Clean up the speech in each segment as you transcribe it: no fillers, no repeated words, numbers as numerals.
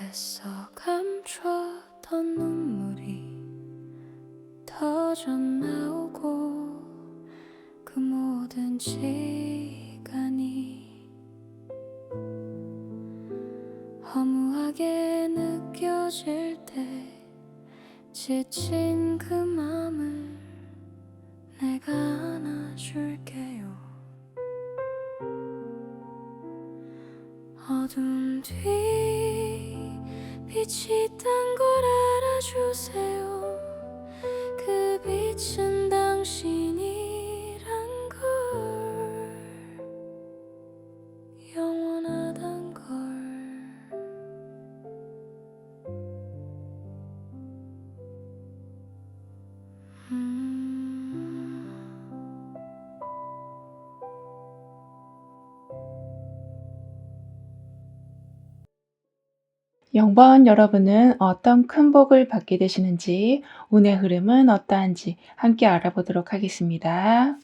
애써 감춰던 눈물이 터져 나오고 그 모든 시간이 허무하게 느껴질 때 지친 그 맘을 내가 안아줄게요. 어둠 뒤 빛이 있단 걸 알아주세요. 그 빛은 당신이란 걸, 영원하단 걸. 영번 여러분은 어떤 큰 복을 받게 되시는지, 운의 흐름은 어떠한지 함께 알아보도록 하겠습니다.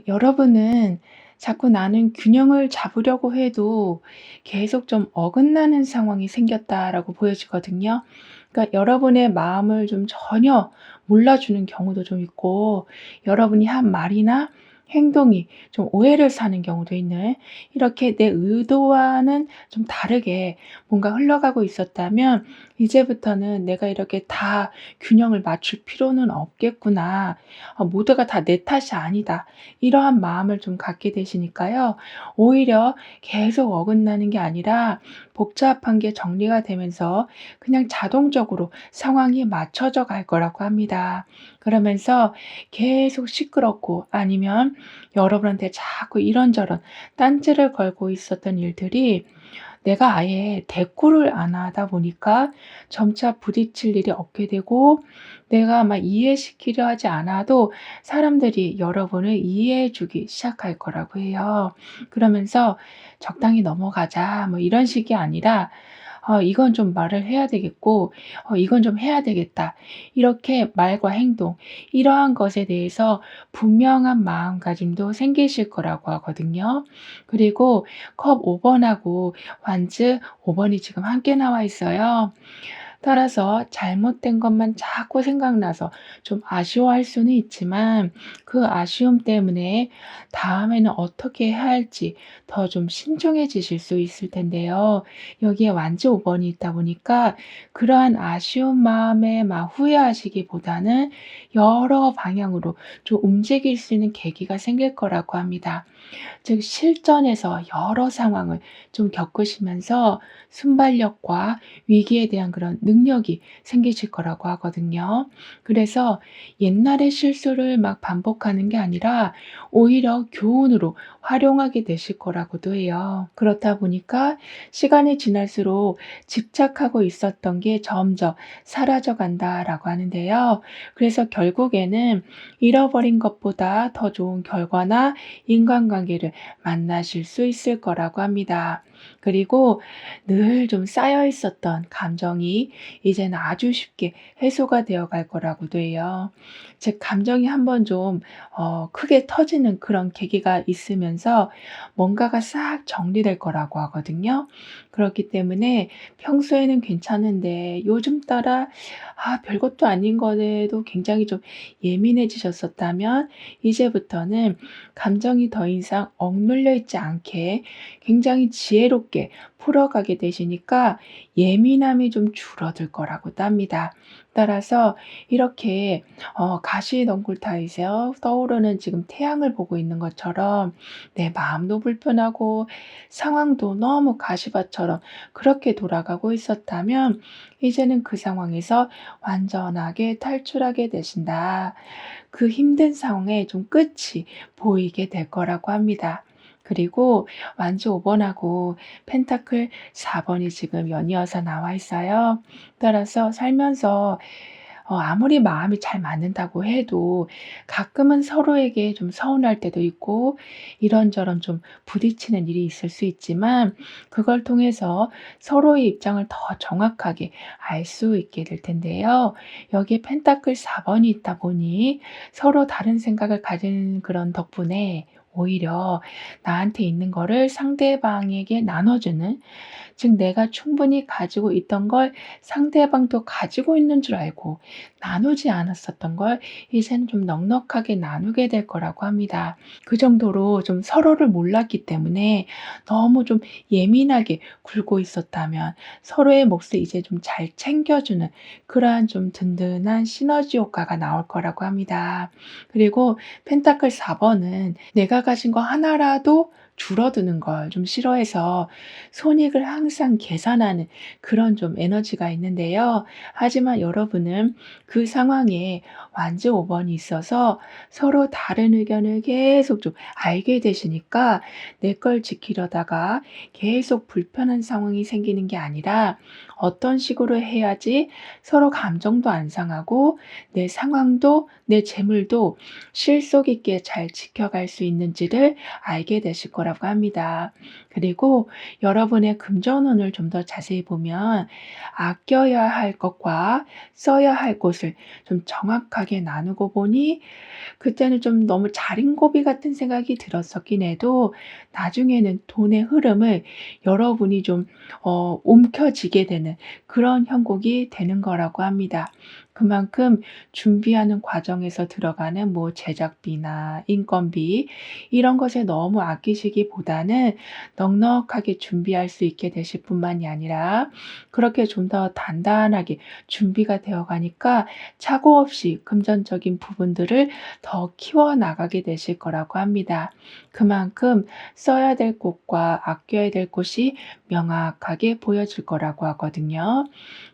여러분은 자꾸 나는 균형을 잡으려고 해도 계속 좀 어긋나는 상황이 생겼다라고 보여지거든요. 그러니까 여러분의 마음을 좀 전혀 몰라주는 경우도 좀 있고, 여러분이 한 말이나 행동이 좀 오해를 사는 경우도 있는, 이렇게 내 의도와는 좀 다르게 뭔가 흘러가고 있었다면 이제부터는 내가 이렇게 다 균형을 맞출 필요는 없겠구나. 모두가 다 내 탓이 아니다. 이러한 마음을 좀 갖게 되시니까요. 오히려 계속 어긋나는 게 아니라 복잡한 게 정리가 되면서 그냥 자동적으로 상황이 맞춰져 갈 거라고 합니다. 그러면서 계속 시끄럽고 아니면 여러분한테 자꾸 이런저런 딴지를 걸고 있었던 일들이 내가 아예 대꾸를 안 하다 보니까 점차 부딪힐 일이 없게 되고, 내가 막 이해시키려 하지 않아도 사람들이 여러분을 이해해 주기 시작할 거라고 해요. 그러면서 적당히 넘어가자 뭐 이런 식이 아니라 이건 좀 말을 해야 되겠고 이건 좀 해야 되겠다. 이렇게 말과 행동, 이러한 것에 대해서 분명한 마음가짐도 생기실 거라고 하거든요. 그리고 컵 5번하고 완즈 5번이 지금 함께 나와 있어요. 따라서 잘못된 것만 자꾸 생각나서 좀 아쉬워할 수는 있지만, 그 아쉬움 때문에 다음에는 어떻게 해야 할지 더 좀 신중해지실 수 있을 텐데요. 여기에 완즈 5번이 있다 보니까 그러한 아쉬운 마음에 막 후회하시기보다는 여러 방향으로 좀 움직일 수 있는 계기가 생길 거라고 합니다. 즉 실전에서 여러 상황을 좀 겪으시면서 순발력과 위기에 대한 그런 능력이 생기실 거라고 하거든요. 그래서 옛날의 실수를 막 반복하는 게 아니라 오히려 교훈으로 활용하게 되실 거라고도 해요. 그렇다 보니까 시간이 지날수록 집착하고 있었던 게 점점 사라져 간다라고 하는데요. 그래서 결국에는 잃어버린 것보다 더 좋은 결과나 인간관계를 만나실 수 있을 거라고 합니다. 그리고 늘 좀 쌓여 있었던 감정이 이제는 아주 쉽게 해소가 되어 갈 거라고도 해요. 즉 감정이 한번 좀 크게 터지는 그런 계기가 있으면서 뭔가가 싹 정리될 거라고 하거든요. 그렇기 때문에 평소에는 괜찮은데 요즘 따라 별것도 아닌 거에도 굉장히 좀 예민해지셨었다면, 이제부터는 감정이 더 이상 억눌려 있지 않게 굉장히 지혜롭게 풀어가게 되시니까 예민함이 좀 줄어들 거라고도 합니다. 따라서 이렇게 가시덩굴타에서 떠오르는 지금 태양을 보고 있는 것처럼 내 마음도 불편하고 상황도 너무 가시밭처럼 그렇게 돌아가고 있었다면, 이제는 그 상황에서 완전하게 탈출하게 되신다. 그 힘든 상황의 좀 끝이 보이게 될 거라고 합니다. 그리고 완즈 5번하고 펜타클 4번이 지금 연이어서 나와 있어요. 따라서 살면서 아무리 마음이 잘 맞는다고 해도 가끔은 서로에게 좀 서운할 때도 있고 이런저런 좀 부딪히는 일이 있을 수 있지만, 그걸 통해서 서로의 입장을 더 정확하게 알 수 있게 될 텐데요. 여기에 펜타클 4번이 있다 보니 서로 다른 생각을 가진 그런 덕분에 오히려 나한테 있는 거를 상대방에게 나눠주는, 즉 내가 충분히 가지고 있던 걸 상대방도 가지고 있는 줄 알고 나누지 않았었던 걸 이제는 좀 넉넉하게 나누게 될 거라고 합니다. 그 정도로 좀 서로를 몰랐기 때문에 너무 좀 예민하게 굴고 있었다면 서로의 몫을 이제 좀 잘 챙겨주는 그러한 좀 든든한 시너지 효과가 나올 거라고 합니다. 그리고 펜타클 4번은 내가 가진 거 하나라도 줄어드는 걸 좀 싫어해서 손익을 항상 계산하는 그런 좀 에너지가 있는데요. 하지만 여러분은 그 상황에 완즈 5번이 있어서 서로 다른 의견을 계속 좀 알게 되시니까 내 걸 지키려다가 계속 불편한 상황이 생기는 게 아니라 어떤 식으로 해야지 서로 감정도 안 상하고 내 상황도 내 재물도 실속 있게 잘 지켜갈 수 있는지를 알게 되실 거라고 합니다. 그리고 여러분의 금전운을 좀 더 자세히 보면 아껴야 할 것과 써야 할 곳을 좀 정확하게 나누고 보니 그때는 좀 너무 자린고비 같은 생각이 들었었긴 해도 나중에는 돈의 흐름을 여러분이 좀 움켜쥐게 되는 그런 형국이 되는 거라고 합니다. 그만큼 준비하는 과정에서 들어가는 뭐 제작비나 인건비 이런 것에 너무 아끼시기보다는 넉넉하게 준비할 수 있게 되실 뿐만이 아니라 그렇게 좀 더 단단하게 준비가 되어 가니까 착오 없이 금전적인 부분들을 더 키워나가게 되실 거라고 합니다. 그만큼 써야 될 곳과 아껴야 될 곳이 명확하게 보여질 거라고 하거든요.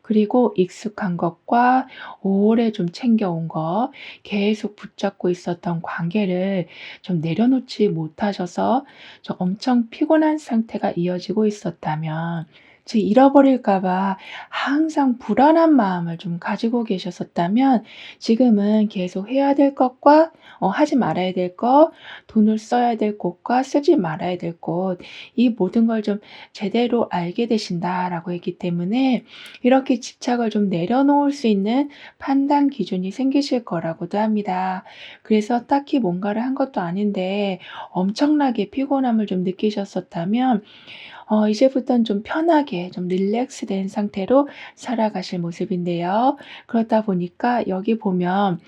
그리고 익숙한 것과 오래 좀 챙겨온 거, 계속 붙잡고 있었던 관계를 좀 내려놓지 못하셔서 좀 엄청 피곤한 상태가 이어지고 있었다면, 즉 잃어버릴까 봐 항상 불안한 마음을 좀 가지고 계셨었다면 지금은 계속 해야 될 것과 하지 말아야 될 것, 돈을 써야 될 곳과 쓰지 말아야 될 곳, 이 모든 걸 좀 제대로 알게 되신다라고 했기 때문에 이렇게 집착을 좀 내려놓을 수 있는 판단 기준이 생기실 거라고도 합니다. 그래서 딱히 뭔가를 한 것도 아닌데 엄청나게 피곤함을 좀 느끼셨었다면 이제부터는 좀 편하게 좀 릴렉스된 상태로 살아가실 모습인데요. 그러다 보니까 여기 보면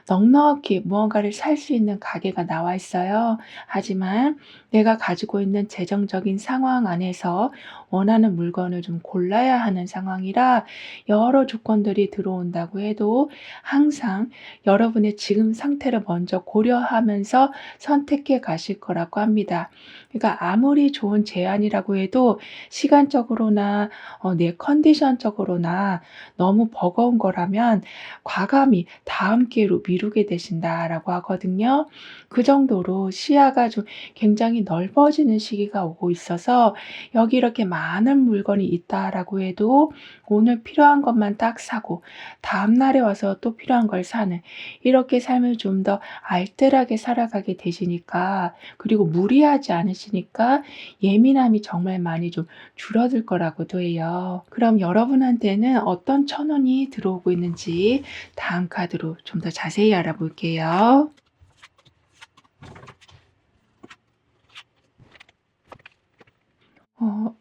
넉넉히 무언가를 살 수 있는 가게가 나와 있어요. 하지만 내가 가지고 있는 재정적인 상황 안에서 원하는 물건을 좀 골라야 하는 상황이라 여러 조건들이 들어온다고 해도 항상 여러분의 지금 상태를 먼저 고려하면서 선택해 가실 거라고 합니다. 그러니까 아무리 좋은 제안이라고 해도 시간적으로나 내 컨디션적으로나 너무 버거운 거라면 과감히 다음 기회로 미루게 되신다라고 하거든요. 그 정도로 시야가 좀 굉장히 넓어지는 시기가 오고 있어서 여기 이렇게 많은 물건이 있다라고 해도 오늘 필요한 것만 딱 사고 다음 날에 와서 또 필요한 걸 사는 이렇게 삶을 좀 더 알뜰하게 살아가게 되시니까, 그리고 무리하지 않으시니까 예민함이 정말 많이 좀 줄어들 거라고도 해요. 그럼 여러분한테는 어떤 천원이 들어오고 있는지 다음 카드로 좀 더 자세히 알아볼게요.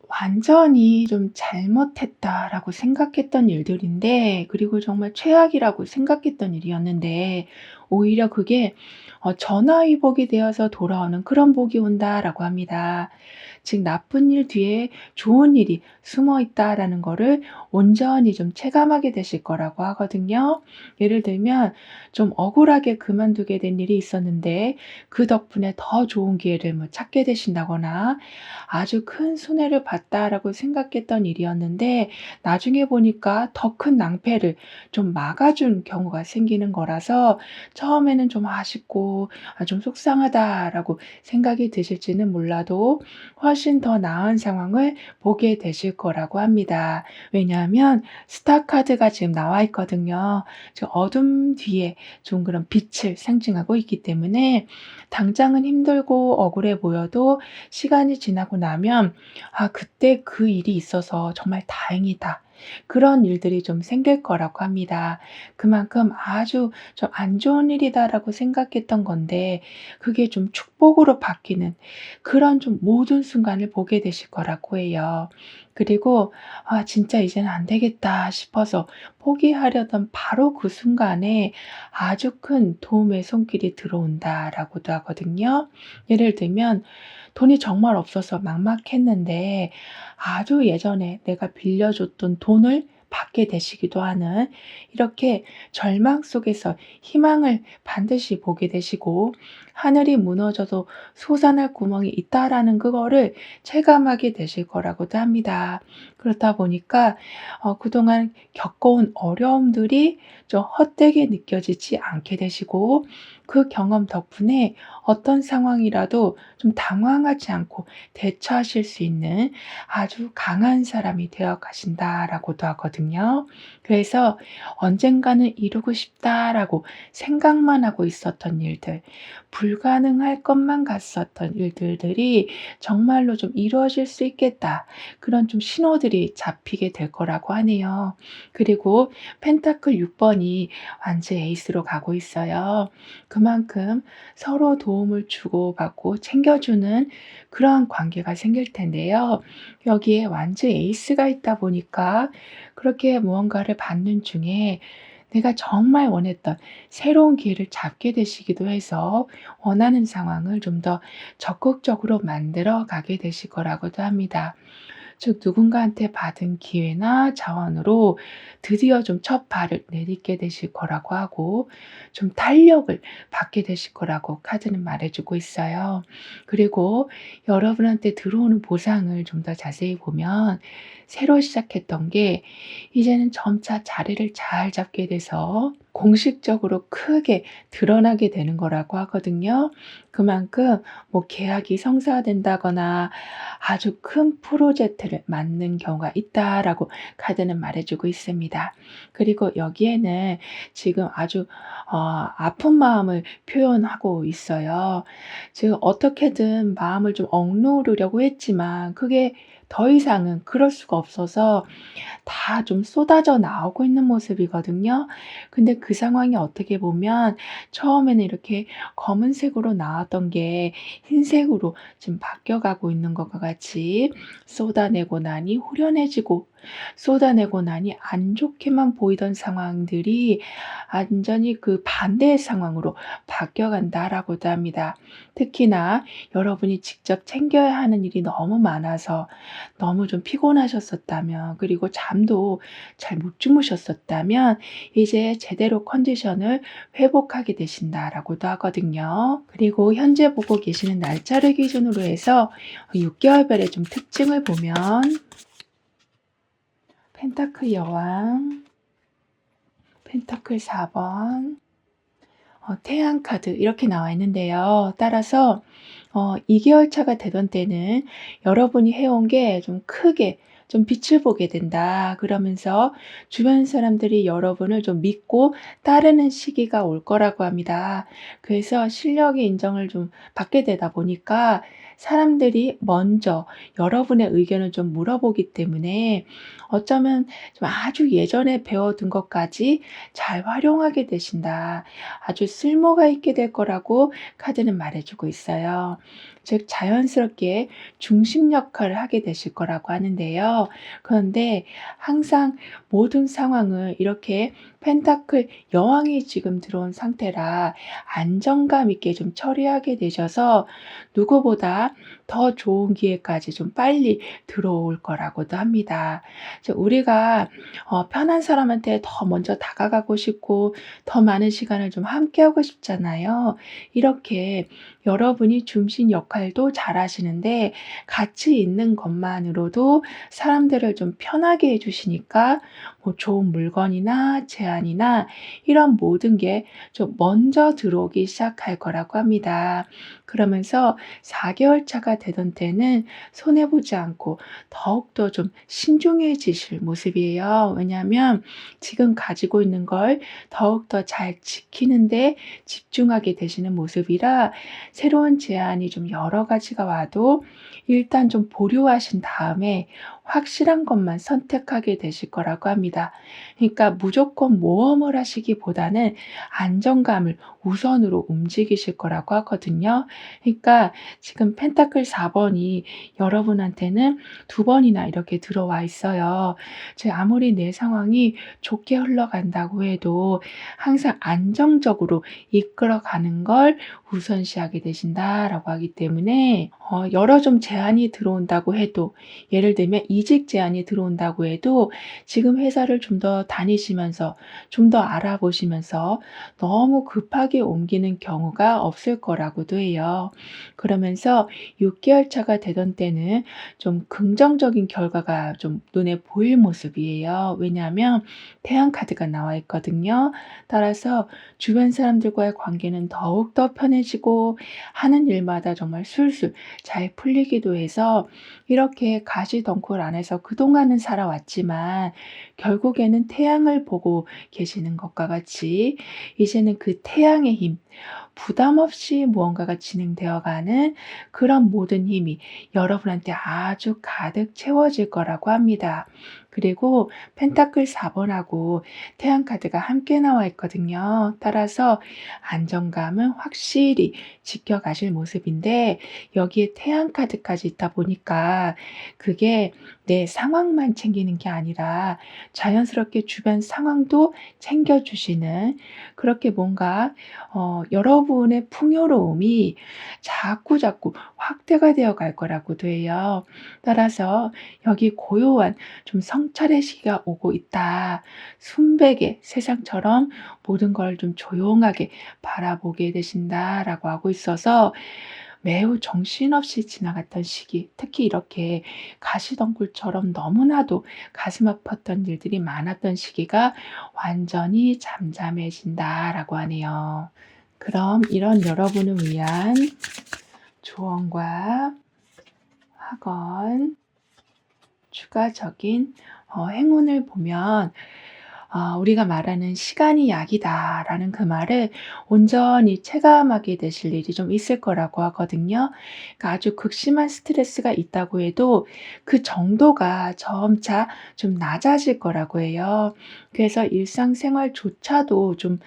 완전히 좀 잘못했다라고 생각했던 일들인데, 그리고 정말 최악이라고 생각했던 일이었는데 오히려 그게 전화위복이 되어서 돌아오는 그런 복이 온다라고 합니다. 즉 나쁜 일 뒤에 좋은 일이 숨어 있다라는 거를 온전히 좀 체감하게 되실 거라고 하거든요. 예를 들면 좀 억울하게 그만두게 된 일이 있었는데 그 덕분에 더 좋은 기회를 뭐 찾게 되신다거나, 아주 큰 손해를 봤다라고 생각했던 일이었는데 나중에 보니까 더 큰 낭패를 좀 막아준 경우가 생기는 거라서 처음에는 좀 아쉽고 좀 속상하다라고 생각이 드실지는 몰라도 훨씬 더 나은 상황을 보게 되실 거라고 합니다. 왜냐하면 스타 카드가 지금 나와 있거든요. 저 어둠 뒤에 좀 그런 빛을 상징하고 있기 때문에 당장은 힘들고 억울해 보여도 시간이 지나고 나면 '아 그때 그 일이 있어서 정말 다행이다.' 그런 일들이 좀 생길 거라고 합니다. 그만큼 아주 좀 안 좋은 일이다라고 생각했던 건데 그게 좀 축복으로 바뀌는 그런 좀 모든 순간을 보게 되실 거라고 해요. 그리고 '아 진짜 이제는 안 되겠다.' 싶어서 포기하려던 바로 그 순간에 아주 큰 도움의 손길이 들어온다라고도 하거든요. 예를 들면 돈이 정말 없어서 막막했는데 아주 예전에 내가 빌려줬던 돈을 받게 되시기도 하는 이렇게 절망 속에서 희망을 반드시 보게 되시고 하늘이 무너져도 솟아날 구멍이 있다라는 그거를 체감하게 되실 거라고도 합니다. 그렇다 보니까 그동안 겪어온 어려움들이 좀 헛되게 느껴지지 않게 되시고 그 경험 덕분에 어떤 상황이라도 좀 당황하지 않고 대처하실 수 있는 아주 강한 사람이 되어 가신다라고도 하거든요. 그래서 '언젠가는 이루고 싶다.'라고 생각만 하고 있었던 일들, 불가능할 것만 같았던 일들이 정말로 좀 '이루어질 수 있겠다.' 그런 좀 신호들이 잡히게 될 거라고 하네요. 그리고 펜타클 6 번이 완전 에이스로 가고 있어요. 그만큼 서로 도움을 주고받고 챙겨주는 그러한 관계가 생길 텐데요. 여기에 완전 에이스가 있다 보니까 그렇게 무언가를 받는 중에 내가 정말 원했던 새로운 기회를 잡게 되시기도 해서 원하는 상황을 좀 더 적극적으로 만들어 가게 되실 거라고도 합니다. 즉 누군가한테 받은 기회나 자원으로 드디어 좀 첫 발을 내딛게 되실 거라고 하고 좀 탄력을 받게 되실 거라고 카드는 말해 주고 있어요. 그리고 여러분한테 들어오는 보상을 좀 더 자세히 보면 새로 시작했던 게 이제는 점차 자리를 잘 잡게 돼서 공식적으로 크게 드러나게 되는 거라고 하거든요. 그만큼 뭐 계약이 성사된다거나 아주 큰 프로젝트를 맡는 경우가 있다라고 카드는 말해 주고 있습니다. 그리고 여기에는 지금 아주 아픈 마음을 표현하고 있어요. 지금 어떻게든 마음을 좀 억누르려고 했지만 그게 더 이상은 그럴 수가 없어서 다 좀 쏟아져 나오고 있는 모습이거든요. 근데 그 상황이 어떻게 보면 처음에는 이렇게 검은색으로 나왔던 게 흰색으로 지금 바뀌어가고 있는 것과 같이 쏟아내고 나니 후련해지고 쏟아내고 나니 안 좋게만 보이던 상황들이 완전히 그 반대의 상황으로 바뀌어간다라고도 합니다. 특히나 여러분이 직접 챙겨야 하는 일이 너무 많아서 너무 좀 피곤하셨었다면 그리고 잠도 잘 못 주무셨었다면 이제 제대로 컨디션을 회복하게 되신다라고도 하거든요. 그리고 현재 보고 계시는 날짜를 기준으로 해서 6개월별의 좀 특징을 보면 펜타클 여왕, 펜타클 4번, 태양 카드 이렇게 나와 있는데요. 따라서 2개월 차가 되던 때는 여러분이 해온 게 좀 크게 좀 빛을 보게 된다. 그러면서 주변 사람들이 여러분을 좀 믿고 따르는 시기가 올 거라고 합니다. 그래서 실력의 인정을 좀 받게 되다 보니까 사람들이 먼저 여러분의 의견을 좀 물어보기 때문에 어쩌면 좀 아주 예전에 배워둔 것까지 잘 활용하게 되신다. 아주 쓸모가 있게 될 거라고 카드는 말해 주고 있어요. 즉 자연스럽게 중심 역할을 하게 되실 거라고 하는데요. 그런데 항상 모든 상황을 이렇게 펜타클 여왕이 지금 들어온 상태라 안정감 있게 좀 처리하게 되셔서 누구보다 더 좋은 기회까지 좀 빨리 들어올 거라고도 합니다. 우리가 편한 사람한테 더 먼저 다가가고 싶고 더 많은 시간을 좀 함께하고 싶잖아요. 이렇게 여러분이 중심 역할도 잘하시는데 같이 있는 것만으로도 사람들을 좀 편하게 해 주시니까 뭐 좋은 물건이나 제안이나 이런 모든 게 좀 먼저 들어오기 시작할 거라고 합니다. 그러면서 4개월 차가 되던 때는 손해 보지 않고 더욱더 좀 신중해지실 모습이에요. 왜냐하면 지금 가지고 있는 걸 더욱더 잘 지키는 데 집중하게 되시는 모습이라 새로운 제안이 좀 여러 가지가 와도 일단 좀 보류하신 다음에 확실한 것만 선택하게 되실 거라고 합니다. 그러니까 무조건 모험을 하시기보다는 안정감을 우선으로 움직이실 거라고 하거든요. 그러니까 지금 펜타클 4번이 여러분한테는 두 번이나 이렇게 들어와 있어요. 아무리 내 상황이 좋게 흘러간다고 해도 항상 안정적으로 이끌어가는 걸 우선시하게 되신다라고 하기 때문에 여러 좀 제안이 들어온다고 해도, 예를 들면 이직 제안이 들어온다고 해도 지금 회사를 좀 더 다니시면서 좀 더 알아보시면서 너무 급하게 옮기는 경우가 없을 거라고도 해요. 그러면서 6개월 차가 되던 때는 좀 긍정적인 결과가 좀 눈에 보일 모습이에요. 왜냐하면 태양 카드가 나와 있거든요. 따라서 주변 사람들과의 관계는 더욱더 편해지고 하는 일마다 정말 술술 잘 풀리기도 해서, 이렇게 가시덩굴 안에서 그동안은 살아왔지만 결국에는 태양을 보고 계시는 것과 같이 이제는 그 태양의 힘, 부담 없이 무언가가 진행되어 가는 그런 모든 힘이 여러분한테 아주 가득 채워질 거라고 합니다. 그리고 펜타클 4번하고 태양 카드가 함께 나와 있거든요. 따라서 안정감은 확실히 지켜가실 모습인데, 여기에 태양 카드까지 있다 보니까 그게 내 상황만 챙기는 게 아니라 자연스럽게 주변 상황도 챙겨주시는, 그렇게 뭔가 여러분의 풍요로움이 자꾸자꾸 확대가 되어 갈 거라고도 해요. 따라서 여기 고요한 좀 성찰의 시기가 오고 있다. 순백의 세상처럼 모든 걸 좀 조용하게 바라보게 되신다라고 하고 있어서, 매우 정신없이 지나갔던 시기, 특히 이렇게 가시덩굴처럼 너무나도 가슴 아팠던 일들이 많았던 시기가 완전히 잠잠해진다라고 하네요. 그럼 이런 여러분을 위한 조언과 학원, 추가적인 행운을 보면, 우리가 말하는 "시간이 약이다."라는 그 말을 온전히 체감하게 되실 일이 좀 있을 거라고 하거든요. 그러니까 아주 극심한 스트레스가 있다고 해도 그 정도가 점차 좀 낮아질 거라고 해요. 그래서 일상생활조차도 좀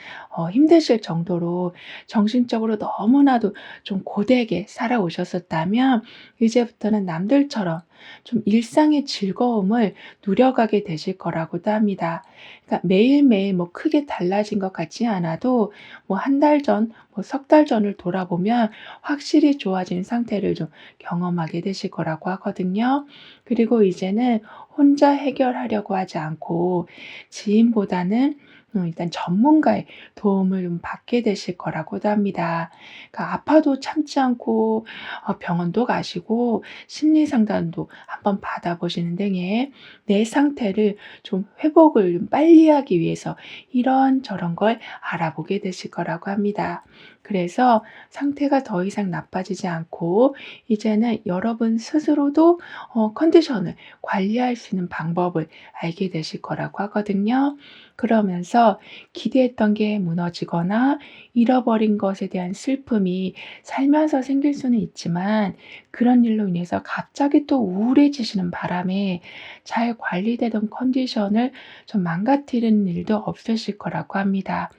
힘드실 정도로 정신적으로 너무나도 좀 고되게 살아오셨었다면, 이제부터는 남들처럼 좀 일상의 즐거움을 누려가게 되실 거라고도 합니다. 그러니까 매일매일 뭐 크게 달라진 것 같지 않아도 뭐 한 달 전, 뭐 석 달 전을 돌아보면 확실히 좋아진 상태를 좀 경험하게 되실 거라고 하거든요. 그리고 이제는 혼자 해결하려고 하지 않고 지인보다는 일단 전문가의 도움을 좀 받게 되실 거라고도 합니다. 그러니까 아파도 참지 않고 병원도 가시고 심리 상담도 한번 받아보시는 등의 내 상태를 좀 회복을 좀 빨리 하기 위해서 이런저런 걸 알아보게 되실 거라고 합니다. 그래서 상태가 더 이상 나빠지지 않고 이제는 여러분 스스로도 컨디션을 관리할 수 있는 방법을 알게 되실 거라고 하거든요. 그러면서 기대했던 게 무너지거나 잃어버린 것에 대한 슬픔이 살면서 생길 수는 있지만, 그런 일로 인해서 갑자기 또 우울해지시는 바람에 잘 관리되던 컨디션을 좀 망가뜨리는 일도 없으실 거라고 합니다.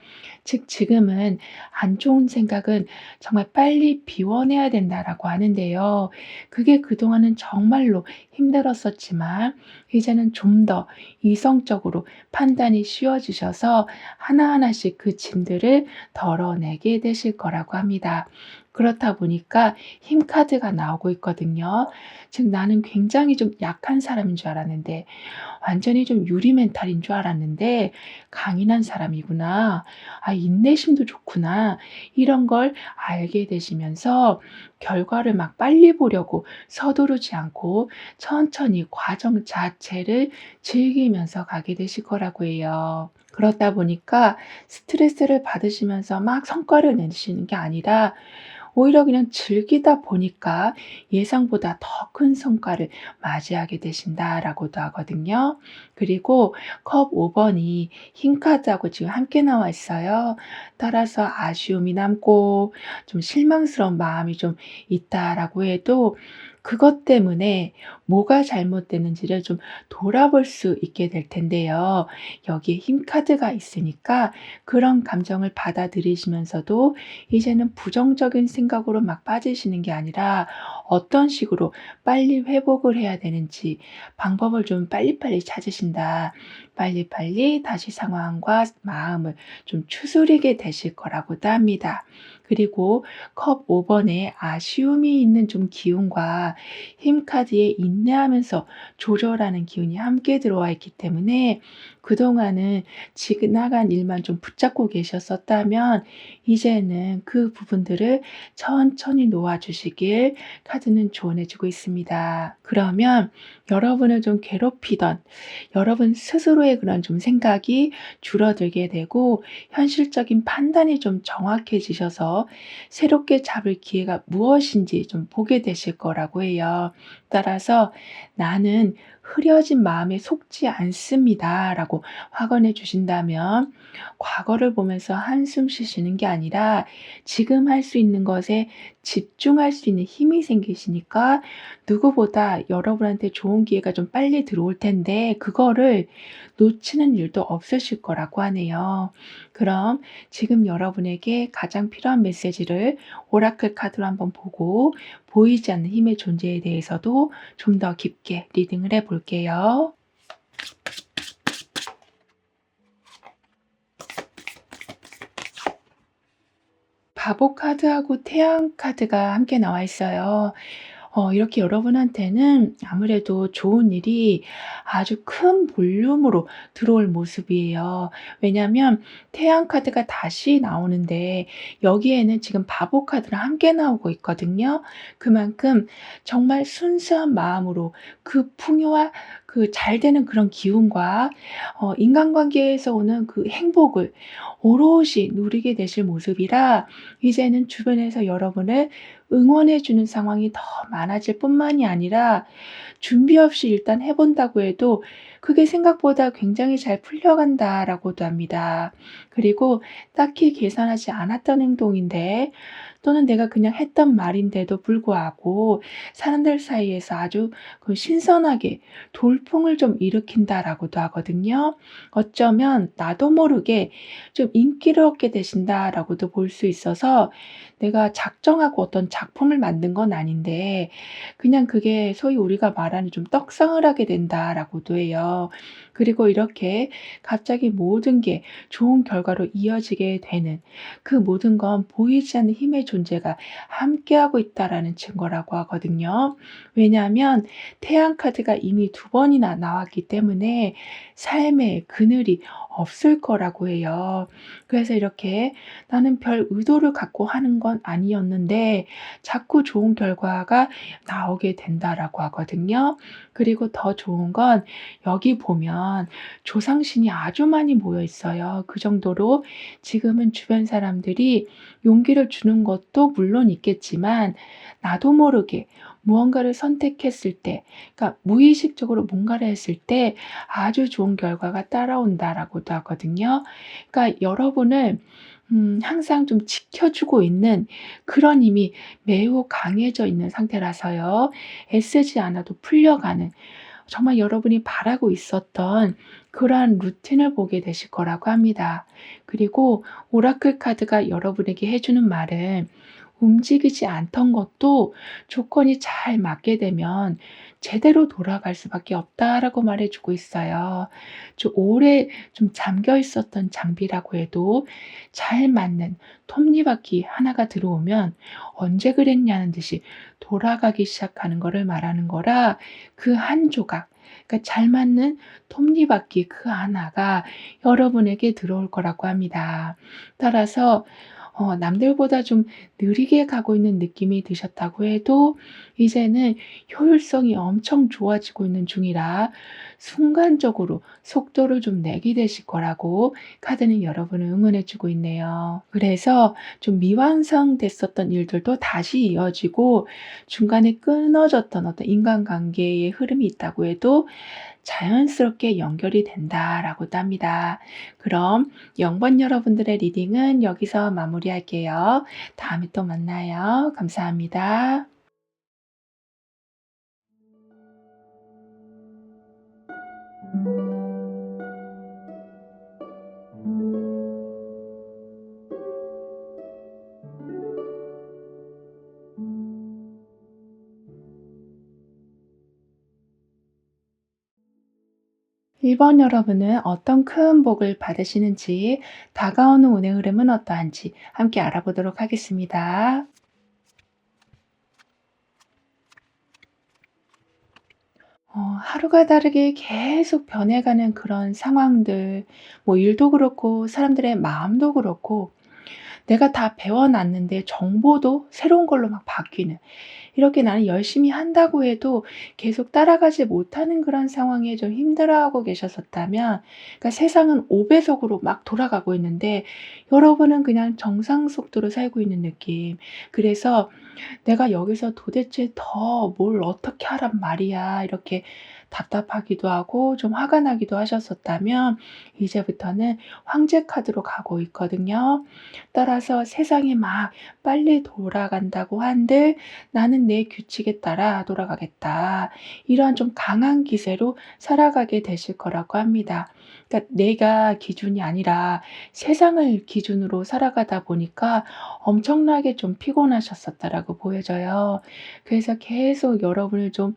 즉 지금은 안 좋은 생각은 정말 빨리 비워내야 된다라고 하는데요. 그게 그동안은 정말로 힘들었었지만 이제는 좀 더 이성적으로 판단이 쉬워지셔서 하나하나씩 그 짐들을 덜어내게 되실 거라고 합니다. 그렇다 보니까 힘 카드가 나오고 있거든요. 즉 나는 굉장히 좀 약한 사람인 줄 알았는데, 완전히 좀 유리 멘탈인 줄 알았는데 강인한 사람이구나. 인내심도 좋구나. 이런 걸 알게 되시면서 결과를 막 빨리 보려고 서두르지 않고 천천히 과정 자체를 즐기면서 가게 되실 거라고 해요. 그렇다 보니까 스트레스를 받으시면서 막 성과를 내시는 게 아니라 오히려 그냥 즐기다 보니까 예상보다 더 큰 성과를 맞이하게 되신다라고도 하거든요. 그리고 컵 5번이 흰 카드하고 지금 함께 나와 있어요. 따라서 아쉬움이 남고 좀 실망스러운 마음이 좀 있다라고 해도 그것 때문에 뭐가 잘못됐는지를 좀 돌아볼 수 있게 될 텐데요. 여기에 힘 카드가 있으니까 그런 감정을 받아들이시면서도 이제는 부정적인 생각으로 막 빠지시는 게 아니라 어떤 식으로 빨리 회복을 해야 되는지 방법을 좀 빨리빨리 찾으신다. 빨리빨리 다시 상황과 마음을 좀 추스리게 되실 거라고도 합니다. 그리고 컵 5 번에 아쉬움이 있는 좀 기운과 힘 카드에 인내하면서 조절하는 기운이 함께 들어와 있기 때문에 그동안은 지나간 일만 좀 붙잡고 계셨었다면 이제는 그 부분들을 천천히 놓아 주시길 카드는 조언해 주고 있습니다. 그러면 여러분을 좀 괴롭히던 여러분 스스로의 그런 좀 생각이 줄어들게 되고 현실적인 판단이 좀 정확해지셔서 새롭게 잡을 기회가 무엇인지 좀 보게 되실 거라고 해요. 따라서 "나는 흐려진 마음에 속지 않습니다."라고 확언해 주신다면 과거를 보면서 한숨 쉬시는 게 아니라 지금 할 수 있는 것에 집중할 수 있는 힘이 생기시니까 누구보다 여러분한테 좋은 기회가 좀 빨리 들어올 텐데 그거를 놓치는 일도 없으실 거라고 하네요. 그럼 지금 여러분에게 가장 필요한 메시지를 오라클 카드로 한번 보고 보이지 않는 힘의 존재에 대해서도 좀 더 깊게 리딩을 해 볼게요. 바보 카드하고 태양 카드가 함께 나와 있어요. 이렇게 여러분한테는 아무래도 좋은 일이 아주 큰 볼륨으로 들어올 모습이에요. 왜냐하면 태양 카드가 다시 나오는데 여기에는 지금 바보 카드랑 함께 나오고 있거든요. 그만큼 정말 순수한 마음으로 그 풍요와 그 잘 되는 그런 기운과 인간관계에서 오는 그 행복을 오롯이 누리게 되실 모습이라 이제는 주변에서 여러분을 응원해 주는 상황이 더 많아질 뿐만이 아니라 준비 없이 일단 해 본다고 해도 그게 생각보다 굉장히 잘 풀려간다라고도 합니다. 그리고 딱히 계산하지 않았던 행동인데 또는 내가 그냥 했던 말인데도 불구하고 사람들 사이에서 아주 그 신선하게 돌풍을 좀 일으킨다라고도 하거든요. 어쩌면 나도 모르게 좀 인기를 얻게 되신다라고도 볼 수 있어서 내가 작정하고 어떤 작품을 만든 건 아닌데 그냥 그게 소위 우리가 말하는 좀 떡상을 하게 된다라고도 해요. 그리고 이렇게 갑자기 모든 게 좋은 결과로 이어지게 되는 그 모든 건 보이지 않는 힘의 존재가 함께하고 있다라는 증거라고 하거든요. 왜냐하면 태양 카드가 이미 두 번이나 나왔기 때문에 삶의 그늘이 없을 거라고 해요. 그래서 이렇게 '나는 별 의도를 갖고 하는 건 아니었는데 자꾸 좋은 결과가 나오게 된다.'라고 하거든요. 그리고 더 좋은 건 여기 보면 조상신이 아주 많이 모여 있어요. 그 정도로 지금은 주변 사람들이 용기를 주는 것도 물론 있겠지만 나도 모르게 무언가를 선택했을 때 그러니까 무의식적으로 뭔가를 했을 때 아주 좋은 결과가 따라온다라고도 하거든요. 그러니까 여러분을 항상 좀 지켜주고 있는 그런 힘이 매우 강해져 있는 상태라서요. 애쓰지 않아도 풀려가는 정말 여러분이 바라고 있었던 그러한 루틴을 보게 되실 거라고 합니다. 그리고 오라클 카드가 여러분에게 해 주는 말은 움직이지 않던 것도 조건이 잘 맞게 되면 "제대로 돌아갈 수밖에 없다."라고 말해 주고 있어요. 좀 오래 좀 잠겨 있었던 장비라고 해도 잘 맞는 톱니바퀴 하나가 들어오면 "언제 그랬냐."는 듯이 돌아가기 시작하는 거를 말하는 거라 그 한 조각 그러니까 잘 맞는 톱니바퀴 그 하나가 여러분에게 들어올 거라고 합니다. 따라서 남들보다 좀 느리게 가고 있는 느낌이 드셨다고 해도 이제는 효율성이 엄청 좋아지고 있는 중이라 순간적으로 속도를 좀 내게 되실 거라고 카드는 여러분을 응원해 주고 있네요. 그래서 좀 미완성됐었던 일들도 다시 이어지고 중간에 끊어졌던 어떤 인간관계의 흐름이 있다고 해도 자연스럽게 연결이 된다라고도 합니다. 그럼 0번 여러분들의 리딩은 여기서 마무리할게요. 다음에 또 만나요. 감사합니다. 1번 여러분은 어떤 큰 복을 받으시는지, 다가오는 운의 흐름은 어떠한지 함께 알아보도록 하겠습니다. 하루가 다르게 계속 변해가는 그런 상황들, 뭐 일도 그렇고 사람들의 마음도 그렇고, 내가 다 배워놨는데 정보도 새로운 걸로 막 바뀌는, 이렇게 나는 열심히 한다고 해도 계속 따라가지 못하는 그런 상황에 좀 힘들어하고 계셨었다면, 그러니까 세상은 5배속으로 막 돌아가고 있는데 여러분은 그냥 정상 속도로 살고 있는 느낌. 그래서 '내가 여기서 도대체 더 뭘 어떻게 하란 말이야.' 이렇게 답답하기도 하고 좀 화가 나기도 하셨었다면, 이제부터는 황제 카드로 가고 있거든요. 따라서 세상이 막 빨리 돌아간다고 한들 '나는 내 규칙에 따라 돌아가겠다.' 이러한 좀 강한 기세로 살아가게 되실 거라고 합니다. 그러니까 내가 기준이 아니라 세상을 기준으로 살아가다 보니까 엄청나게 좀 피곤하셨었다라고 보여져요. 그래서 계속 여러분을 좀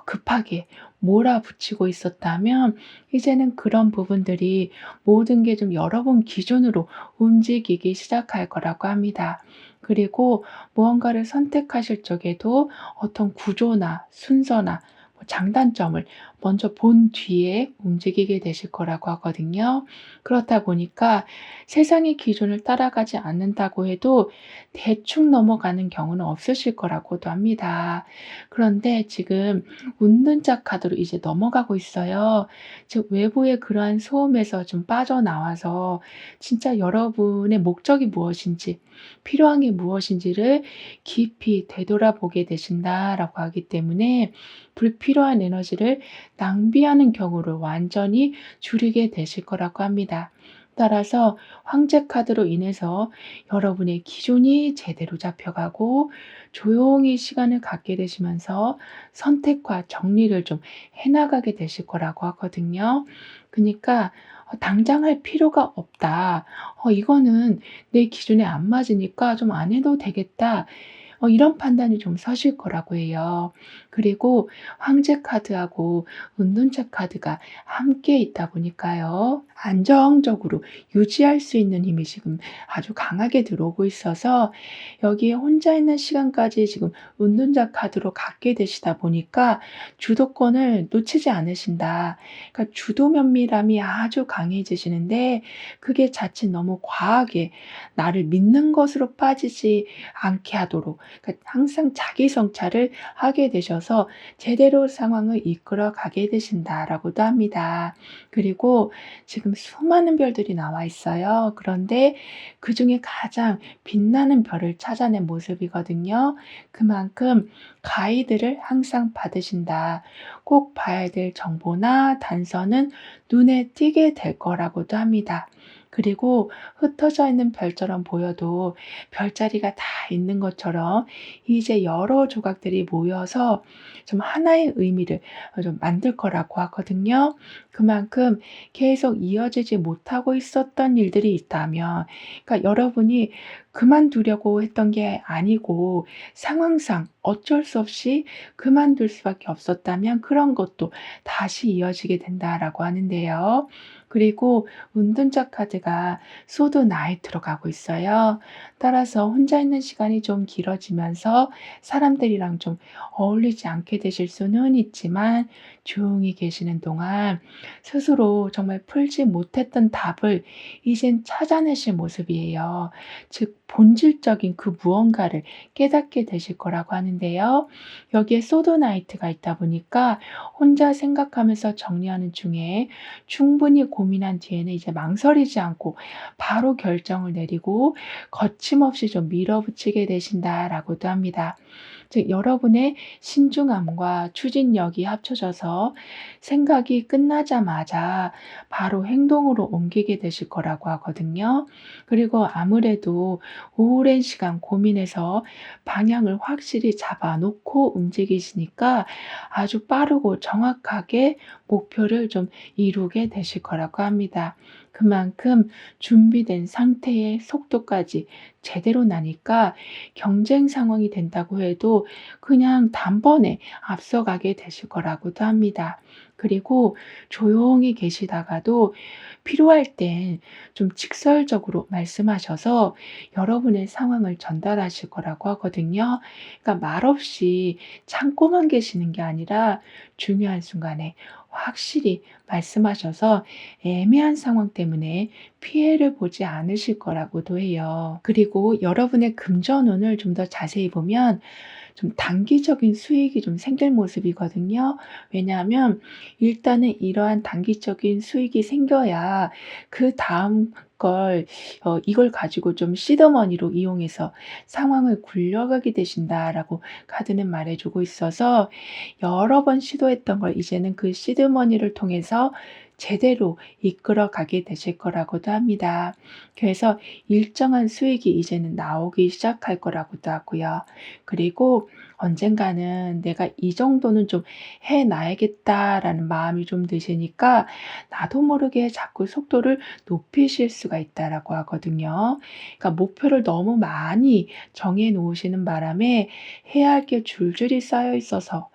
급하게 몰아붙이고 있었다면, 이제는 그런 부분들이 모든 게 좀 여러분 기준으로 움직이기 시작할 거라고 합니다. 그리고 무언가를 선택하실 적에도 어떤 구조나 순서나 뭐 장단점을 먼저 본 뒤에 움직이게 되실 거라고 하거든요. 그렇다 보니까 세상의 기준을 따라가지 않는다고 해도 대충 넘어가는 경우는 없으실 거라고도 합니다. 그런데 지금 웃는 자 카드로 이제 넘어가고 있어요. 즉 외부의 그러한 소음에서 좀 빠져나와서 진짜 여러분의 목적이 무엇인지, 필요한 게 무엇인지를 깊이 되돌아보게 되신다라고 하기 때문에, 불필요한 에너지를 낭비하는 경우를 완전히 줄이게 되실 거라고 합니다. 따라서 황제 카드로 인해서 여러분의 기준이 제대로 잡혀가고 조용히 시간을 갖게 되시면서 선택과 정리를 좀 해나가게 되실 거라고 하거든요. 그니까 당장 할 필요가 없다. 이거는 내 기준에 안 맞으니까 좀 안 해도 되겠다. 이런 판단이 좀 서실 거라고 해요. 그리고 황제 카드하고 은둔자 카드가 함께 있다 보니까요, 안정적으로 유지할 수 있는 힘이 지금 아주 강하게 들어오고 있어서, 여기에 혼자 있는 시간까지 지금 은둔자 카드로 갖게 되시다 보니까 주도권을 놓치지 않으신다. 그러니까 주도 면밀함이 아주 강해지시는데, 그게 자칫 너무 과하게 나를 믿는 것으로 빠지지 않게 하도록, 그러니까 항상 자기 성찰을 하게 되셔서 제대로 상황을 이끌어 가게 되신다라고도 합니다. 그리고 지금 수많은 별들이 나와 있어요. 그런데 그중에 가장 빛나는 별을 찾아낸 모습이거든요. 그만큼 가이드를 항상 받으신다. 꼭 봐야 될 정보나 단서는 눈에 띄게 될 거라고도 합니다. 그리고 흩어져 있는 별처럼 보여도 별자리가 다 있는 것처럼 이제 여러 조각들이 모여서 좀 하나의 의미를 좀 만들 거라고 하거든요. 그만큼 계속 이어지지 못하고 있었던 일들이 있다면, 그러니까 여러분이 그만두려고 했던 게 아니고 상황상 어쩔 수 없이 그만둘 수밖에 없었다면, 그런 것도 다시 이어지게 된다라고 하는데요. 그리고 은둔자 카드가 소드 나이트로 가고 있어요. 따라서 혼자 있는 시간이 좀 길어지면서 사람들이랑 좀 어울리지 않게 되실 수는 있지만, 조용히 계시는 동안 스스로 정말 풀지 못했던 답을 이젠 찾아내실 모습이에요. 즉 본질적인 그 무언가를 깨닫게 되실 거라고 하는데요. 여기에 소드 나이트가 있다 보니까 혼자 생각하면서 정리하는 중에 충분히 고민한 뒤에는 이제 망설이지 않고 바로 결정을 내리고 거침없이 좀 밀어붙이게 되신다라고도 합니다. 즉 여러분의 신중함과 추진력이 합쳐져서 생각이 끝나자마자 바로 행동으로 옮기게 되실 거라고 하거든요. 그리고 아무래도 오랜 시간 고민해서 방향을 확실히 잡아 놓고 움직이시니까 아주 빠르고 정확하게 목표를 좀 이루게 되실 거라고 합니다. 그만큼 준비된 상태의 속도까지 제대로 나니까 경쟁 상황이 된다고 해도 그냥 단번에 앞서가게 되실 거라고도 합니다. 그리고 조용히 계시다가도 필요할 땐 좀 직설적으로 말씀하셔서 여러분의 상황을 전달하실 거라고 하거든요. 그러니까 말없이 참고만 계시는 게 아니라 중요한 순간에 확실히 말씀하셔서 애매한 상황 때문에 피해를 보지 않으실 거라고도 해요. 그리고 여러분의 금전운을 좀 더 자세히 보면 좀 단기적인 수익이 좀 생길 모습이거든요. 왜냐하면 일단은 이러한 단기적인 수익이 생겨야 그다음 걸 이걸 가지고 좀 시드머니로 이용해서 상황을 굴려가게 되신다라고 카드는 말해 주고 있어서 여러 번 시도했던 걸 이제는 그 시드머니를 통해서 제대로 이끌어 가게 되실 거라고도 합니다. 그래서 일정한 수익이 이제는 나오기 시작할 거라고도 하고요. 그리고 언젠가는 '내가 이 정도는 좀 해 놔야겠다.'라는 마음이 좀 드시니까 나도 모르게 자꾸 속도를 높이실 수가 있다라고 하거든요. 그러니까 목표를 너무 많이 정해 놓으시는 바람에 해야 할 게 줄줄이 쌓여 있어서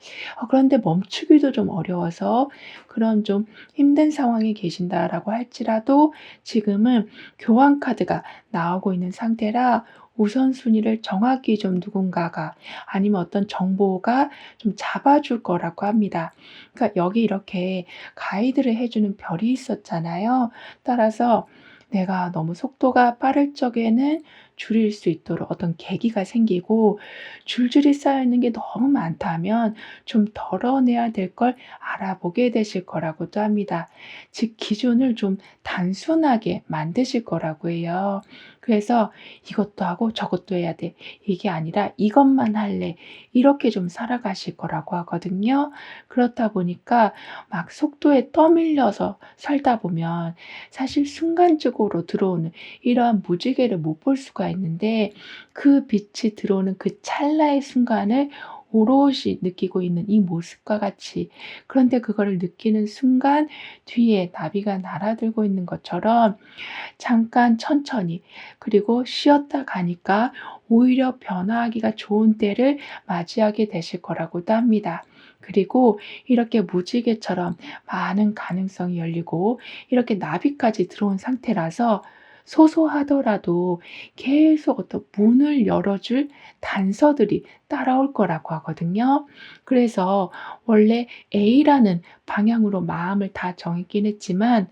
그런데 멈추기도 좀 어려워서 그런 좀 힘든 상황에 계신다라고 할지라도 지금은 교환 카드가 나오고 있는 상태라 우선순위를 정확히 좀 누군가가 아니면 어떤 정보가 좀 잡아줄 거라고 합니다. 그러니까 여기 이렇게 가이드를 해 주는 별이 있었잖아요. 따라서 내가 너무 속도가 빠를 적에는 줄일 수 있도록 어떤 계기가 생기고 줄줄이 쌓여 있는 게 너무 많다면 좀 덜어내야 될 걸 알아보게 되실 거라고도 합니다. 즉 기준을 좀 단순하게 만드실 거라고 해요. 그래서 '이것도 하고 저것도 해야 돼.' 이게 아니라 '이것만 할래.' 이렇게 좀 살아가실 거라고 하거든요. 그렇다 보니까 막 속도에 떠밀려서 살다 보면 사실 순간적으로 들어오는 이러한 무지개를 못 볼 수가 있는데 그 빛이 들어오는 그 찰나의 순간을 오롯이 느끼고 있는 이 모습과 같이 그런데 그거를 느끼는 순간 뒤에 나비가 날아들고 있는 것처럼 잠깐 천천히 그리고 쉬었다 가니까 오히려 변화하기가 좋은 때를 맞이하게 되실 거라고도 합니다. 그리고 이렇게 무지개처럼 많은 가능성이 열리고 이렇게 나비까지 들어온 상태라서 소소하더라도 계속 어떤 문을 열어줄 단서들이 따라올 거라고 하거든요. 그래서 원래 A라는 방향으로 마음을 다 정했긴 했지만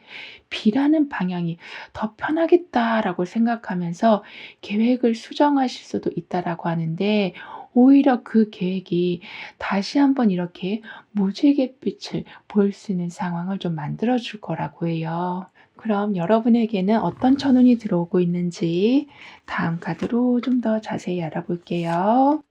B라는 방향이 더 편하겠다라고 생각하면서 계획을 수정하실 수도 있다라고 하는데 오히려 그 계획이 다시 한번 이렇게 무지갯빛을 볼 수 있는 상황을 좀 만들어 줄 거라고 해요. 그럼 여러분에게는 어떤 천운이 들어오고 있는지 다음 카드로 좀 더 자세히 알아볼게요.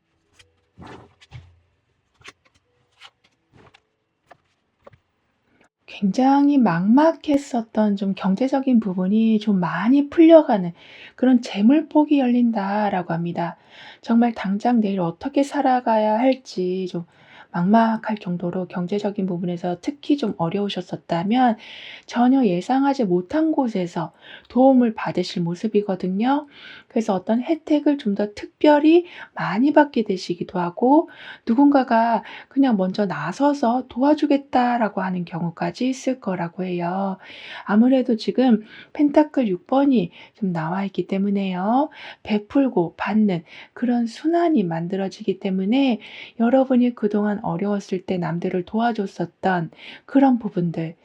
굉장히 막막했었던 좀 경제적인 부분이 좀 많이 풀려가는 그런 "재물폭이 열린다."라고 합니다. 정말 당장 내일 어떻게 살아가야 할지 좀 막막할 정도로 경제적인 부분에서 특히 좀 어려우셨었다면 전혀 예상하지 못한 곳에서 도움을 받으실 모습이거든요. 그래서 어떤 혜택을 좀 더 특별히 많이 받게 되시기도 하고 누군가가 그냥 먼저 나서서 "도와주겠다."라고 하는 경우까지 있을 거라고 해요. 아무래도 지금 펜타클 6 번이 좀 나와 있기 때문에요. 베풀고 받는 그런 순환이 만들어지기 때문에 여러분이 그동안 어려웠을 때 남들을 도와줬었던 그런 부분들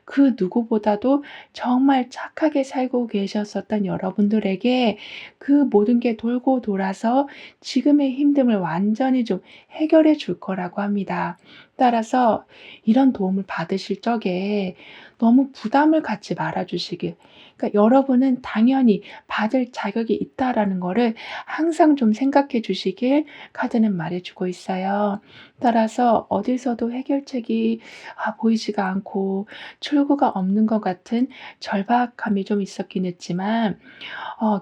그 누구보다도 정말 착하게 살고 계셨었던 여러분들에게 그 모든 게 돌고 돌아서 지금의 힘듦을 완전히 좀 해결해 줄 거라고 합니다. 따라서 이런 도움을 받으실 적에 너무 부담을 갖지 말아 주시길. 그러니까 여러분은 당연히 받을 자격이 있다라는 거를 항상 좀 생각해 주시길 카드는 말해 주고 있어요. 따라서 어디서도 해결책이 보이지가 않고 출구가 없는 것 같은 절박함이 좀 있었긴 했지만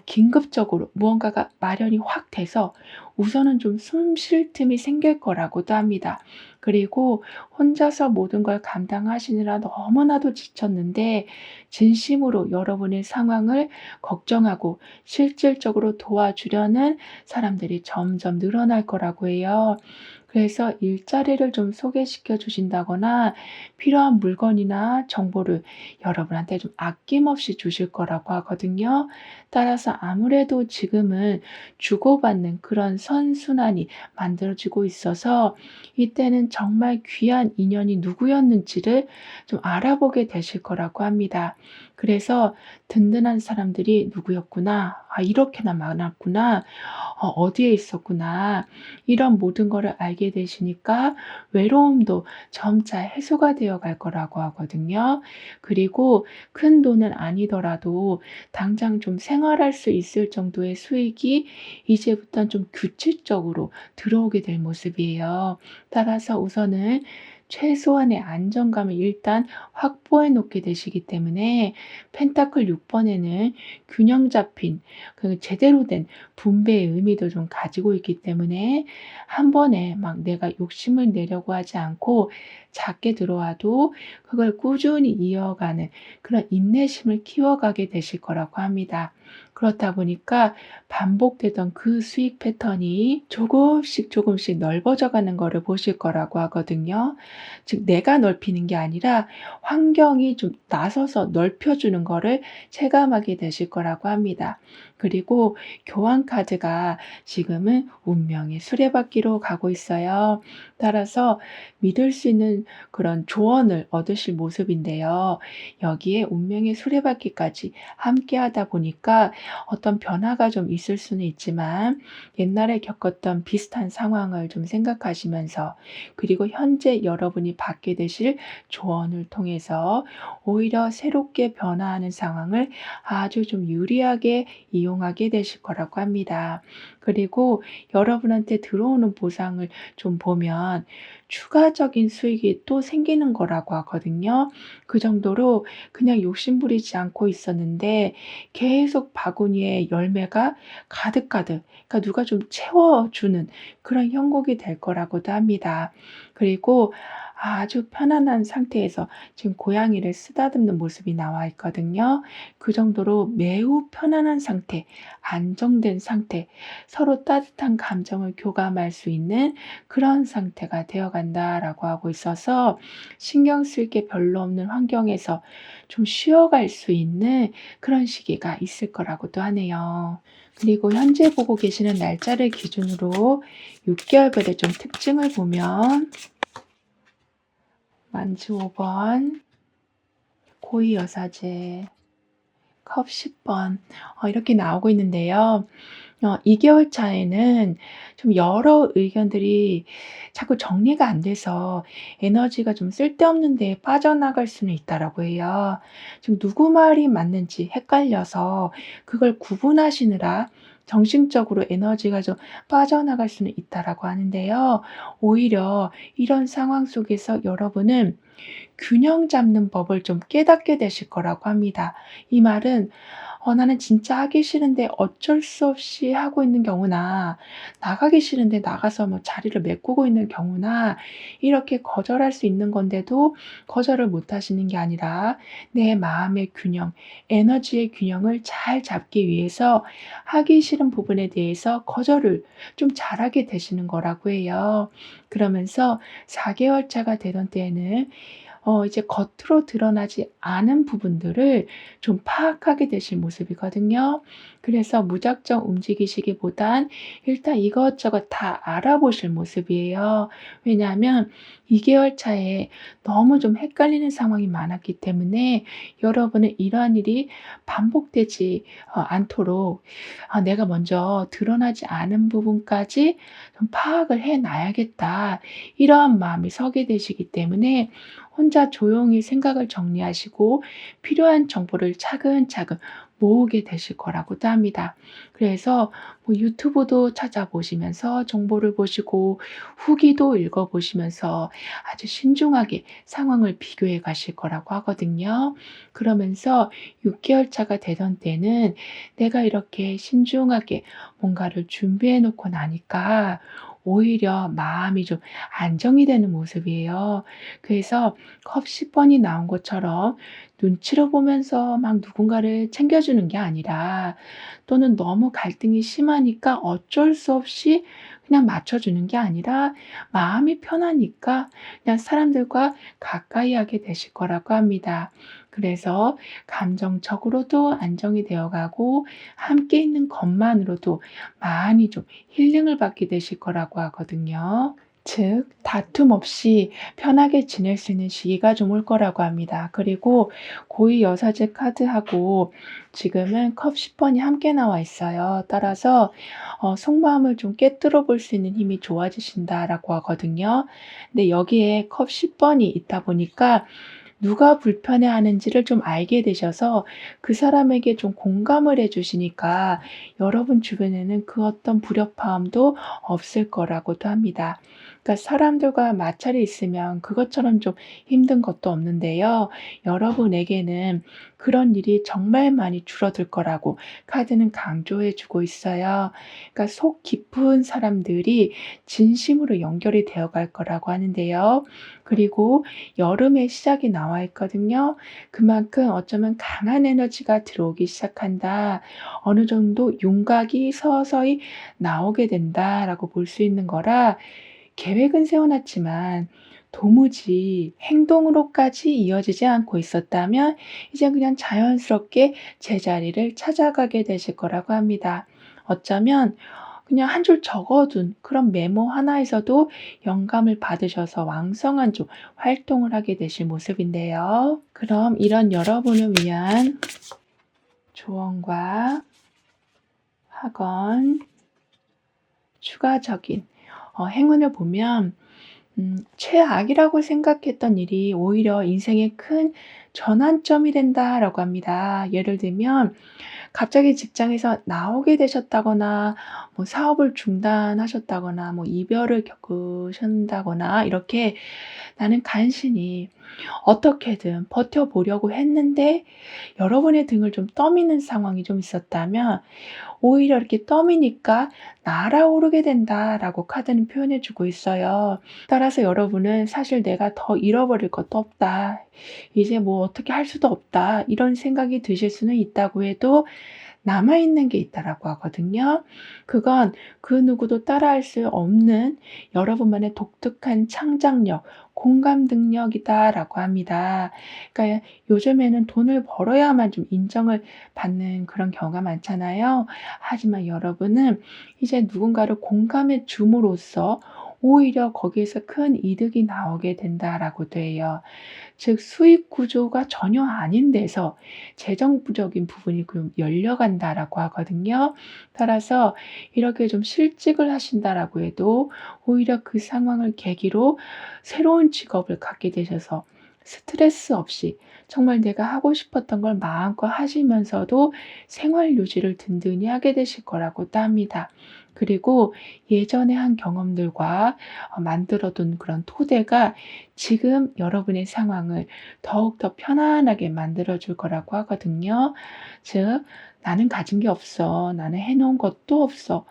긴급적으로 무언가가 마련이 확 돼서 우선은 좀 숨 쉴 틈이 생길 거라고도 합니다. 그리고 혼자서 모든 걸 감당하시느라 너무나도 지쳤는데 진심으로 여러분의 상황을 걱정하고 실질적으로 도와주려는 사람들이 점점 늘어날 거라고 해요. 그래서 일자리를 좀 소개시켜 주신다거나 필요한 물건이나 정보를 여러분한테 좀 아낌없이 주실 거라고 하거든요. 따라서 아무래도 지금은 주고받는 그런 선순환이 만들어지고 있어서 이때는 정말 귀한 인연이 누구였는지를 좀 알아보게 되실 거라고 합니다. 그래서 '든든한 사람들이 누구였구나. 이렇게나 많았구나. 어디에 있었구나.' 이런 모든 거를 알게 되시니까 외로움도 점차 해소가 되어 갈 거라고 하거든요. 그리고 큰 돈은 아니더라도 당장 좀 생활할 수 있을 정도의 수익이 이제부터는 좀 규칙적으로 들어오게 될 모습이에요. 따라서 우선은 최소한의 안정감을 일단 확보해 놓게 되시기 때문에 펜타클 6 번에는 균형 잡힌 제대로 된 분배의 의미도 좀 가지고 있기 때문에 한 번에 막 내가 욕심을 내려고 하지 않고 작게 들어와도 그걸 꾸준히 이어가는 그런 인내심을 키워가게 되실 거라고 합니다. 그렇다 보니까 반복되던 그 수익 패턴이 조금씩 조금씩 넓어져 가는 거를 보실 거라고 하거든요. 즉 내가 넓히는 게 아니라 환경이 좀 나서서 넓혀 주는 거를 체감하게 되실 거라고 합니다. 그리고 교환 카드가 지금은 운명의 수레바퀴로 가고 있어요. 따라서 믿을 수 있는 그런 조언을 얻으실 모습인데요. 여기에 운명의 수레바퀴까지 함께하다 보니까 어떤 변화가 좀 있을 수는 있지만 옛날에 겪었던 비슷한 상황을 좀 생각하시면서 그리고 현재 여러분이 받게 되실 조언을 통해서 오히려 새롭게 변화하는 상황을 아주 좀 유리하게 이용하게 되실 거라고 합니다. 그리고 여러분한테 들어오는 보상을 좀 보면 추가적인 수익이 또 생기는 거라고 하거든요. 그 정도로 그냥 욕심부리지 않고 있었는데 계속 바구니에 열매가 가득가득, 그러니까 누가 좀 채워주는 그런 형국이 될 거라고도 합니다. 그리고 아주 편안한 상태에서 지금 고양이를 쓰다듬는 모습이 나와 있거든요. 그 정도로 매우 편안한 상태, 안정된 상태, 서로 따뜻한 감정을 교감할 수 있는 그런 상태가 되어 간다라고 하고 있어서 신경 쓸 게 별로 없는 환경에서 좀 쉬어갈 수 있는 그런 시기가 있을 거라고도 하네요. 그리고 현재 보고 계시는 날짜를 기준으로 6개월별의 좀 특징을 보면 만지 5번, 고이 여사제, 컵 10번 이렇게 나오고 있는데요. 2개월 차에는 좀 여러 의견들이 자꾸 정리가 안 돼서 에너지가 좀 쓸데없는 데에 빠져나갈 수는 있다라고 해요. 지금 누구 말이 맞는지 헷갈려서 그걸 구분하시느라 정신적으로 에너지가 좀 빠져나갈 수는 있다라고 하는데요. 오히려 이런 상황 속에서 여러분은 균형 잡는 법을 좀 깨닫게 되실 거라고 합니다. 이 말은 나는 진짜 하기 싫은데 어쩔 수 없이 하고 있는 경우나 나가기 싫은데 나가서 뭐 자리를 메꾸고 있는 경우나 이렇게 거절할 수 있는 건데도 거절을 못 하시는 게 아니라 내 마음의 균형, 에너지의 균형을 잘 잡기 위해서 하기 싫은 부분에 대해서 거절을 좀 잘하게 되시는 거라고 해요. 그러면서 4개월 차가 되던 때에는 이제 겉으로 드러나지 않은 부분들을 좀 파악하게 되실 모습이거든요. 그래서 무작정 움직이시기보단 일단 이것저것 다 알아보실 모습이에요. 왜냐하면 2개월 차에 너무 좀 헷갈리는 상황이 많았기 때문에 여러분은 이러한 일이 반복되지 않도록 내가 먼저 드러나지 않은 부분까지 좀 파악을 해 놔야겠다. 이러한 마음이 서게 되시기 때문에 혼자 조용히 생각을 정리하시고 필요한 정보를 차근차근 모으게 되실 거라고도 합니다. 그래서 뭐 유튜브도 찾아보시면서 정보를 보시고 후기도 읽어보시면서 아주 신중하게 상황을 비교해 가실 거라고 하거든요. 그러면서 6개월 차가 되던 때는 내가 이렇게 신중하게 뭔가를 준비해 놓고 나니까 오히려 마음이 좀 안정이 되는 모습이에요. 그래서 컵 10번이 나온 것처럼 눈치를 보면서 막 누군가를 챙겨주는 게 아니라, 또는 너무 갈등이 심하니까 어쩔 수 없이 그냥 맞춰주는 게 아니라 마음이 편하니까 그냥 사람들과 가까이 하게 되실 거라고 합니다. 그래서 감정적으로도 안정이 되어 가고 함께 있는 것만으로도 많이 좀 힐링을 받게 되실 거라고 하거든요. 즉 다툼 없이 편하게 지낼 수 있는 시기가 좀 올 거라고 합니다. 그리고 고위 여사제 카드하고 지금은 컵 10번이 함께 나와 있어요. 따라서 속마음을 좀 꿰뚫어 볼 수 있는 힘이 좋아지신다라고 하거든요. 근데 여기에 컵 10번이 있다 보니까 누가 불편해하는지를 좀 알게 되셔서 그 사람에게 좀 공감을 해 주시니까 여러분 주변에는 그 어떤 불협화음도 없을 거라고도 합니다. 그러니까 사람들과 마찰이 있으면 그것처럼 좀 힘든 것도 없는데요. 여러분에게는 그런 일이 정말 많이 줄어들 거라고 카드는 강조해 주고 있어요. 그러니까 속 깊은 사람들이 진심으로 연결이 되어 갈 거라고 하는데요. 그리고 여름의 시작이 나와 있거든요. 그만큼 어쩌면 강한 에너지가 들어오기 시작한다. 어느 정도 윤곽이 서서히 나오게 된다라고 볼 수 있는 거라, 계획은 세워놨지만 도무지 행동으로까지 이어지지 않고 있었다면 이제 그냥 자연스럽게 제자리를 찾아가게 되실 거라고 합니다. 어쩌면 그냥 한 줄 적어둔 그런 메모 하나에서도 영감을 받으셔서 왕성한 좀 활동을 하게 되실 모습인데요. 그럼 이런 여러분을 위한 조언과 학원, 추가적인 행운을 보면, 최악이라고 생각했던 일이 오히려 인생의 큰 전환점이 된다라고 합니다. 예를 들면 갑자기 직장에서 나오게 되셨다거나, 뭐 사업을 중단하셨다거나, 뭐 이별을 겪으신다거나, 이렇게 나는 간신히 어떻게든 버텨보려고 했는데 여러분의 등을 좀 떠미는 상황이 좀 있었다면, 오히려 이렇게 떠미니까 날아오르게 된다라고 카드는 표현해 주고 있어요. 따라서 여러분은 사실 내가 더 잃어버릴 것도 없다, 이제 뭐 어떻게 할 수도 없다, 이런 생각이 드실 수는 있다고 해도 남아있는 게 있다라고 하거든요. 그건 그 누구도 따라할 수 없는 여러분만의 독특한 창작력, 공감 능력이다라고 합니다. 그러니까 요즘에는 돈을 벌어야만 좀 인정을 받는 그런 경우가 많잖아요. 하지만 여러분은 이제 누군가를 공감해 줌으로써 오히려 거기에서 큰 이득이 나오게 된다라고도 해요. 즉 수익 구조가 전혀 아닌 데서 재정부적인 부분이 그 열려간다라고 하거든요. 따라서 이렇게 좀 실직을 하신다라고 해도 오히려 그 상황을 계기로 새로운 직업을 갖게 되셔서 스트레스 없이 정말 내가 하고 싶었던 걸 마음껏 하시면서도 생활 유지를 든든히 하게 되실 거라고도 합니다. 그리고 예전에 한 경험들과 만들어둔 그런 토대가 지금 여러분의 상황을 더욱더 편안하게 만들어 줄 거라고 하거든요. 즉 "나는 가진 게 없어. 나는 해 놓은 것도 없어.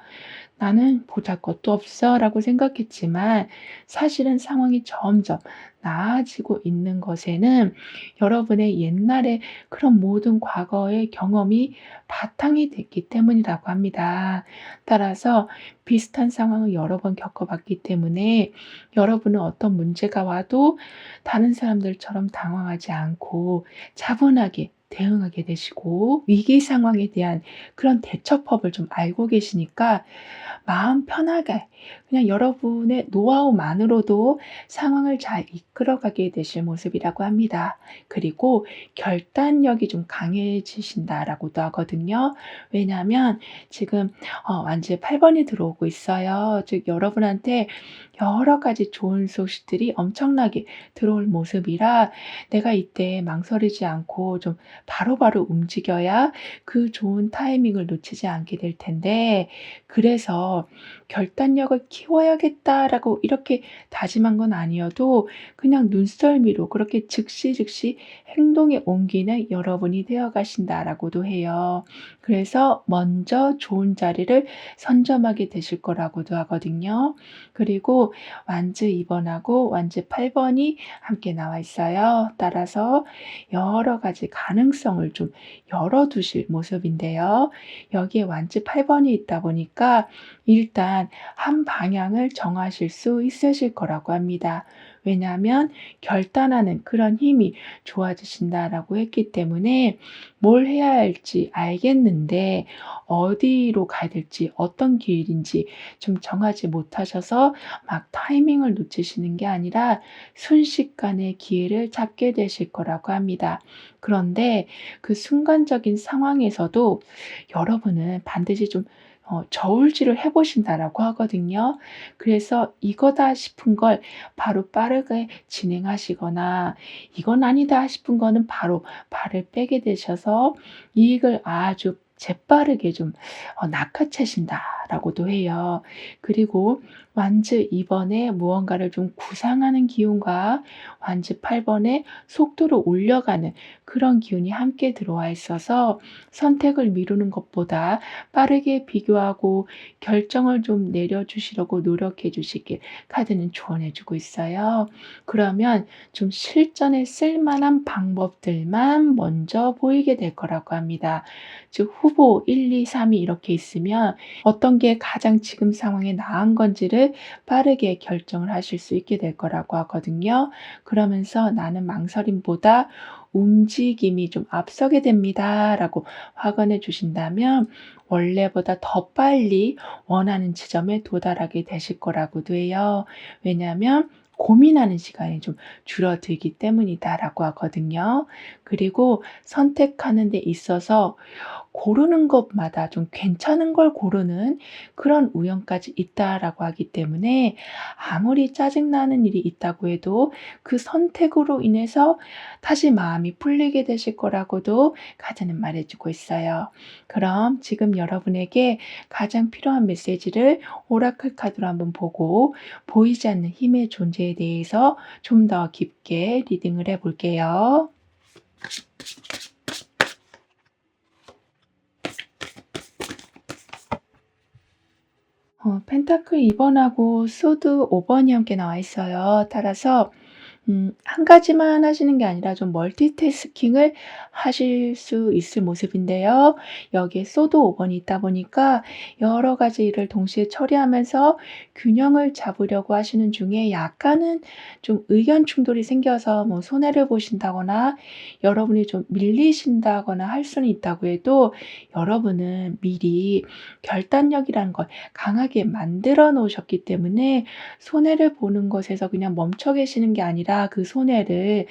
나는 보잘것도 없어."라고 생각했지만 사실은 상황이 점점 나아지고 있는 것에는 여러분의 옛날의 그런 모든 과거의 경험이 바탕이 됐기 때문이라고 합니다. 따라서 비슷한 상황을 여러 번 겪어봤기 때문에 여러분은 어떤 문제가 와도 다른 사람들처럼 당황하지 않고 차분하게 대응하게 되시고, 위기 상황에 대한 그런 대처법을 좀 알고 계시니까 마음 편하게 그냥 여러분의 노하우만으로도 상황을 잘 이끌어가게 되실 모습이라고 합니다. 그리고 결단력이 좀 강해지신다라고도 하거든요. 왜냐하면 지금 완전 8번이 들어오고 있어요. 즉 여러분한테 여러 가지 좋은 소식들이 엄청나게 들어올 모습이라 내가 이때 망설이지 않고 좀 바로바로 움직여야 그 좋은 타이밍을 놓치지 않게 될 텐데, 그래서 '결단력을 키워야겠다.'라고 이렇게 다짐한 건 아니어도 그냥 눈썰미로 그렇게 즉시 행동에 옮기는 여러분이 되어 가신다라고도 해요. 그래서 먼저 좋은 자리를 선점하게 되실 거라고도 하거든요. 그리고 완즈 2 번하고 완즈 8 번이 함께 나와 있어요. 따라서 여러 가지 가능성을 좀 열어 두실 모습인데요. 여기에 완즈 8 번이 있다 보니까 일단 한 방향을 정하실 수 있으실 거라고 합니다. 왜냐하면 결단하는 그런 힘이 좋아지신다라고 했기 때문에 뭘 해야 할지 알겠는데 어디로 가야 될지 어떤 길인지 좀 정하지 못하셔서 막 타이밍을 놓치시는 게 아니라 순식간에 기회를 잡게 되실 거라고 합니다. 그런데 그 순간적인 상황에서도 여러분은 반드시 좀 저울질을 해 보신다라고 하거든요. 그래서 이거다 싶은 걸 바로 빠르게 진행하시거나 이건 아니다 싶은 거는 바로 발을 빼게 되셔서 이익을 아주 재빠르게 좀 낚아채신다라고도 해요. 그리고 완즈 2 번에 무언가를 좀 구상하는 기운과 완즈 8 번에 속도를 올려가는 그런 기운이 함께 들어와 있어서 선택을 미루는 것보다 빠르게 비교하고 결정을 좀 내려주시려고 노력해 주시길 카드는 조언해 주고 있어요. 그러면 좀 실전에 쓸 만한 방법들만 먼저 보이게 될 거라고 합니다. 즉 후보 1, 2, 3이 이렇게 있으면 어떤 게 가장 지금 상황에 나은 건지를 빠르게 결정을 하실 수 있게 될 거라고 하거든요. 그러면서 "나는 망설임보다 움직임이 좀 앞서게 됩니다."라고 확언해 주신다면 원래보다 더 빨리 원하는 지점에 도달하게 되실 거라고도 해요. 왜냐하면 고민하는 시간이 좀 줄어들기 때문이다라고 하거든요. 그리고 선택하는 데 있어서 고르는 것마다 좀 괜찮은 걸 고르는 그런 우연까지 있다라고 하기 때문에 아무리 짜증나는 일이 있다고 해도 그 선택으로 인해서 다시 마음이 풀리게 되실 거라고도 카드는 말해 주고 있어요. 그럼 지금 여러분에게 가장 필요한 메시지를 오라클 카드로 한번 보고 보이지 않는 힘의 존재에 대해서 좀 더 깊게 리딩을 해 볼게요. 펜타클 2 번하고 소드 5 번이 함께 나와 있어요. 따라서 한 가지만 하시는 게 아니라 좀 멀티태스킹을 하실 수 있을 모습인데요. 여기에 소드 5 번이 있다 보니까 여러 가지 일을 동시에 처리하면서 균형을 잡으려고 하시는 중에 약간은 좀 의견 충돌이 생겨서 뭐 손해를 보신다거나 여러분이 좀 밀리신다거나 할 수는 있다고 해도 여러분은 미리 결단력이라는 걸 강하게 만들어 놓으셨기 때문에 손해를 보는 것에서 그냥 멈춰 계시는 게 아니라 그 손해를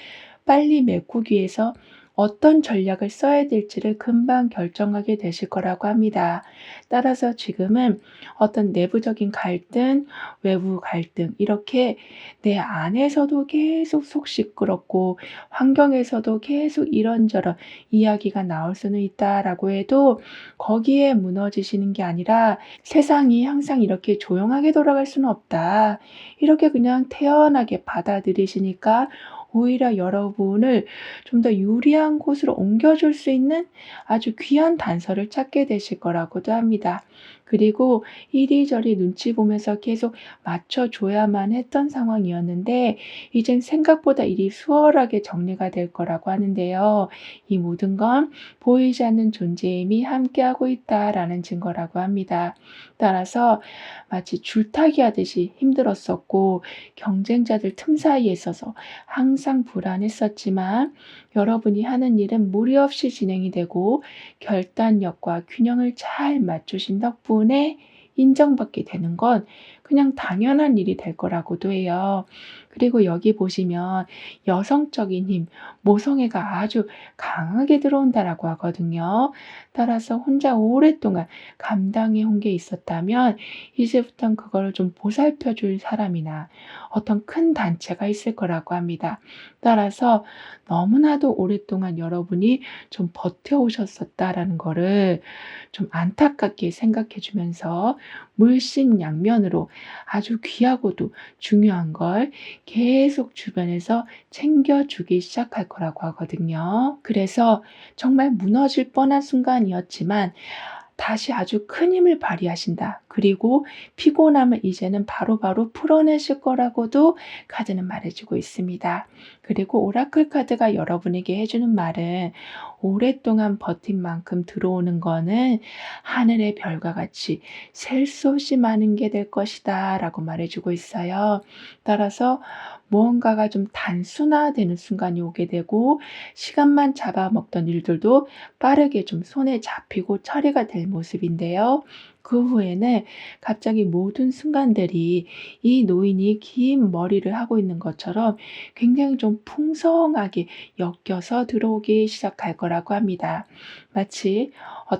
빨리 메꾸기 위해서 어떤 전략을 써야 될지를 금방 결정하게 되실 거라고 합니다. 따라서 지금은 어떤 내부적인 갈등, 외부 갈등 이렇게 내 안에서도 계속 속 시끄럽고 환경에서도 계속 이런저런 이야기가 나올 수는 있다라고 해도 거기에 무너지시는 게 아니라 '세상이 항상 이렇게 조용하게 돌아갈 수는 없다.' 이렇게 그냥 태연하게 받아들이시니까 오히려 여러분을 좀 더 유리한 곳으로 옮겨줄 수 있는 아주 귀한 단서를 찾게 되실 거라고도 합니다. 그리고 이리저리 눈치 보면서 계속 맞춰 줘야만 했던 상황이었는데 이젠 생각보다 일이 수월하게 정리가 될 거라고 하는데요. 이 모든 건 보이지 않는 존재의 힘이 함께하고 있다라는 증거라고 합니다. 따라서 마치 줄타기 하듯이 힘들었었고 경쟁자들 틈 사이에 있어서 항상 불안했었지만 여러분이 하는 일은 무리 없이 진행이 되고 결단력과 균형을 잘 맞추신 덕분에 인정받게 되는 건 그냥 당연한 일이 될 거라고도 해요. 그리고 여기 보시면 여성적인 힘, 모성애가 아주 강하게 들어온다라고 하거든요. 따라서 혼자 오랫동안 감당해 온 게 있었다면 이제부턴 그거를 좀 보살펴 줄 사람이나 어떤 큰 단체가 있을 거라고 합니다. 따라서 너무나도 오랫동안 여러분이 좀 버텨오셨었다라는 거를 좀 안타깝게 생각해 주면서 물심양면으로 아주 귀하고도 중요한 걸 계속 주변에서 챙겨주기 시작할 거라고 하거든요. 그래서 정말 무너질 뻔한 순간이었지만 다시 아주 큰 힘을 발휘하신다. 그리고 피곤함을 이제는 바로바로 풀어내실 거라고도 카드는 말해주고 있습니다. 그리고 오라클 카드가 여러분에게 해주는 말은 오랫동안 버틴 만큼 들어오는 거는 하늘의 별과 같이 셀 수 없이 많은 게 될 것이다 라고 말해주고 있어요. 따라서 무언가가 좀 단순화되는 순간이 오게 되고 시간만 잡아먹던 일들도 빠르게 좀 손에 잡히고 처리가 될 모습인데요. 그 후에는 갑자기 모든 순간들이 이 노인이 긴 머리를 하고 있는 것처럼 굉장히 좀 풍성하게 엮여서 들어오기 시작할 거라고 합니다. 마치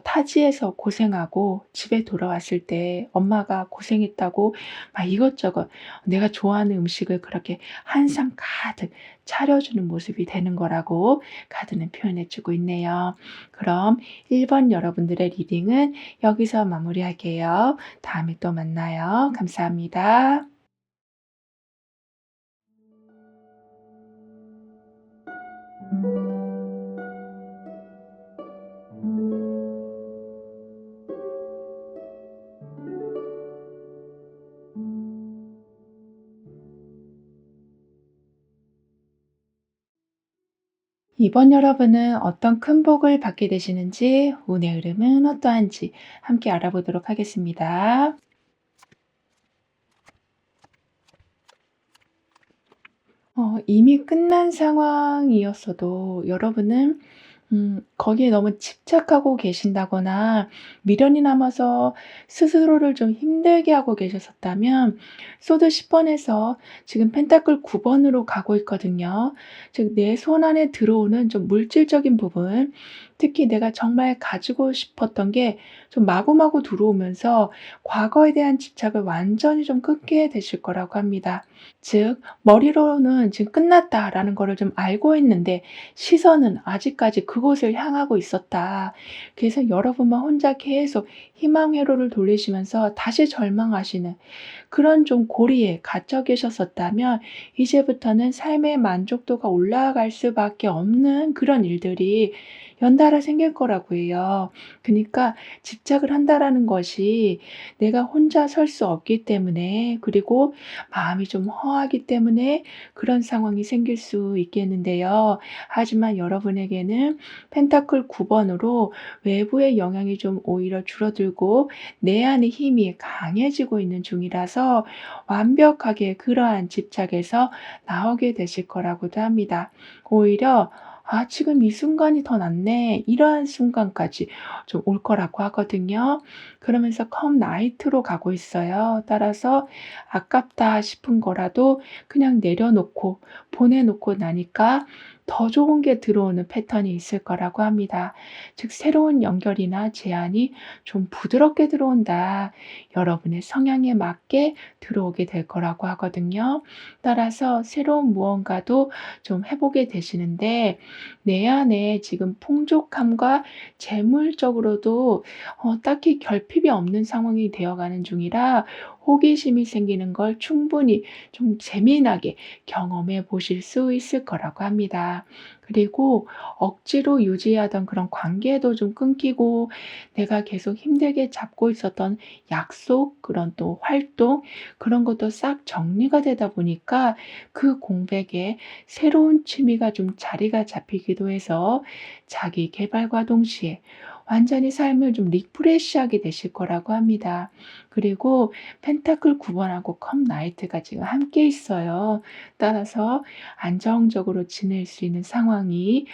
타지에서 고생하고 집에 돌아왔을 때 엄마가 고생했다고 막 이것저것 내가 좋아하는 음식을 그렇게 한 상 가득 차려주는 모습이 되는 거라고 카드는 표현해 주고 있네요. 그럼 1번 여러분들의 리딩은 여기서 마무리할게요. 다음에 또 만나요. 감사합니다. 이번 여러분은 어떤 큰 복을 받게 되시는지, 운의 흐름은 어떠한지 함께 알아보도록 하겠습니다. 이미 끝난 상황이었어도 여러분은 거기에 너무 집착하고 계신다거나 미련이 남아서 스스로를 좀 힘들게 하고 계셨었다면 소드 10 번에서 지금 펜타클 9 번으로 가고 있거든요. 즉 내 손 안에 들어오는 좀 물질적인 부분, 특히 내가 정말 가지고 싶었던 게 좀 마구마구 들어오면서 과거에 대한 집착을 완전히 좀 끊게 되실 거라고 합니다. 즉 머리로는 '지금 끝났다.'라는 거를 좀 알고 있는데 시선은 아직까지 그곳을 향하고 있었다. 그래서 여러분만 혼자 계속 희망 회로를 돌리시면서 다시 절망하시는 그런 좀 고리에 갇혀 계셨었다면 이제부터는 삶의 만족도가 올라갈 수밖에 없는 그런 일들이 연달아 생길 거라고 해요. 그니까 집착을 한다라는 것이 내가 혼자 설 수 없기 때문에, 그리고 마음이 좀 허하기 때문에 그런 상황이 생길 수 있겠는데요. 하지만 여러분에게는 펜타클 9 번으로 외부의 영향이 좀 오히려 줄어들고 내 안의 힘이 강해지고 있는 중이라서 완벽하게 그러한 집착에서 나오게 되실 거라고도 합니다. 오히려 '아 지금 이 순간이 더 낫네.' 이러한 순간까지 좀 올 거라고 하거든요. 그러면서 컴 나이트로 가고 있어요. 따라서 아깝다 싶은 거라도 그냥 내려놓고 보내 놓고 나니까 더 좋은 게 들어오는 패턴이 있을 거라고 합니다. 즉 새로운 연결이나 제안이 좀 부드럽게 들어온다. 여러분의 성향에 맞게 들어오게 될 거라고 하거든요. 따라서 새로운 무언가도 좀 해 보게 되시는데 내 안에 지금 풍족함과 재물적으로도 딱히 결핍이 없는 상황이 되어가는 중이라 호기심이 생기는 걸 충분히 좀 재미나게 경험해 보실 수 있을 거라고 합니다. 그리고 억지로 유지하던 그런 관계도 좀 끊기고 내가 계속 힘들게 잡고 있었던 약속, 그런 또 활동, 그런 것도 싹 정리가 되다 보니까 그 공백에 새로운 취미가 좀 자리가 잡히기도 해서 자기 계발과 동시에 완전히 삶을 좀 리프레시하게 되실 거라고 합니다. 그리고 펜타클 9 번하고 컵 나이트가 지금 함께 있어요. 따라서 안정적으로 지낼 수 있는 상황이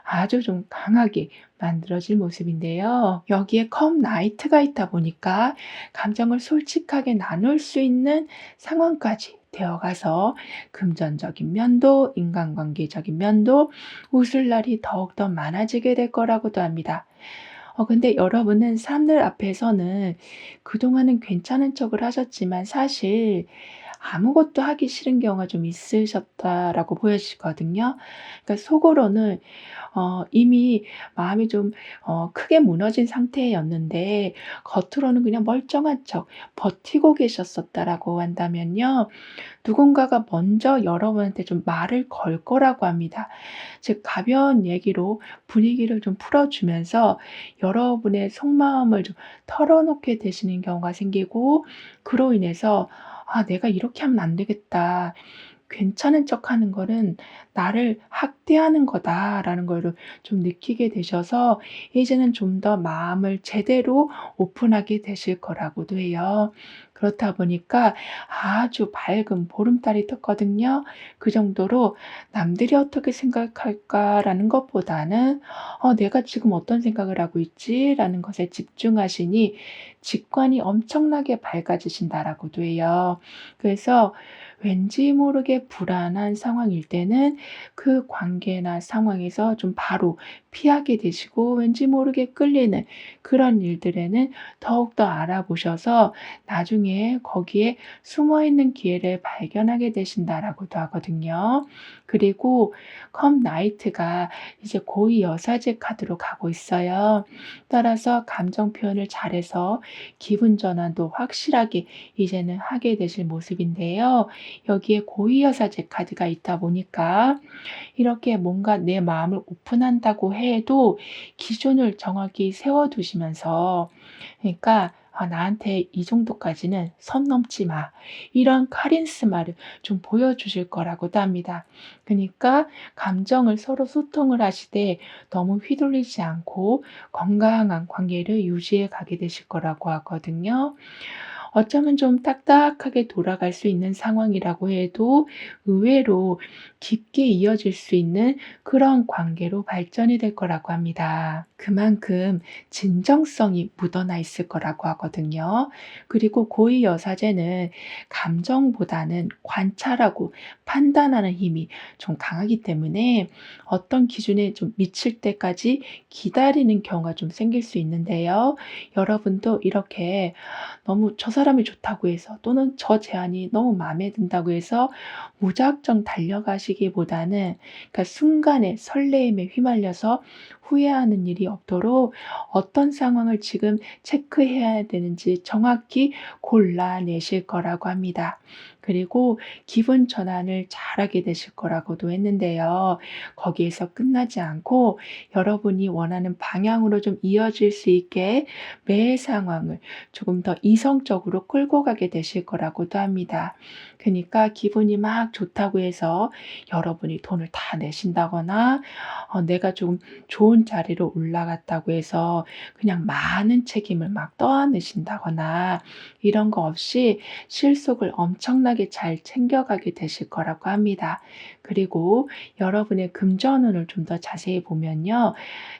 아주 좀 강하게 만들어질 모습인데요. 여기에 컵 나이트가 있다 보니까 감정을 솔직하게 나눌 수 있는 상황까지 되어가서 금전적인 면도, 인간관계적인 면도 웃을 날이 더욱더 많아지게 될 거라고도 합니다. 근데 여러분은 사람들 앞에서는 그동안은 괜찮은 척을 하셨지만 사실 아무것도 하기 싫은 경우가 좀 있으셨다라고 보여지거든요. 그러니까 속으로는 이미 마음이 좀 크게 무너진 상태였는데 겉으로는 그냥 멀쩡한 척 버티고 계셨었다라고 한다면요. 누군가가 먼저 여러분한테 좀 말을 걸 거라고 합니다. 즉 가벼운 얘기로 분위기를 좀 풀어 주면서 여러분의 속마음을 좀 털어놓게 되시는 경우가 생기고 그로 인해서 '아 내가 이렇게 하면 안 되겠다. 괜찮은 척하는 거는 나를 학대하는 거다.'라는 거를 좀 느끼게 되셔서 이제는 좀 더 마음을 제대로 오픈하게 되실 거라고도 해요. 그렇다 보니까 아주 밝은 보름달이 떴거든요. 그 정도로 '남들이 어떻게 생각할까.'라는 것보다는 '내가 지금 어떤 생각을 하고 있지?'라는 것에 집중하시니 직관이 엄청나게 밝아지신다라고도 해요. 그래서 왠지 모르게 불안한 상황일 때는 그 관계나 상황에서 좀 바로 피하게 되시고 왠지 모르게 끌리는 그런 일들에는 더욱더 알아보셔서 나중에 거기에 숨어 있는 기회를 발견하게 되신다라고도 하거든요. 그리고 컵 나이트가 이제 고위 여사제 카드로 가고 있어요. 따라서 감정 표현을 잘해서 기분 전환도 확실하게 이제는 하게 되실 모습인데요. 여기에 고위 여사제 카드가 있다 보니까 이렇게 뭔가 내 마음을 오픈한다고 해도 기준을 정확히 세워 두시면서 그러니까 '나한테 이 정도까지는 선 넘지 마.' 이런 카리스마를 좀 보여주실 거라고도 합니다. 그니까 감정을 서로 소통을 하시되 너무 휘둘리지 않고 건강한 관계를 유지해 가게 되실 거라고 하거든요. 어쩌면 좀 딱딱하게 돌아갈 수 있는 상황이라고 해도 의외로 깊게 이어질 수 있는 그런 관계로 발전이 될 거라고 합니다. 그만큼 진정성이 묻어나 있을 거라고 하거든요. 그리고 고위 여사제는 감정보다는 관찰하고 판단하는 힘이 좀 강하기 때문에 어떤 기준에 좀 미칠 때까지 기다리는 경우가 좀 생길 수 있는데요. 여러분도 이렇게 너무 저 사람이 좋다고 해서 또는 저 제안이 너무 마음에 든다고 해서 무작정 달려가시기보다는 그러니까 순간의 설레임에 휘말려서 후회하는 일이 없도록 어떤 상황을 지금 체크해야 되는지 정확히 골라내실 거라고 합니다. 그리고 기분 전환을 잘하게 되실 거라고도 했는데요. 거기에서 끝나지 않고 여러분이 원하는 방향으로 좀 이어질 수 있게 매 상황을 조금 더 이성적으로 끌고 가게 되실 거라고도 합니다. 그니까 기분이 막 좋다고 해서 여러분이 돈을 다 내신다거나 내가 좀 좋은 자리로 올라갔다고 해서 그냥 많은 책임을 막 떠안으신다거나 이런 거 없이 실속을 엄청나게 잘 챙겨가게 되실 거라고 합니다. 그리고 여러분의 금전운을 좀 더 자세히 보면요.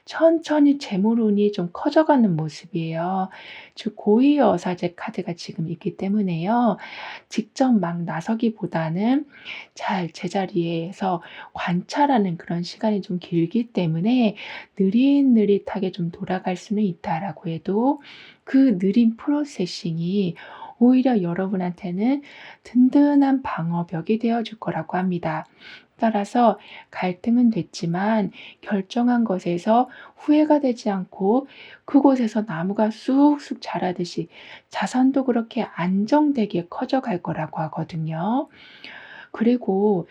천천히 재물운이 좀 커져가는 모습이에요. 즉 고위 여사제 카드가 지금 있기 때문에요. 직접 막 나서기보다는 잘 제자리에서 관찰하는 그런 시간이 좀 길기 때문에 느릿느릿하게 좀 돌아갈 수는 있다라고 해도 그 느린 프로세싱이 오히려 여러분한테는 든든한 방어벽이 되어 줄 거라고 합니다. 따라서 갈등은 됐지만 결정한 것에서 후회가 되지 않고 그곳에서 나무가 쑥쑥 자라듯이 자산도 그렇게 안정되게 커져갈 거라고 하거든요. 그리고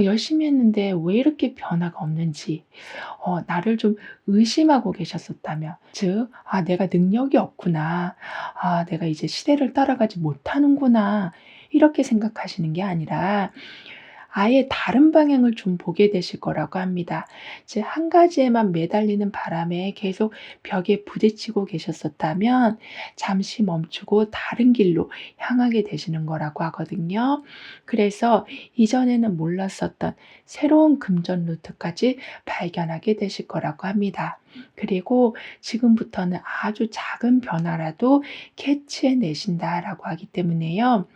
열심히 했는데 왜 이렇게 변화가 없는지 나를 좀 의심하고 계셨었다면 즉 '아 내가 능력이 없구나. 아 내가 이제 시대를 따라가지 못하는구나.' 이렇게 생각하시는 게 아니라 아예 다른 방향을 좀 보게 되실 거라고 합니다. 즉 한 가지에만 매달리는 바람에 계속 벽에 부딪히고 계셨었다면 잠시 멈추고 다른 길로 향하게 되시는 거라고 하거든요. 그래서 이전에는 몰랐었던 새로운 금전 루트까지 발견하게 되실 거라고 합니다. 그리고 지금부터는 아주 작은 변화라도 캐치해 내신다라고 하기 때문에요.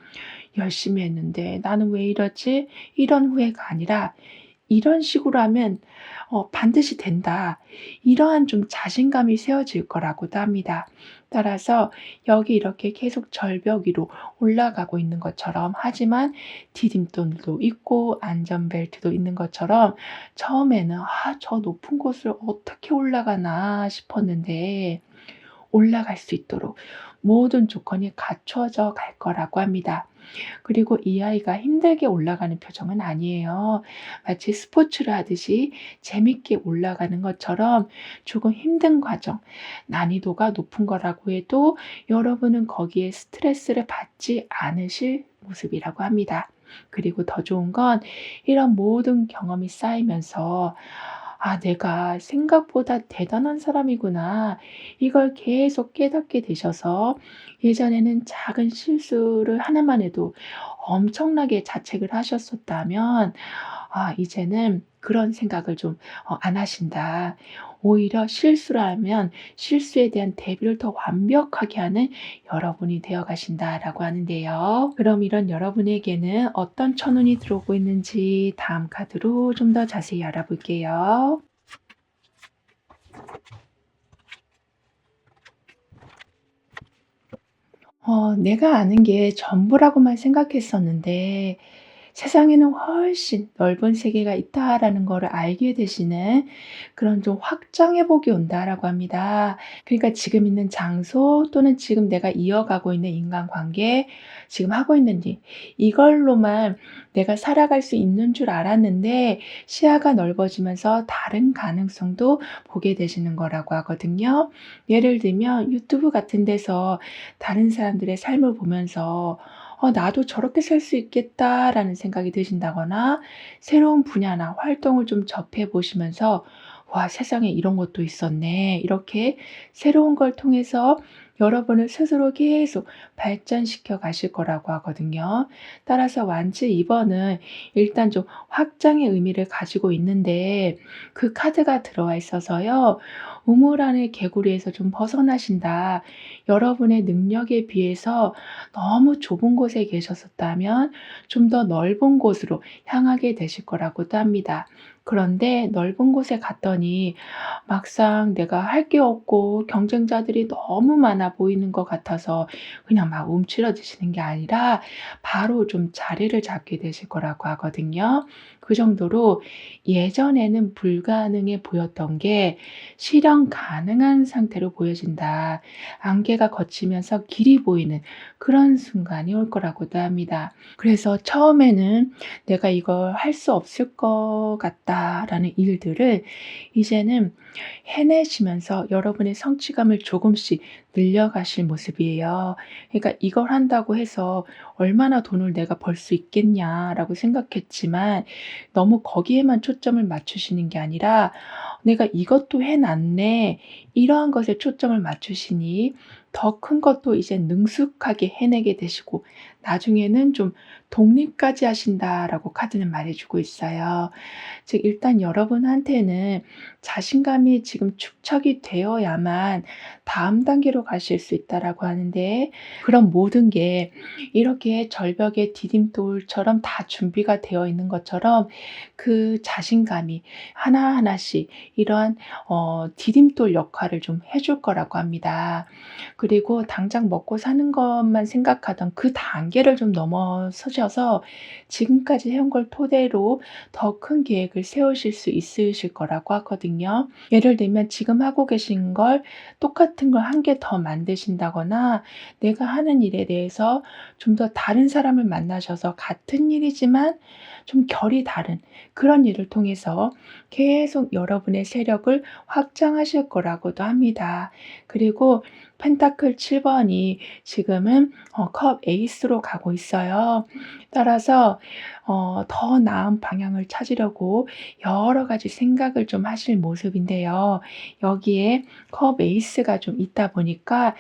열심히 했는데 나는 왜 이러지?' 이런 후회가 아니라 '이런 식으로 하면 반드시 된다.' 이러한 좀 자신감이 세워질 거라고도 합니다. 따라서 여기 이렇게 계속 절벽 위로 올라가고 있는 것처럼, 하지만 디딤돌도 있고 안전벨트도 있는 것처럼 처음에는 '아 저 높은 곳을 어떻게 올라가나.' 싶었는데 올라갈 수 있도록 모든 조건이 갖춰져 갈 거라고 합니다. 그리고 이 아이가 힘들게 올라가는 표정은 아니에요. 마치 스포츠를 하듯이 재밌게 올라가는 것처럼 조금 힘든 과정, 난이도가 높은 거라고 해도 여러분은 거기에 스트레스를 받지 않으실 모습이라고 합니다. 그리고 더 좋은 건 이런 모든 경험이 쌓이면서 '아 내가 생각보다 대단한 사람이구나.' 이걸 계속 깨닫게 되셔서 예전에는 작은 실수를 하나만 해도 엄청나게 자책을 하셨었다면 이제는 그런 생각을 좀 안 하신다. 오히려 실수를 하면 실수에 대한 대비를 더 완벽하게 하는 여러분이 되어 가신다라고 하는데요. 그럼 이런 여러분에게는 어떤 천운이 들어오고 있는지 다음 카드로 좀 더 자세히 알아볼게요. 내가 아는 게 전부라고만 생각했었는데 '세상에는 훨씬 넓은 세계가 있다.'라는 거를 알게 되시는 그런 좀 확장 회복이 온다라고 합니다. 그러니까 지금 있는 장소 또는 지금 내가 이어가고 있는 인간관계, 지금 하고 있는 일, 이걸로만 내가 살아갈 수 있는 줄 알았는데 시야가 넓어지면서 다른 가능성도 보게 되시는 거라고 하거든요. 예를 들면 유튜브 같은 데서 다른 사람들의 삶을 보면서 '나도 저렇게 살 수 있겠다.'라는 생각이 드신다거나 새로운 분야나 활동을 좀 접해 보시면서 '와 세상에 이런 것도 있었네.' 이렇게 새로운 걸 통해서 여러분을 스스로 계속 발전시켜 가실 거라고 하거든요. 따라서 완치 2 번은 일단 좀 확장의 의미를 가지고 있는데 그 카드가 들어와 있어서요. '우물 안의 개구리에서 좀 벗어나신다.' 여러분의 능력에 비해서 너무 좁은 곳에 계셨었다면 좀 더 넓은 곳으로 향하게 되실 거라고도 합니다. 그런데 넓은 곳에 갔더니 막상 내가 할 게 없고 경쟁자들이 너무 많아 보이는 것 같아서 그냥 막 움츠러드시는 게 아니라 바로 좀 자리를 잡게 되실 거라고 하거든요. 그 정도로 예전에는 불가능해 보였던 게 실현 가능한 상태로 보여진다. 안개가 걷히면서 길이 보이는 그런 순간이 올 거라고도 합니다. 그래서 처음에는 '내가 이걸 할 수 없을 것 같다.'라는 일들을 이제는 해내시면서 여러분의 성취감을 조금씩 늘려가실 모습이에요. 그러니까 '이걸 한다고 해서 얼마나 돈을 내가 벌 수 있겠냐.'라고 생각했지만 너무 거기에만 초점을 맞추시는 게 아니라 '내가 이것도 해 놨네.' 이러한 것에 초점을 맞추시니 더 큰 것도 이제 능숙하게 해내게 되시고 나중에는 좀 "독립까지 하신다."라고 카드는 말해 주고 있어요. 즉 일단 여러분한테는 자신감이 지금 축적이 되어야만 다음 단계로 가실 수 있다라고 하는데 그런 모든 게 이렇게 절벽의 디딤돌처럼 다 준비가 되어 있는 것처럼 그 자신감이 하나하나씩 이러한 디딤돌 역할을 좀 해줄 거라고 합니다. 그리고 당장 먹고 사는 것만 생각하던 그 단계를 좀 넘어서셔서 지금까지 해온 걸 토대로 더 큰 계획을 세우실 수 있으실 거라고 하거든요. 예를 들면 지금 하고 계신 걸 똑같은 걸 한 개 더 만드신다거나 내가 하는 일에 대해서 좀 더 다른 사람을 만나셔서 같은 일이지만 좀 결이 다른 그런 일을 통해서 계속 여러분의 세력을 확장하실 거라고도 합니다. 그리고 펜타클 7 번이 지금은 컵 에이스로 가고 있어요. 따라서 더 나은 방향을 찾으려고 여러 가지 생각을 좀 하실 모습인데요. 여기에 컵 에이스가 좀 있다 보니까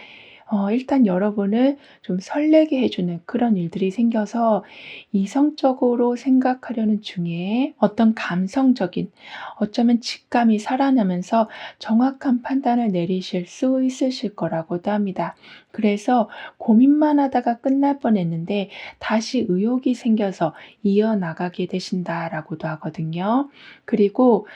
일단 여러분을 좀 설레게 해 주는 그런 일들이 생겨서 이성적으로 생각하려는 중에 어떤 감성적인, 어쩌면 직감이 살아나면서 정확한 판단을 내리실 수 있으실 거라고도 합니다. 그래서 고민만 하다가 끝날 뻔했는데 다시 의욕이 생겨서 이어나가게 되신다라고도 하거든요. 그리고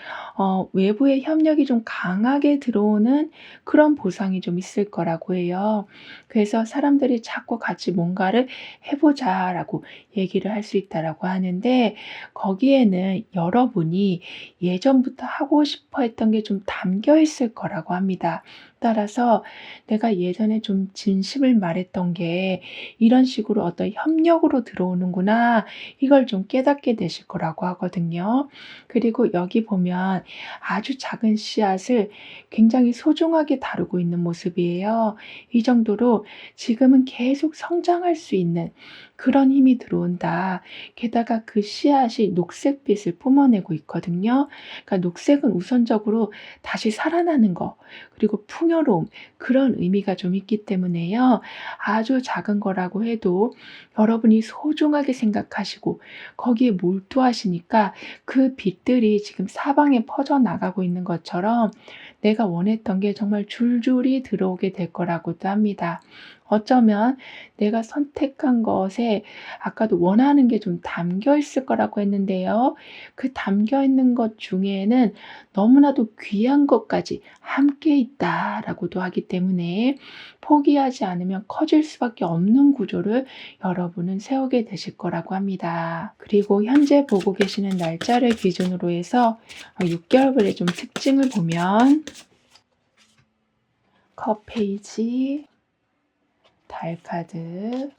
외부의 협력이 좀 강하게 들어오는 그런 보상이 좀 있을 거라고 해요. 그래서 사람들이 자꾸 같이 뭔가를 해 보자라고 얘기를 할 수 있다라고 하는데, 거기에는 여러분이 예전부터 하고 싶어 했던 게 좀 담겨 있을 거라고 합니다. 따라서 '내가 예전에 좀 진심을 말했던 게 이런 식으로 어떤 협력으로 들어오는구나.' 이걸 좀 깨닫게 되실 거라고 하거든요. 그리고 여기 보면 아주 작은 씨앗을 굉장히 소중하게 다루고 있는 모습이에요. 이 정도로 지금은 계속 성장할 수 있는 그런 힘이 들어온다. 게다가 그 씨앗이 녹색빛을 뿜어내고 있거든요. 그러니까 녹색은 우선적으로 다시 살아나는 거, 그리고 풍요로움, 그런 의미가 좀 있기 때문에요. 아주 작은 거라고 해도 여러분이 소중하게 생각하시고 거기에 몰두하시니까 그 빛들이 지금 사방에 퍼져나가고 있는 것처럼 내가 원했던 게 정말 줄줄이 들어오게 될 거라고도 합니다. 어쩌면 내가 선택한 것에 아까도 원하는 게 좀 담겨 있을 거라고 했는데요. 그 담겨 있는 것 중에는 너무나도 귀한 것까지 함께 있다라고도 하기 때문에 포기하지 않으면 커질 수밖에 없는 구조를 여러분은 세우게 되실 거라고 합니다. 그리고 현재 보고 계시는 날짜를 기준으로 해서 6개월분의 좀 특징을 보면 컵 페이지, 달 카드,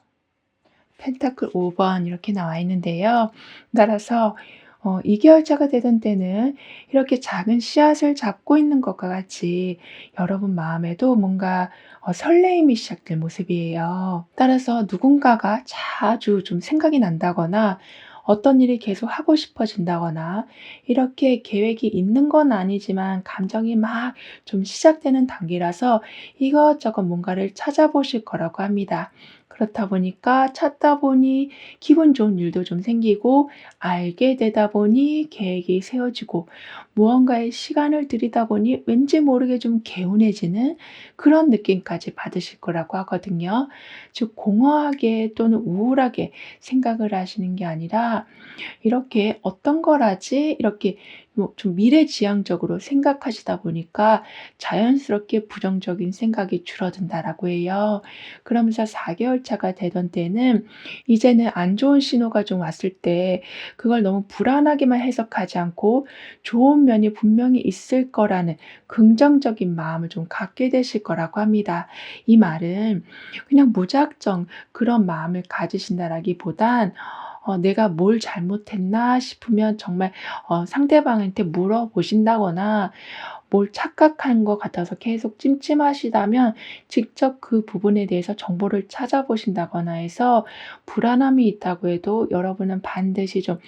펜타클 5번 이렇게 나와 있는데요. 따라서 2개월차가 되던 때는 이렇게 작은 씨앗을 잡고 있는 것과 같이 여러분 마음에도 뭔가 설레임이 시작될 모습이에요. 따라서 누군가가 자주 좀 생각이 난다거나 어떤 일이 계속 하고 싶어진다거나 이렇게 계획이 있는 건 아니지만 감정이 막 좀 시작되는 단계라서 이것저것 뭔가를 찾아보실 거라고 합니다. 그렇다 보니까 찾다 보니 기분 좋은 일도 좀 생기고, 알게 되다 보니 계획이 세워지고, 무언가에 시간을 들이다 보니 왠지 모르게 좀 개운해지는 그런 느낌까지 받으실 거라고 하거든요. 즉 공허하게 또는 우울하게 생각을 하시는 게 아니라 이렇게 '어떤 걸 하지?' 이렇게 뭐 좀 미래지향적으로 생각하시다 보니까 자연스럽게 부정적인 생각이 줄어든다라고 해요. 그러면서 4개월 차가 되던 때는 이제는 안 좋은 신호가 좀 왔을 때 그걸 너무 불안하게만 해석하지 않고 좋은 면이 분명히 있을 거라는 긍정적인 마음을 좀 갖게 되실 거라고 합니다. 이 말은 그냥 무작정 그런 마음을 가지신다라기보단 '내가 뭘 잘못했나?' 싶으면 정말 상대방한테 물어보신다거나 뭘 착각한 것 같아서 계속 찜찜하시다면 직접 그 부분에 대해서 정보를 찾아보신다거나 해서 불안함이 있다고 해도 여러분은 반드시 좀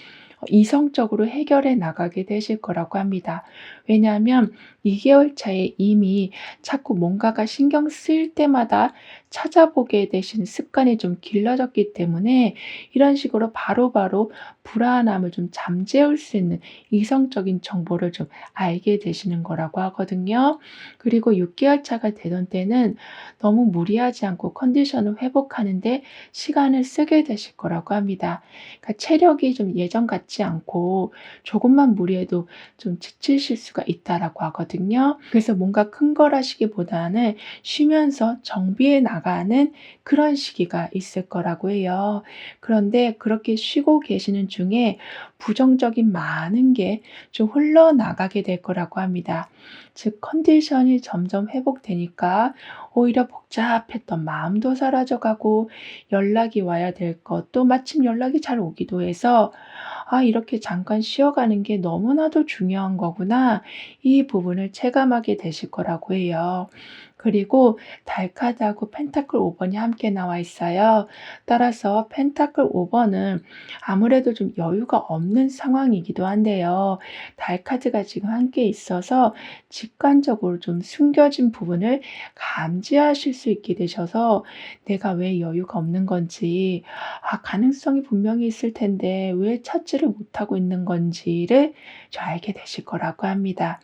이성적으로 해결해 나가게 되실 거라고 합니다. 왜냐하면 2개월 차에 이미 자꾸 뭔가가 신경 쓰일 때마다 찾아보게 되신 습관이 좀 길러졌기 때문에 이런 식으로 바로바로 불안함을 좀 잠재울 수 있는 이성적인 정보를 좀 알게 되시는 거라고 하거든요. 그리고 6개월 차가 되던 때는 너무 무리하지 않고 컨디션을 회복하는 데 시간을 쓰게 되실 거라고 합니다. 그러니까 체력이 좀 예전 같지 않고 조금만 무리해도 좀 지치실 수가 있다라고 하거든요. 그래서 뭔가 큰 걸 하시기보다는 쉬면서 정비해 나가는 그런 시기가 있을 거라고 해요. 그런데 그렇게 쉬고 계시는 중에 부정적인 많은 게 좀 흘러나가게 될 거라고 합니다. 즉 컨디션이 점점 회복되니까 오히려 복잡했던 마음도 사라져가고 연락이 와야 될 것도 마침 연락이 잘 오기도 해서 '아 이렇게 잠깐 쉬어가는 게 너무나도 중요한 거구나.' 이 부분을 체감하게 되실 거라고 해요. 그리고 달 카드하고 펜타클 5번이 함께 나와 있어요. 따라서 펜타클 5번은 아무래도 좀 여유가 없는 상황이기도 한데요. 달 카드가 지금 함께 있어서 직관적으로 좀 숨겨진 부분을 감지하실 수 있게 되셔서 내가 왜 여유가 없는 건지, 가능성이 분명히 있을 텐데 왜 찾지를 못하고 있는 건지를 좀 알게 되실 거라고 합니다.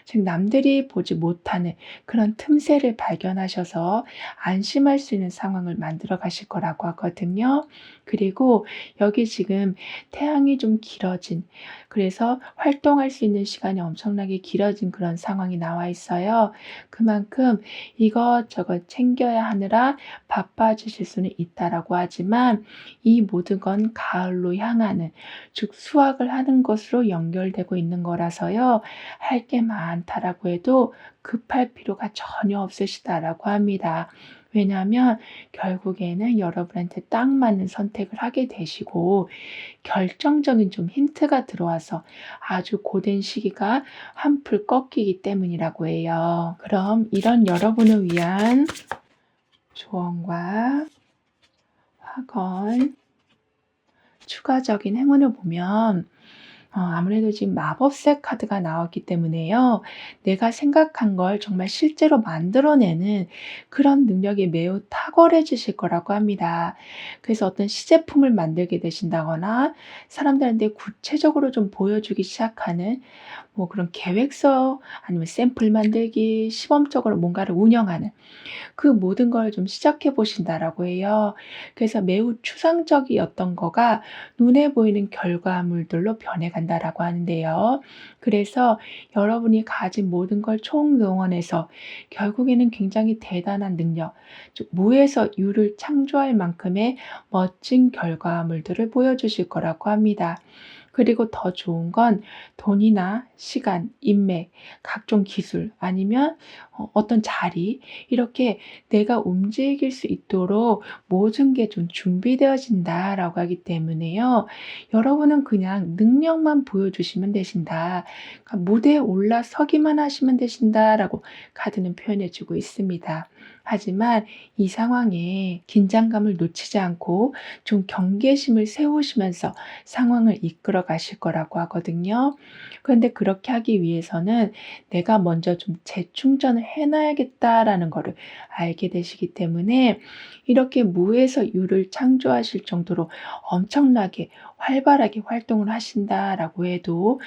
즉 남들이 보지 못하는 그런 틈새를 발견하셔서 안심할 수 있는 상황을 만들어 가실 거라고 하거든요. 그리고 여기 지금 태양이 좀 길어진, 그래서 활동할 수 있는 시간이 엄청나게 길어진 그런 상황이 나와 있어요. 그만큼 이것저것 챙겨야 하느라 바빠지실 수는 있다라고 하지만 이 모든 건 가을로 향하는, 즉 수확을 하는 것으로 연결되고 있는 거라서요. 할 게 많다라고 해도 급할 필요가 전혀 없으시다라고 합니다. 왜냐하면 결국에는 여러분한테 딱 맞는 선택을 하게 되시고 결정적인 좀 힌트가 들어와서 아주 고된 시기가 한풀 꺾이기 때문이라고 해요. 그럼 이런 여러분을 위한 조언과 확언, 추가적인 행운을 보면 아무래도 지금 마법색 카드가 나왔기 때문에요. 내가 생각한 걸 정말 실제로 만들어내는 그런 능력이 매우 탁월해지실 거라고 합니다. 그래서 어떤 시제품을 만들게 되신다거나 사람들한테 구체적으로 좀 보여주기 시작하는 그런 계획서, 아니면 샘플 만들기, 시범적으로 뭔가를 운영하는 그 모든 걸 좀 시작해 보신다라고 해요. 그래서 매우 추상적이었던 거가 눈에 보이는 결과물들로 변해간다라고 하는데요. 그래서 여러분이 가진 모든 걸 총동원해서 결국에는 굉장히 대단한 능력, 즉 무에서 유를 창조할 만큼의 멋진 결과물들을 보여주실 거라고 합니다. 그리고 더 좋은 건 돈이나 시간, 인맥, 각종 기술, 아니면 어떤 자리, 이렇게 내가 움직일 수 있도록 모든 게 좀 준비되어진다라고 하기 때문에요. 여러분은 그냥 능력만 보여주시면 되신다. 그러니까 무대에 올라서기만 하시면 되신다라고 카드는 표현해 주고 있습니다. 하지만 이 상황에 긴장감을 놓치지 않고 좀 경계심을 세우시면서 상황을 이끌어 가실 거라고 하거든요. 그런데 그렇게 하기 위해서는 내가 먼저 좀 재충전을 해 놔야겠다라는 거를 알게 되시기 때문에 이렇게 무에서 유를 창조하실 정도로 엄청나게 활발하게 활동을 하신다라고 해도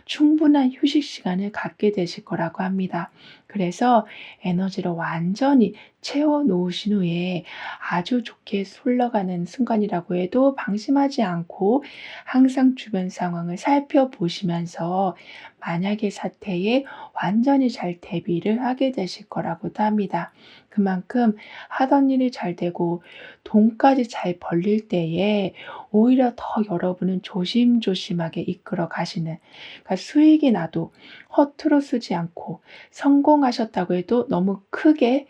충분한 휴식 시간을 갖게 되실 거라고 합니다. 그래서 에너지를 완전히 채워 놓으신 후에 아주 좋게 흘러가는 순간이라고 해도 방심하지 않고 항상 주변 상황을 살펴보시면서 만약의 사태에 완전히 잘 대비를 하게 되실 거라고도 합니다. 그만큼 하던 일이 잘 되고 돈까지 잘 벌릴 때에 오히려 더 여러분은 조심조심하게 이끌어 가시는, 그러니까 수익이 나도 허투루 쓰지 않고 성공하셨다고 해도 너무 크게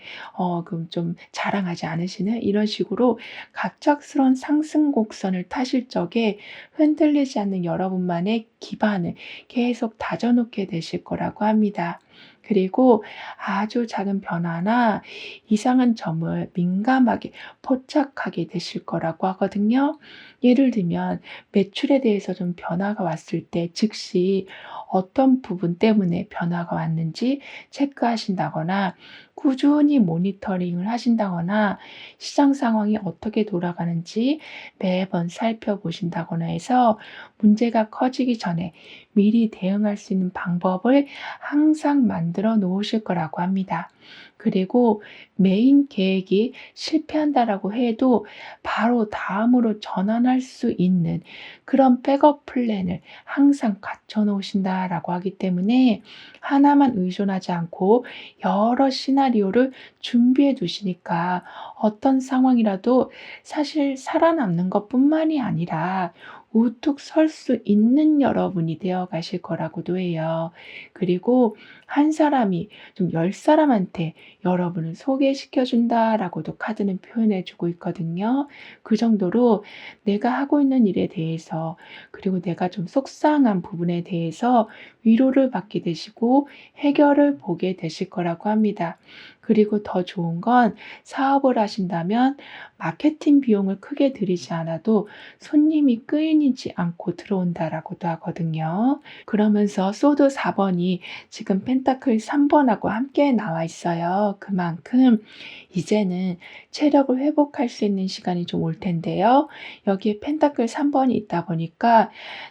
그럼 좀 자랑하지 않으시는, 이런 식으로 갑작스러운 상승 곡선을 타실 적에 흔들리지 않는 여러분만의 기반을 계속 다져놓게 되실 거라고 합니다. 그리고 아주 작은 변화나 이상한 점을 민감하게 포착하게 되실 거라고 하거든요. 예를 들면 매출에 대해서 좀 변화가 왔을 때 즉시 어떤 부분 때문에 변화가 왔는지 체크하신다거나 꾸준히 모니터링을 하신다거나 시장 상황이 어떻게 돌아가는지 매번 살펴보신다거나 해서 문제가 커지기 전에 미리 대응할 수 있는 방법을 항상 만들어 놓으실 거라고 합니다. 그리고 메인 계획이 실패한다라고 해도 바로 다음으로 전환할 수 있는 그런 백업 플랜을 항상 갖춰 놓으신다라고 하기 때문에 하나만 의존하지 않고 여러 시나리오를 준비해 두시니까 어떤 상황이라도 사실 살아남는 것뿐만이 아니라 우뚝 설 수 있는 여러분이 되어 가실 거라고도 해요. 그리고 한 사람이 좀 10사람한테 여러분을 소개시켜 준다라고도 카드는 표현해 주고 있거든요. 그 정도로 내가 하고 있는 일에 대해서, 그리고 내가 좀 속상한 부분에 대해서 위로를 받게 되시고 해결을 보게 되실 거라고 합니다. 그리고 더 좋은 건 사업을 하신다면 마케팅 비용을 크게 들이지 않아도 손님이 끊이지 않고 들어온다라고도 하거든요. 그러면서 소드 4번이 지금 펜타클 3번하고 함께 나와 있어요. 그만큼 이제는 체력을 회복할 수 있는 시간이 좀 올 텐데요. 여기에 펜타클 3번이 있다 보니까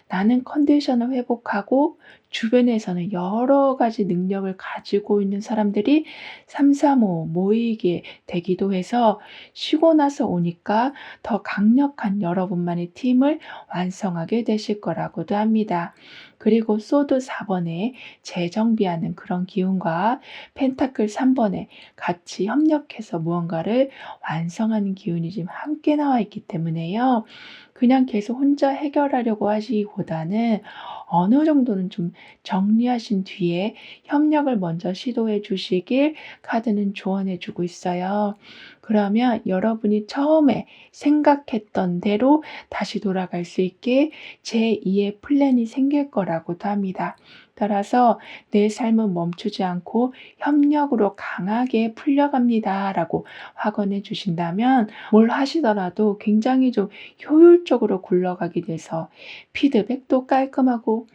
나는 컨디션을 회복하고 주변에서는 여러 가지 능력을 가지고 있는 사람들이 3-3-5 모이게 되기도 해서 쉬고 나서 오니까 더 강력한 여러분만의 팀을 완성하게 되실 거라고도 합니다. 그리고 소드 4번에 재정비하는 그런 기운과 펜타클 3번에 같이 협력해서 무언가를 완성하는 기운이 지금 함께 나와 있기 때문에요. 그냥 계속 혼자 해결하려고 하시기보다는 어느 정도는 좀 정리하신 뒤에 협력을 먼저 시도해 주시길 카드는 조언해 주고 있어요. 그러면 여러분이 처음에 생각했던 대로 다시 돌아갈 수 있게 제2의 플랜이 생길 거라고도 합니다. 따라서 내 삶은 멈추지 않고 협력으로 강하게 풀려갑니다라고 확언해 주신다면 뭘 하시더라도 굉장히 좀 효율적으로 굴러가게 돼서 피드백도 깔끔하고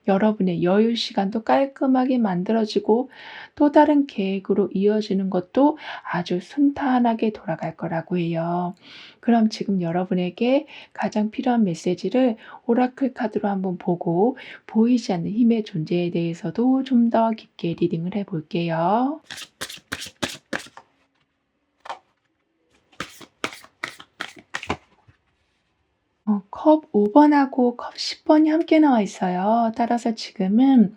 여러분의 여유 시간도 깔끔하게 만들어지고 또 다른 계획으로 이어지는 것도 아주 순탄하게 돌아갈 거라고 해요. 그럼 지금 여러분에게 가장 필요한 메시지를 오라클 카드로 한번 보고 보이지 않는 힘의 존재에 대해서도 좀 더 깊게 리딩을 해 볼게요. 컵 5번하고 컵 10번이 함께 나와 있어요. 따라서 지금은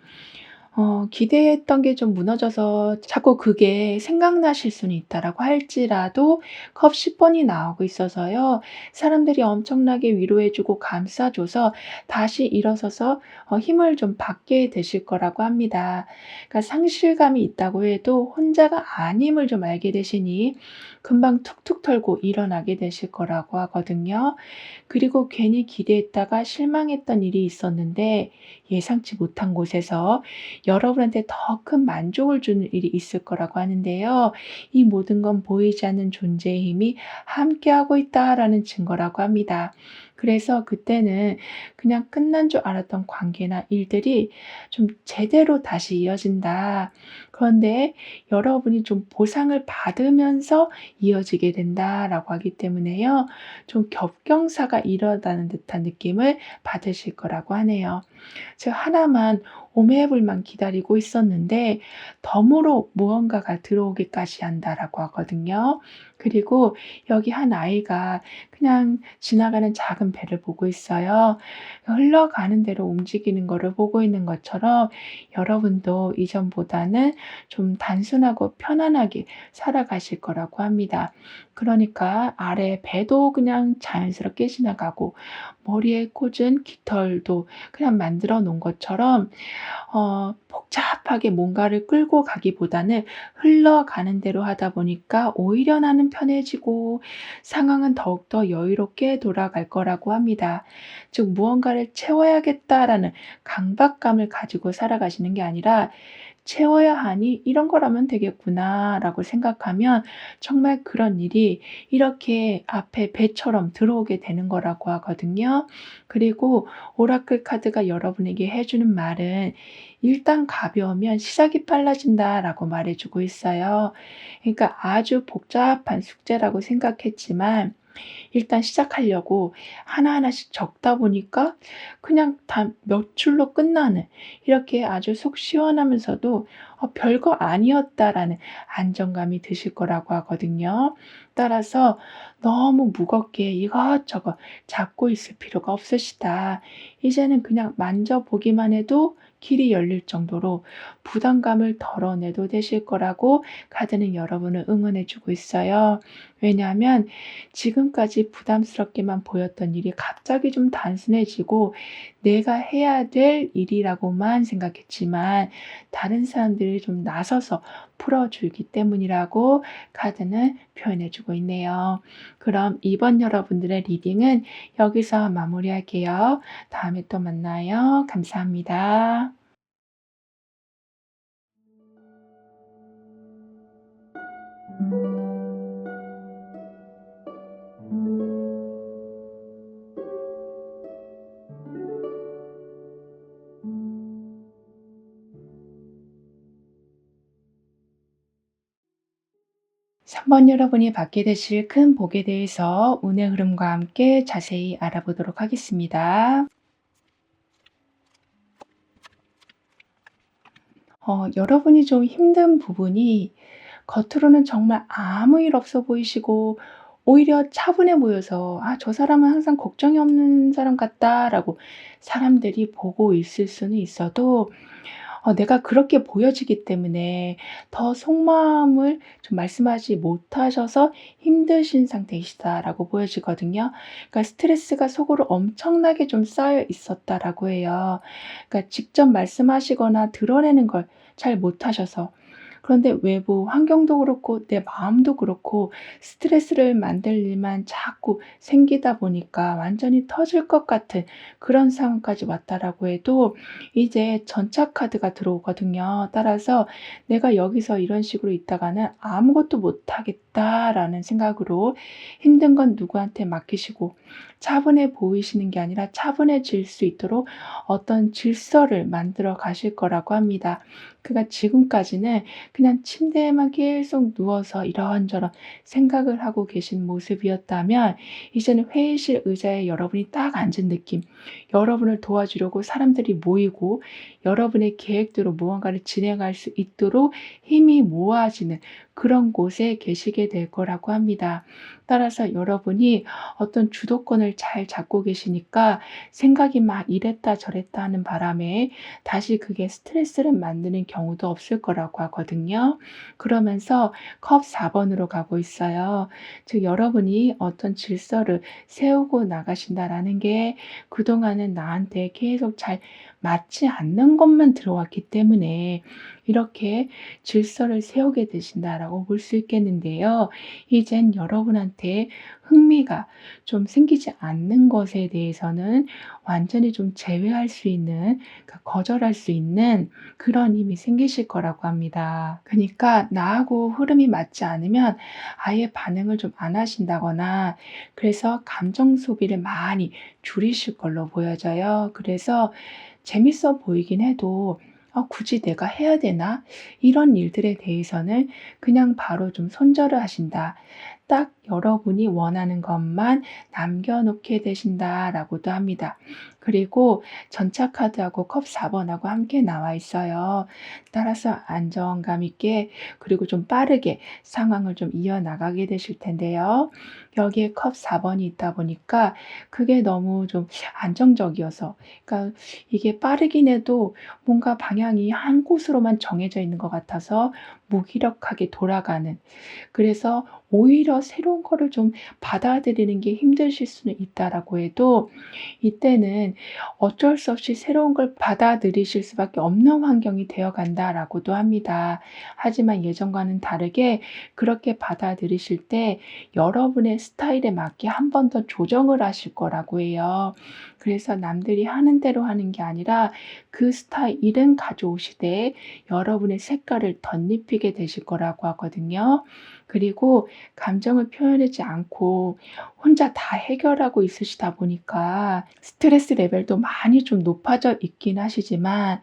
기대했던 게 좀 무너져서 자꾸 그게 생각나실 수는 있다라고 할지라도 컵 10번이 나오고 있어서요. 사람들이 엄청나게 위로해 주고 감싸 줘서 다시 일어서서 힘을 좀 받게 되실 거라고 합니다. 그러니까 상실감이 있다고 해도 혼자가 아님을 좀 알게 되시니 금방 툭툭 털고 일어나게 되실 거라고 하거든요. 그리고 괜히 기대했다가 실망했던 일이 있었는데 예상치 못한 곳에서 여러분한테 더 큰 만족을 주는 일이 있을 거라고 하는데요. 이 모든 건 보이지 않는 존재의 힘이 함께하고 있다라는 증거라고 합니다. 그래서 그때는 그냥 끝난 줄 알았던 관계나 일들이 좀 제대로 다시 이어진다. 그런데 여러분이 좀 보상을 받으면서 이어지게 된다라고 하기 때문에요. 좀 겹경사가 일어나는 듯한 느낌을 받으실 거라고 하네요. 즉 하나만 오매불만 기다리고 있었는데 덤으로 무언가가 들어오기까지 한다라고 하거든요. 그리고 여기 한 아이가 그냥 지나가는 작은 배를 보고 있어요. 흘러가는 대로 움직이는 거를 보고 있는 것처럼 여러분도 이전보다는 좀 단순하고 편안하게 살아가실 거라고 합니다. 그러니까 아래 배도 그냥 자연스럽게 지나가고 머리에 꽂은 깃털도 그냥 만들어 놓은 것처럼 복잡하게 뭔가를 끌고 가기보다는 흘러가는 대로 하다 보니까 오히려 나는 편해지고 상황은 더욱더 여유롭게 돌아갈 거라고 합니다. 즉 무언가를 채워야겠다라는 강박감을 가지고 살아가시는 게 아니라 '채워야 하니 이런 거라면 되겠구나.'라고 생각하면 정말 그런 일이 이렇게 앞에 배처럼 들어오게 되는 거라고 하거든요. 그리고 오라클 카드가 여러분에게 해 주는 말은 "일단 가벼우면 시작이 빨라진다."라고 말해 주고 있어요. 그러니까 아주 복잡한 숙제라고 생각했지만 일단 시작하려고 하나하나씩 적다 보니까 그냥 단 몇 줄로 끝나는 이렇게 아주 속 시원하면서도 '별거 아니었다.'라는 안정감이 드실 거라고 하거든요. 따라서 너무 무겁게 이것저것 잡고 있을 필요가 없으시다. 이제는 그냥 만져보기만 해도 길이 열릴 정도로 부담감을 덜어내도 되실 거라고 카드는 여러분을 응원해 주고 있어요. 왜냐하면 지금까지 부담스럽게만 보였던 일이 갑자기 좀 단순해지고 내가 해야 될 일이라고만 생각했지만 다른 사람들이 좀 나서서 풀어주기 때문이라고 카드는 표현해 주고 있네요. 그럼 이번 여러분들의 리딩은 여기서 마무리할게요. 다음에 또 만나요. 감사합니다. 3번 여러분이 받게 되실 큰 복에 대해서 운의 흐름과 함께 자세히 알아보도록 하겠습니다. 여러분이 좀 힘든 부분이 겉으로는 정말 아무 일 없어 보이시고 오히려 차분해 보여서 '아 저 사람은 항상 걱정이 없는 사람 같다.'라고 사람들이 보고 있을 수는 있어도 내가 그렇게 보여지기 때문에 더 속마음을 좀 말씀하지 못하셔서 힘드신 상태이시다라고 보여지거든요. 그러니까 스트레스가 속으로 엄청나게 좀 쌓여 있었다라고 해요. 그러니까 직접 말씀하시거나 드러내는 걸 잘 못하셔서. 그런데 외부 환경도 그렇고 내 마음도 그렇고 스트레스를 만들 일만 자꾸 생기다 보니까 완전히 터질 것 같은 그런 상황까지 왔다라고 해도 이제 전차 카드가 들어오거든요. 따라서 '내가 여기서 이런 식으로 있다가는 아무것도 못하겠다.'라는 생각으로 힘든 건 누구한테 맡기시고 차분해 보이시는 게 아니라 차분해질 수 있도록 어떤 질서를 만들어 가실 거라고 합니다. 그러니까 지금까지는 그냥 침대에만 계속 누워서 이런저런 생각을 하고 계신 모습이었다면 이제는 회의실 의자에 여러분이 딱 앉은 느낌, 여러분을 도와주려고 사람들이 모이고 여러분의 계획대로 무언가를 진행할 수 있도록 힘이 모아지는 그런 곳에 계시게 될 거라고 합니다. 따라서 여러분이 어떤 주도권을 잘 잡고 계시니까 생각이 막 이랬다 저랬다 하는 바람에 다시 그게 스트레스를 만드는 경우도 없을 거라고 하거든요. 그러면서 컵 4 번으로 가고 있어요. 즉 여러분이 어떤 질서를 세우고 나가신다라는 게 그동안은 나한테 계속 잘 맞지 않는 것만 들어왔기 때문에 이렇게 질서를 세우게 되신다라고 볼 수 있겠는데요. 이젠 여러분한테 흥미가 좀 생기지 않는 것에 대해서는 완전히 좀 제외할 수 있는, 그러니까 거절할 수 있는 그런 힘이 생기실 거라고 합니다. 그니까 나하고 흐름이 맞지 않으면 아예 반응을 좀 안 하신다거나 그래서 감정 소비를 많이 줄이실 걸로 보여져요. 그래서 재밌어 보이긴 해도 '굳이 내가 해야 되나?' 이런 일들에 대해서는 그냥 바로 좀 손절을 하신다. 딱 여러분이 원하는 것만 남겨 놓게 되신다라고도 합니다. 그리고 전차 카드하고 컵 4 번하고 함께 나와 있어요. 따라서 안정감 있게 그리고 좀 빠르게 상황을 좀 이어나가게 되실 텐데요. 여기에 컵 4 번이 있다 보니까 그게 너무 좀 안정적이어서, 그러니까 이게 빠르긴 해도 뭔가 방향이 한 곳으로만 정해져 있는 것 같아서 무기력하게 돌아가는, 그래서 오히려 새로운 거를 좀 받아들이는 게 힘드실 수는 있다라고 해도 이때는 어쩔 수 없이 새로운 걸 받아들이실 수밖에 없는 환경이 되어 간다라고도 합니다. 하지만 예전과는 다르게 그렇게 받아들이실 때 여러분의 스타일에 맞게 한 번 더 조정을 하실 거라고 해요. 그래서 남들이 하는 대로 하는 게 아니라 그 스타일은 가져오시되 여러분의 색깔을 덧입히게 되실 거라고 하거든요. 그리고 감정을 표현하지 않고 혼자 다 해결하고 있으시다 보니까 스트레스 레벨도 많이 좀 높아져 있긴 하시지만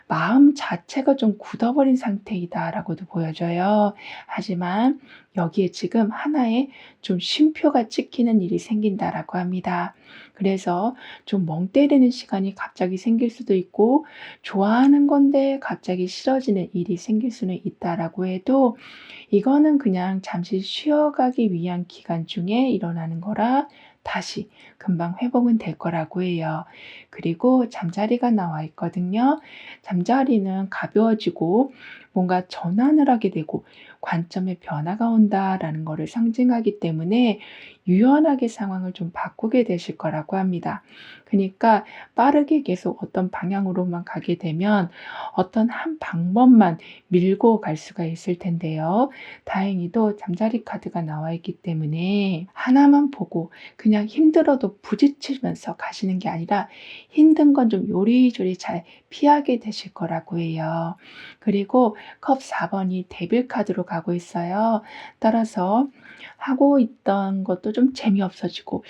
마음 자체가 좀 굳어버린 상태이다라고도 보여져요. 하지만 여기에 지금 하나의 좀 쉼표가 찍히는 일이 생긴다라고 합니다. 그래서 좀 멍 때리는 시간이 갑자기 생길 수도 있고 좋아하는 건데 갑자기 싫어지는 일이 생길 수는 있다라고 해도 이거는 그냥 잠시 쉬어가기 위한 기간 중에 일어나는 거라 다시 금방 회복은 될 거라고 해요. 그리고 잠자리가 나와 있거든요. 잠자리는 가벼워지고 뭔가 전환을 하게 되고 관점의 변화가 온다라는 것을 상징하기 때문에 유연하게 상황을 좀 바꾸게 되실 거라고 합니다. 그러니까 빠르게 계속 어떤 방향으로만 가게 되면 어떤 한 방법만 밀고 갈 수가 있을 텐데요. 다행히도 잠자리 카드가 나와 있기 때문에 하나만 보고 그냥 힘들어도 부딪히면서 가시는 게 아니라 힘든 건 좀 요리조리 잘 피하게 되실 거라고 해요. 그리고 컵 4 번이 데빌 카드로 가고 있어요. 따라서 하고 있던 것도 좀 재미없어지고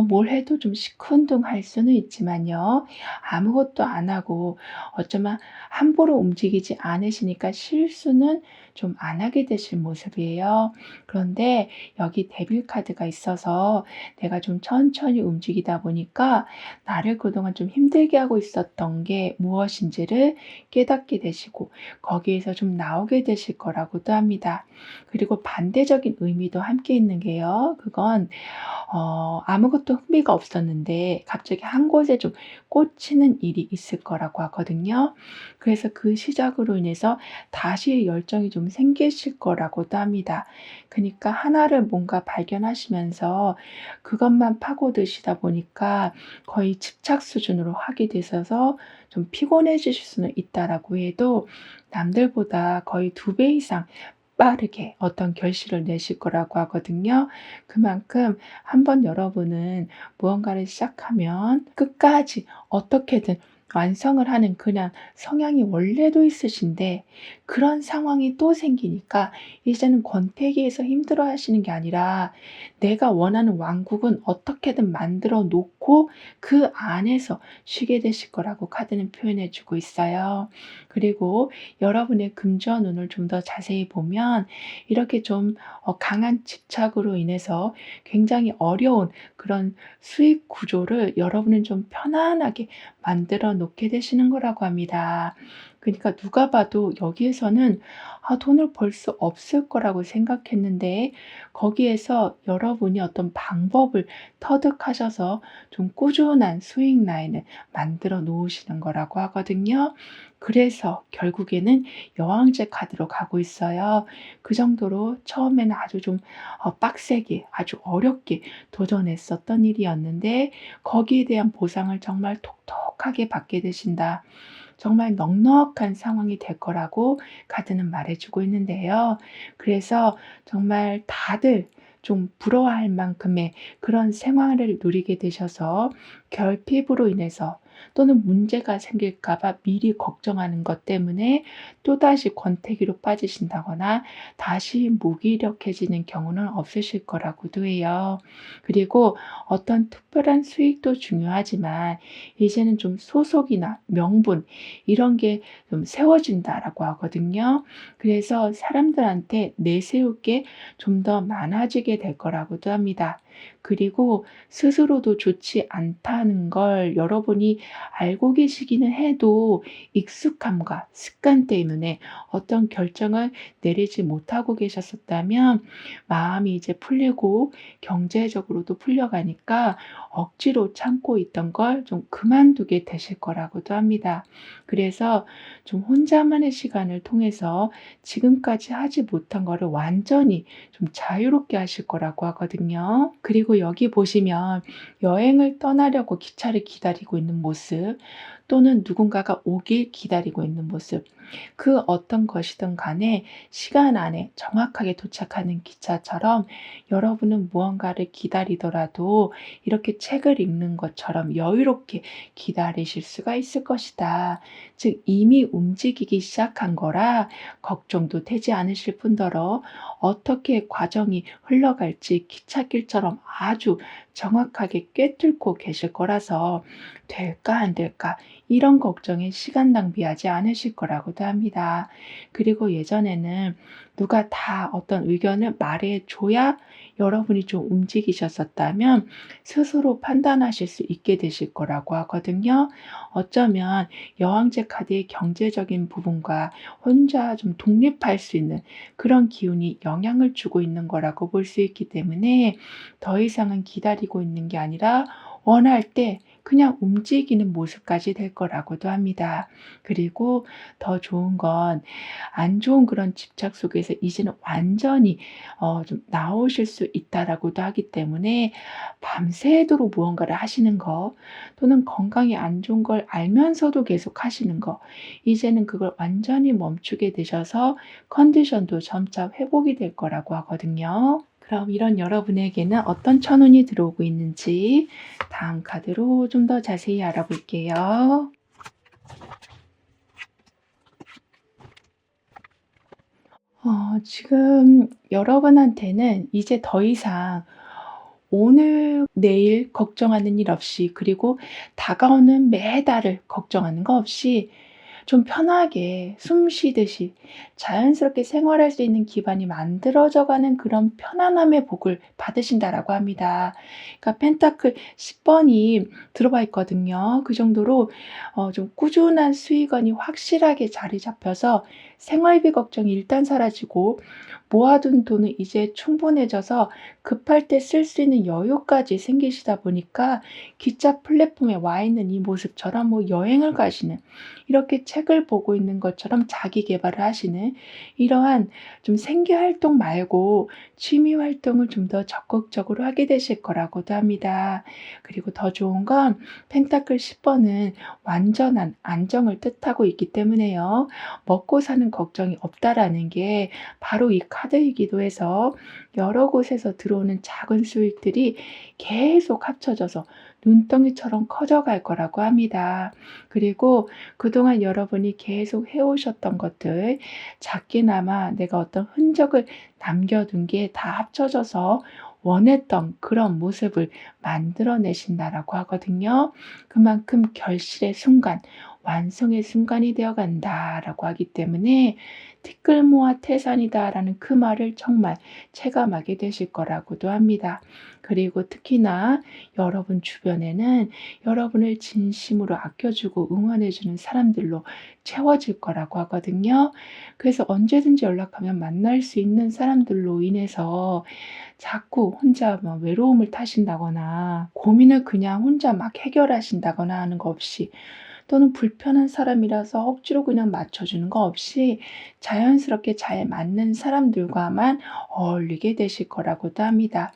뭘 해도 좀 시큰둥할 수는 있지만요. 아무것도 안 하고 어쩌면 함부로 움직이지 않으시니까 실수는 좀 안 하게 되실 모습이에요. 그런데 여기 데빌 카드가 있어서 내가 좀 천천히 움직이다 보니까 나를 그동안 좀 힘들게 하고 있었던 게 무엇인지를 깨닫게 되시고 거기에서 좀 나오게 되실 거라고도 합니다. 그리고 반대적인 의미도 함께 있는 게요. 그건 아무것도 흥미가 없었는데 갑자기 한 곳에 좀 꽂히는 일이 있을 거라고 하거든요. 그래서 그 시작으로 인해서 다시 열정이 좀 생기실 거라고도 합니다. 그니까 하나를 뭔가 발견하시면서 그것만 파고드시다 보니까 거의 집착 수준으로 하게 되셔서 좀 피곤해지실 수는 있다라고 해도 남들보다 거의 2배 이상 빠르게 어떤 결실을 내실 거라고 하거든요. 그만큼 한번 여러분은 무언가를 시작하면 끝까지 어떻게든 완성을 하는 그냥 성향이 원래도 있으신데 그런 상황이 또 생기니까 이제는 권태기에서 힘들어 하시는 게 아니라 내가 원하는 왕국은 어떻게든 만들어 놓고 그 안에서 쉬게 되실 거라고 카드는 표현해 주고 있어요. 그리고 여러분의 금전운을 좀 더 자세히 보면 이렇게 좀 강한 집착으로 인해서 굉장히 어려운 그런 수익 구조를 여러분은 좀 편안하게 만들어 놓게 되시는 거라고 합니다. 그러니까 누가 봐도 여기에서는 돈을 벌 수 없을 거라고 생각했는데 거기에서 여러분이 어떤 방법을 터득하셔서 좀 꾸준한 수익 라인을 만들어 놓으시는 거라고 하거든요. 그래서 결국에는 여왕제 카드로 가고 있어요. 그 정도로 처음에는 아주 좀 빡세게 아주 어렵게 도전했었던 일이었는데 거기에 대한 보상을 정말 톡톡하게 받게 되신다. 정말 넉넉한 상황이 될 거라고 카드는 말해 주고 있는데요. 그래서 정말 다들 좀 부러워할 만큼의 그런 생활을 누리게 되셔서 결핍으로 인해서 또는 문제가 생길까 봐 미리 걱정하는 것 때문에 또다시 권태기로 빠지신다거나 다시 무기력해지는 경우는 없으실 거라고도 해요. 그리고 어떤 특별한 수익도 중요하지만 이제는 좀 소속이나 명분 이런 게 좀 세워진다라고 하거든요. 그래서 사람들한테 내세울 게 좀 더 많아지게 될 거라고도 합니다. 그리고 스스로도 좋지 않다는 걸 여러분이 알고 계시기는 해도 익숙함과 습관 때문에 어떤 결정을 내리지 못하고 계셨었다면 마음이 이제 풀리고 경제적으로도 풀려가니까 억지로 참고 있던 걸 좀 그만두게 되실 거라고도 합니다. 그래서 좀 혼자만의 시간을 통해서 지금까지 하지 못한 거를 완전히 좀 자유롭게 하실 거라고 하거든요. 그리고 여기 보시면 여행을 떠나려고 기차를 기다리고 있는 모습 또는 누군가가 오길 기다리고 있는 모습 그 어떤 것이든 간에 시간 안에 정확하게 도착하는 기차처럼 여러분은 무언가를 기다리더라도 이렇게 책을 읽는 것처럼 여유롭게 기다리실 수가 있을 것이다. 즉 이미 움직이기 시작한 거라 걱정도 되지 않으실 뿐더러 어떻게 과정이 흘러갈지 기찻길처럼 아주 정확하게 꿰뚫고 계실 거라서 될까 안 될까 이런 걱정에 시간 낭비하지 않으실 거라고도 합니다. 그리고 예전에는 누가 다 어떤 의견을 말해 줘야 여러분이 좀 움직이셨었다면 스스로 판단하실 수 있게 되실 거라고 하거든요. 어쩌면 여왕제 카드의 경제적인 부분과 혼자 좀 독립할 수 있는 그런 기운이 영향을 주고 있는 거라고 볼 수 있기 때문에 더 이상은 기다리고 있는 게 아니라 원할 때 그냥 움직이는 모습까지 될 거라고도 합니다. 그리고 더 좋은 건 안 좋은 그런 집착 속에서 이제는 완전히 좀 나오실 수 있다라고도 하기 때문에 밤새도록 무언가를 하시는 거 또는 건강에 안 좋은 걸 알면서도 계속 하시는 거 이제는 그걸 완전히 멈추게 되셔서 컨디션도 점차 회복이 될 거라고 하거든요. 그럼 이런 여러분에게는 어떤 천운이 들어오고 있는지 다음 카드로 좀 더 자세히 알아볼게요. 지금 여러분한테는 이제 더 이상 오늘, 내일 걱정하는 일 없이 그리고 다가오는 매달을 걱정하는 거 없이 좀 편하게 숨 쉬듯이 자연스럽게 생활할 수 있는 기반이 만들어져 가는 그런 편안함의 복을 받으신다라고 합니다. 그러니까 펜타클 10 번이 들어가 있거든요. 그 정도로 좀 꾸준한 수익원이 확실하게 자리 잡혀서 생활비 걱정이 일단 사라지고 모아둔 돈은 이제 충분해져서 급할 때 쓸 수 있는 여유까지 생기시다 보니까 기차 플랫폼에 와 있는 이 모습처럼 뭐 여행을 가시는, 이렇게 책을 보고 있는 것처럼 자기 계발을 하시는 이러한 좀 생계 활동 말고 취미 활동을 좀 더 적극적으로 하게 되실 거라고도 합니다. 그리고 더 좋은 건 펜타클 10 번은 완전한 안정을 뜻하고 있기 때문에요. 먹고 사는 걱정이 없다라는 게 바로 이 카드이기도 해서 여러 곳에서 들어오는 작은 수익들이 계속 합쳐져서 눈덩이처럼 커져갈 거라고 합니다. 그리고 그동안 여러분이 계속 해오셨던 것들, 작게나마 내가 어떤 흔적을 남겨둔 게 다 합쳐져서 원했던 그런 모습을 만들어내신다라고 하거든요. 그만큼 결실의 순간, 완성의 순간이 되어 간다라고 하기 때문에 티끌모아 태산이다라는 그 말을 정말 체감하게 되실 거라고도 합니다. 그리고 특히나 여러분 주변에는 여러분을 진심으로 아껴주고 응원해주는 사람들로 채워질 거라고 하거든요. 그래서 언제든지 연락하면 만날 수 있는 사람들로 인해서 자꾸 혼자 막 외로움을 타신다거나 고민을 그냥 혼자 막 해결하신다거나 하는 거 없이, 또는 불편한 사람이라서 억지로 그냥 맞춰주는 거 없이 자연스럽게 잘 맞는 사람들과만 어울리게 되실 거라고도 합니다.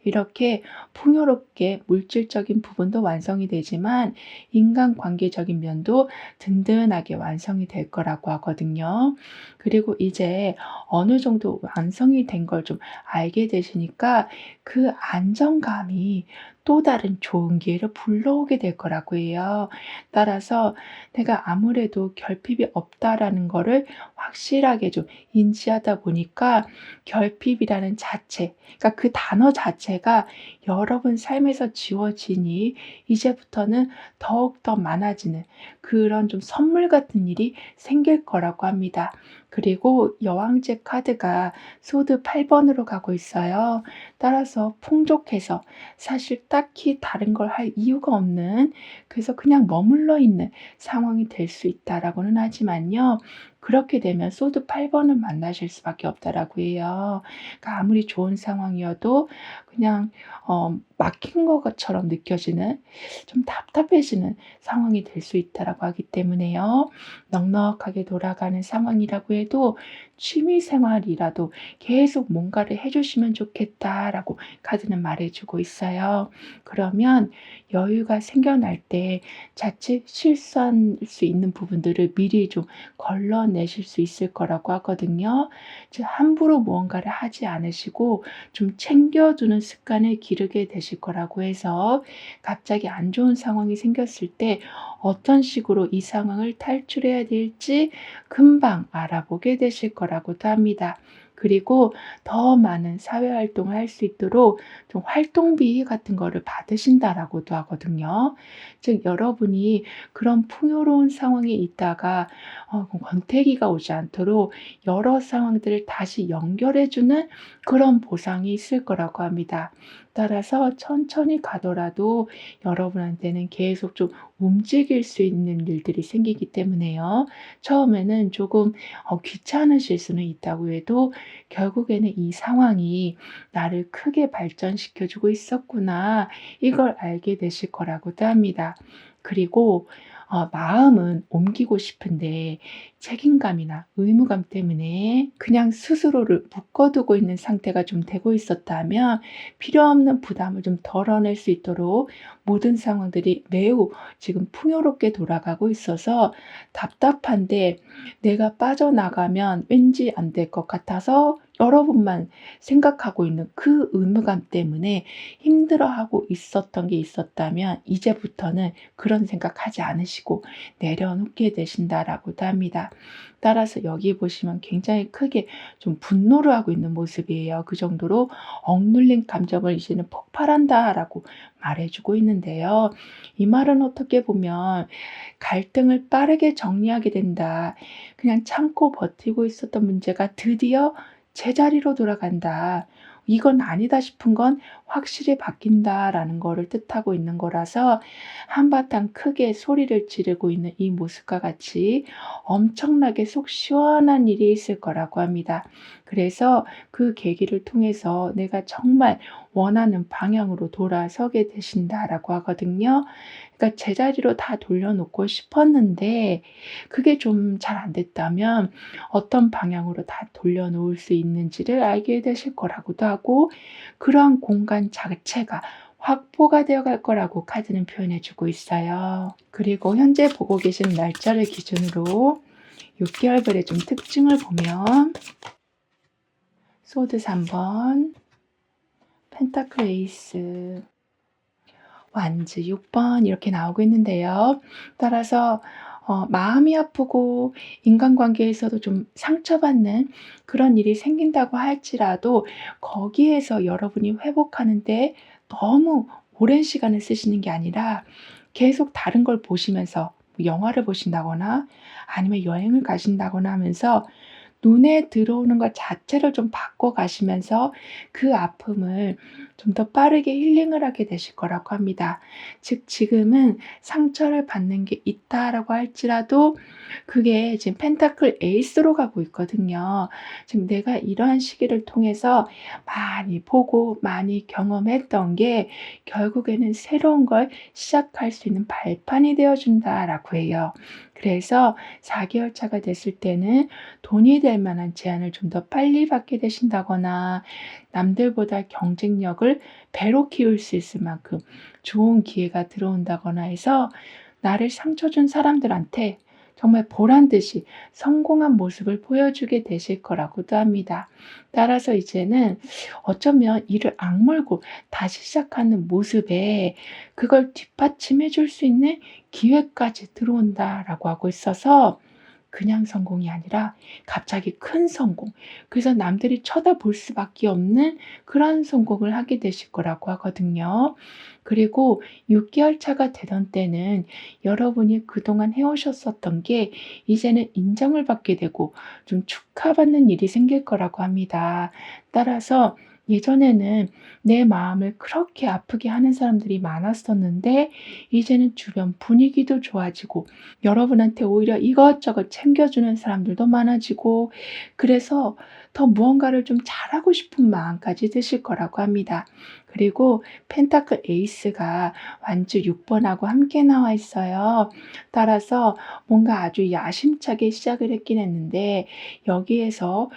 이렇게 풍요롭게 물질적인 부분도 완성이 되지만 인간관계적인 면도 든든하게 완성이 될 거라고 하거든요. 그리고 이제 어느 정도 완성이 된 걸 좀 알게 되시니까 그 안정감이 또 다른 좋은 기회를 불러오게 될 거라고 해요. 따라서 내가 아무래도 결핍이 없다라는 거를 확실하게 좀 인지하다 보니까 결핍이라는 자체, 그러니까 그 단어 자체가 여러분 삶에서 지워지니 이제부터는 더욱더 많아지는 그런 좀 선물 같은 일이 생길 거라고 합니다. 그리고 여왕제 카드가 소드 8번으로 가고 있어요. 따라서 풍족해서 사실 딱히 다른 걸 할 이유가 없는, 그래서 그냥 머물러 있는 상황이 될 수 있다라고는 하지만요. 그렇게 되면 소드 8번을 만나실 수밖에 없다라고 해요. 그러니까 아무리 좋은 상황이어도 그냥 막힌 것처럼 느껴지는, 좀 답답해지는 상황이 될 수 있다라고 하기 때문에요. 넉넉하게 돌아가는 상황이라고 해도 취미 생활이라도 계속 뭔가를 해주시면 좋겠다라고 카드는 말해주고 있어요. 그러면 여유가 생겨날 때 자칫 실수할 수 있는 부분들을 미리 좀 걸러내실 수 있을 거라고 하거든요. 즉 함부로 무언가를 하지 않으시고 좀 챙겨두는 습관을 기르게 되실 거라고 해서 갑자기 안 좋은 상황이 생겼을 때 어떤 식으로 이 상황을 탈출해야 될지 금방 알아보게 되실 거라고도 합니다. 그리고 더 많은 사회 활동을 할 수 있도록 좀 활동비 같은 거를 받으신다라고도 하거든요. 즉 여러분이 그런 풍요로운 상황에 있다가 권태기가 오지 않도록 여러 상황들을 다시 연결해 주는 그런 보상이 있을 거라고 합니다. 따라서 천천히 가더라도 여러분한테는 계속 좀 움직일 수 있는 일들이 생기기 때문에요. 처음에는 조금 귀찮으실 수는 있다고 해도 결국에는 이 상황이 나를 크게 발전시켜 주고 있었구나, 이걸 알게 되실 거라고도 합니다. 그리고 마음은 옮기고 싶은데 책임감이나 의무감 때문에 그냥 스스로를 묶어두고 있는 상태가 좀 되고 있었다면 필요 없는 부담을 좀 덜어낼 수 있도록 모든 상황들이 매우 지금 풍요롭게 돌아가고 있어서 답답한데 내가 빠져나가면 왠지 안 될 것 같아서 여러분만 생각하고 있는 그 의무감 때문에 힘들어하고 있었던 게 있었다면 이제부터는 그런 생각하지 않으시고 내려놓게 되신다라고도 합니다. 따라서 여기 보시면 굉장히 크게 좀 분노를 하고 있는 모습이에요. 그 정도로 억눌린 감정을 이제는 폭발한다라고 말해주고 있는데요. 이 말은 어떻게 보면 갈등을 빠르게 정리하게 된다. 그냥 참고 버티고 있었던 문제가 드디어 제자리로 돌아간다. 이건 아니다 싶은 건 확실히 바뀐다라는 거를 뜻하고 있는 거라서 한바탕 크게 소리를 지르고 있는 이 모습과 같이 엄청나게 속 시원한 일이 있을 거라고 합니다. 그래서 그 계기를 통해서 내가 정말 원하는 방향으로 돌아서게 되신다라고 하거든요. 그러니까 제자리로 다 돌려놓고 싶었는데 그게 좀 잘 안 됐다면 어떤 방향으로 다 돌려놓을 수 있는지를 알게 되실 거라고도 하고 그러한 공간 자체가 확보가 되어 갈 거라고 카드는 표현해 주고 있어요. 그리고 현재 보고 계신 날짜를 기준으로 6개월별의 좀 특징을 보면 소드 3번, 펜타클 에이스, 완즈 6번 이렇게 나오고 있는데요. 따라서 마음이 아프고 인간관계에서도 좀 상처받는 그런 일이 생긴다고 할지라도 거기에서 여러분이 회복하는 데 너무 오랜 시간을 쓰시는 게 아니라 계속 다른 걸 보시면서 뭐 영화를 보신다거나 아니면 여행을 가신다거나 하면서 눈에 들어오는 것 자체를 좀 바꿔 가시면서 그 아픔을 좀 더 빠르게 힐링을 하게 되실 거라고 합니다. 즉 지금은 상처를 받는 게 있다라고 할지라도 그게 지금 펜타클 에이스로 가고 있거든요. 지금 내가 이러한 시기를 통해서 많이 보고 많이 경험했던 게 결국에는 새로운 걸 시작할 수 있는 발판이 되어 준다라고 해요. 그래서 4개월 차가 됐을 때는 돈이 될 만한 제안을 좀 더 빨리 받게 되신다거나 남들보다 경쟁력을 배로 키울 수 있을 만큼 좋은 기회가 들어온다거나 해서 나를 상처 준 사람들한테 정말 보란 듯이 성공한 모습을 보여주게 되실 거라고도 합니다. 따라서 이제는 어쩌면 이를 악물고 다시 시작하는 모습에 그걸 뒷받침해 줄 수 있는 기회까지 들어온다라고 하고 있어서 그냥 성공이 아니라 갑자기 큰 성공, 그래서 남들이 쳐다볼 수밖에 없는 그런 성공을 하게 되실 거라고 하거든요. 그리고 6개월 차가 되던 때는 여러분이 그동안 해오셨었던 게 이제는 인정을 받게 되고 좀 축하받는 일이 생길 거라고 합니다. 따라서 예전에는 내 마음을 그렇게 아프게 하는 사람들이 많았었는데 이제는 주변 분위기도 좋아지고 여러분한테 오히려 이것저것 챙겨주는 사람들도 많아지고 그래서 더 무언가를 좀 잘하고 싶은 마음까지 드실 거라고 합니다. 그리고 펜타클 에이스가 완주 6번하고 함께 나와 있어요. 따라서 뭔가 아주 야심차게 시작을 했긴 했는데 여기에서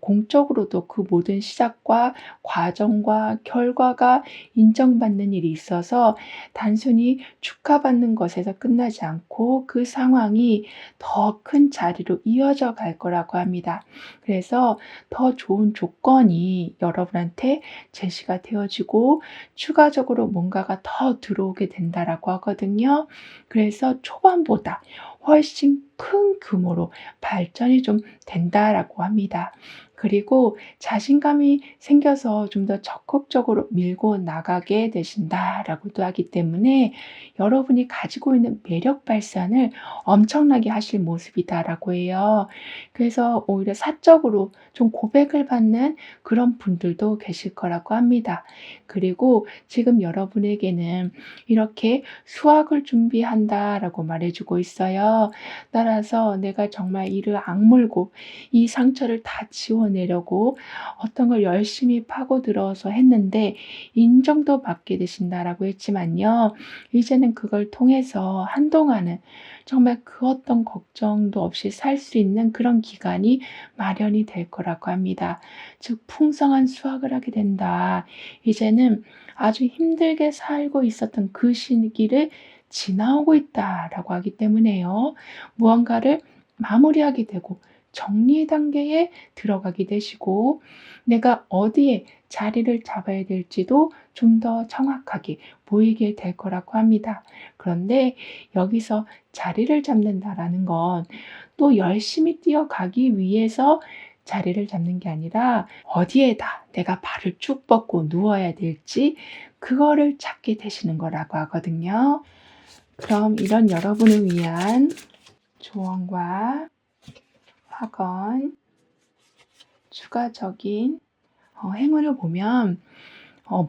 공적으로도 그 모든 시작과 과정과 결과가 인정받는 일이 있어서 단순히 축하받는 것에서 끝나지 않고 그 상황이 더 큰 자리로 이어져 갈 거라고 합니다. 그래서 더 좋은 조건이 여러분한테 제시가 되어지고 추가적으로 뭔가가 더 들어오게 된다라고 하거든요. 그래서 초반보다 훨씬 큰 규모로 발전이 좀 된다라고 합니다. 그리고 자신감이 생겨서 좀 더 적극적으로 밀고 나가게 되신다라고도 하기 때문에 여러분이 가지고 있는 매력 발산을 엄청나게 하실 모습이다라고 해요. 그래서 오히려 사적으로 좀 고백을 받는 그런 분들도 계실 거라고 합니다. 그리고 지금 여러분에게는 이렇게 수학을 준비한다라고 말해주고 있어요. 따라서 내가 정말 이를 악물고 이 상처를 다 지워내려고 어떤 걸 열심히 파고들어서 했는데 인정도 받게 되신다라고 했지만요. 이제는 그걸 통해서 한동안은 정말 그 어떤 걱정도 없이 살 수 있는 그런 기간이 마련이 될 거라고 합니다. 즉 풍성한 수확을 하게 된다. 이제는 아주 힘들게 살고 있었던 그 시기를 지나오고 있다라고 하기 때문에요. 무언가를 마무리하게 되고 정리 단계에 들어가게 되시고 내가 어디에 자리를 잡아야 될지도 좀 더 정확하게 보이게 될 거라고 합니다. 그런데 여기서 자리를 잡는다라는 건 또 열심히 뛰어가기 위해서 자리를 잡는 게 아니라 어디에다 내가 발을 쭉 뻗고 누워야 될지 그거를 찾게 되시는 거라고 하거든요. 그럼 이런 여러분을 위한 조언과 확언, 추가적인 행운을 보면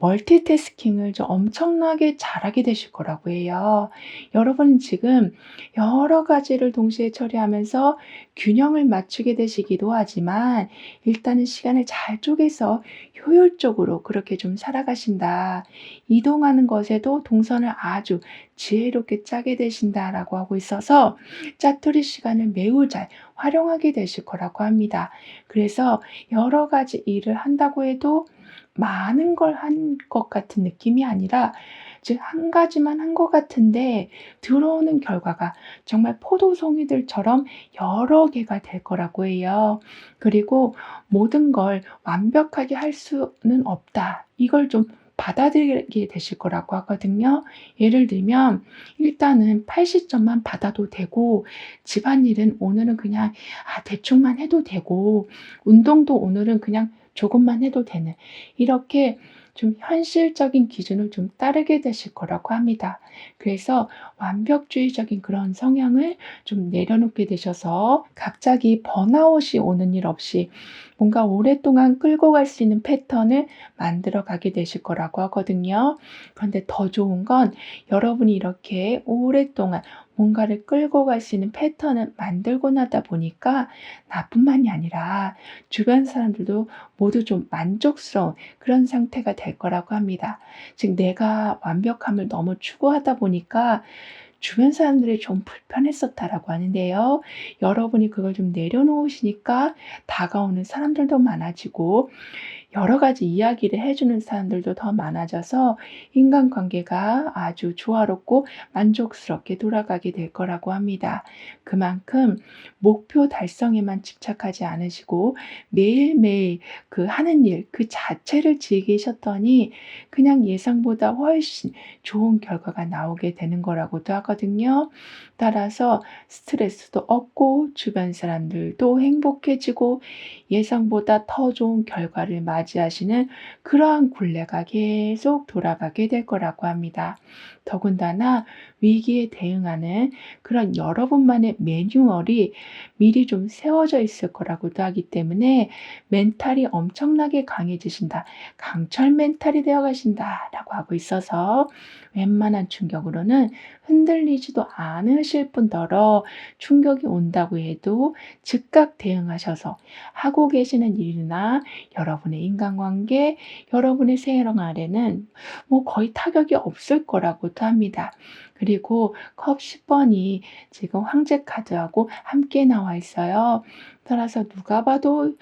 멀티태스킹을 좀 엄청나게 잘하게 되실 거라고 해요. 여러분은 지금 여러 가지를 동시에 처리하면서 균형을 맞추게 되시기도 하지만 일단은 시간을 잘 쪼개서 효율적으로 그렇게 좀 살아가신다. 이동하는 것에도 동선을 아주 지혜롭게 짜게 되신다라고 하고 있어서 짜투리 시간을 매우 잘 활용하게 되실 거라고 합니다. 그래서 여러 가지 일을 한다고 해도 많은 걸 한 것 같은 느낌이 아니라 즉 한 가지만 한 것 같은데 들어오는 결과가 정말 포도송이들처럼 여러 개가 될 거라고 해요. 그리고 '모든 걸 완벽하게 할 수는 없다.' 이걸 좀 받아들이게 되실 거라고 하거든요. 예를 들면 일단은 80점만 받아도 되고 집안일은 오늘은 그냥 대충만 해도 되고 운동도 오늘은 그냥 조금만 해도 되는 이렇게 좀 현실적인 기준을 좀 따르게 되실 거라고 합니다. 그래서 완벽주의적인 그런 성향을 좀 내려놓게 되셔서 갑자기 번아웃이 오는 일 없이 뭔가 오랫동안 끌고 갈 수 있는 패턴을 만들어 가게 되실 거라고 하거든요. 그런데 더 좋은 건 여러분이 이렇게 오랫동안 뭔가를 끌고 갈 수 있는 패턴을 만들고 나다 보니까 나뿐만이 아니라 주변 사람들도 모두 좀 만족스러운 그런 상태가 될 거라고 합니다. 즉 내가 완벽함을 너무 추구하다 보니까 주변 사람들이 좀 불편했었다라고 하는데요. 여러분이 그걸 좀 내려놓으시니까 다가오는 사람들도 많아지고 여러 가지 이야기를 해주는 사람들도 더 많아져서 인간관계가 아주 조화롭고 만족스럽게 돌아가게 될 거라고 합니다. 그만큼 목표 달성에만 집착하지 않으시고 매일매일 그 하는 일 그 자체를 즐기셨더니 그냥 예상보다 훨씬 좋은 결과가 나오게 되는 거라고도 하거든요. 따라서 스트레스도 없고 주변 사람들도 행복해지고 예상보다 더 좋은 결과를 맞이하시는 그러한 굴레가 계속 돌아가게 될 거라고 합니다. 더군다나 위기에 대응하는 그런 여러분만의 매뉴얼이 미리 좀 세워져 있을 거라고도 하기 때문에 멘탈이 엄청나게 강해지신다. 강철 멘탈이 되어 가신다라고 하고 있어서 웬만한 충격으로는 흔들리지도 않으실 뿐더러 충격이 온다고 해도 즉각 대응하셔서 하고 계시는 일이나 여러분의 인간관계, 여러분의 생활에는 거의 타격이 없을 거라고도 합니다. 그리고 컵 10번이 지금 황제 카드하고 함께 나와 있어요. 따라서 누가 봐도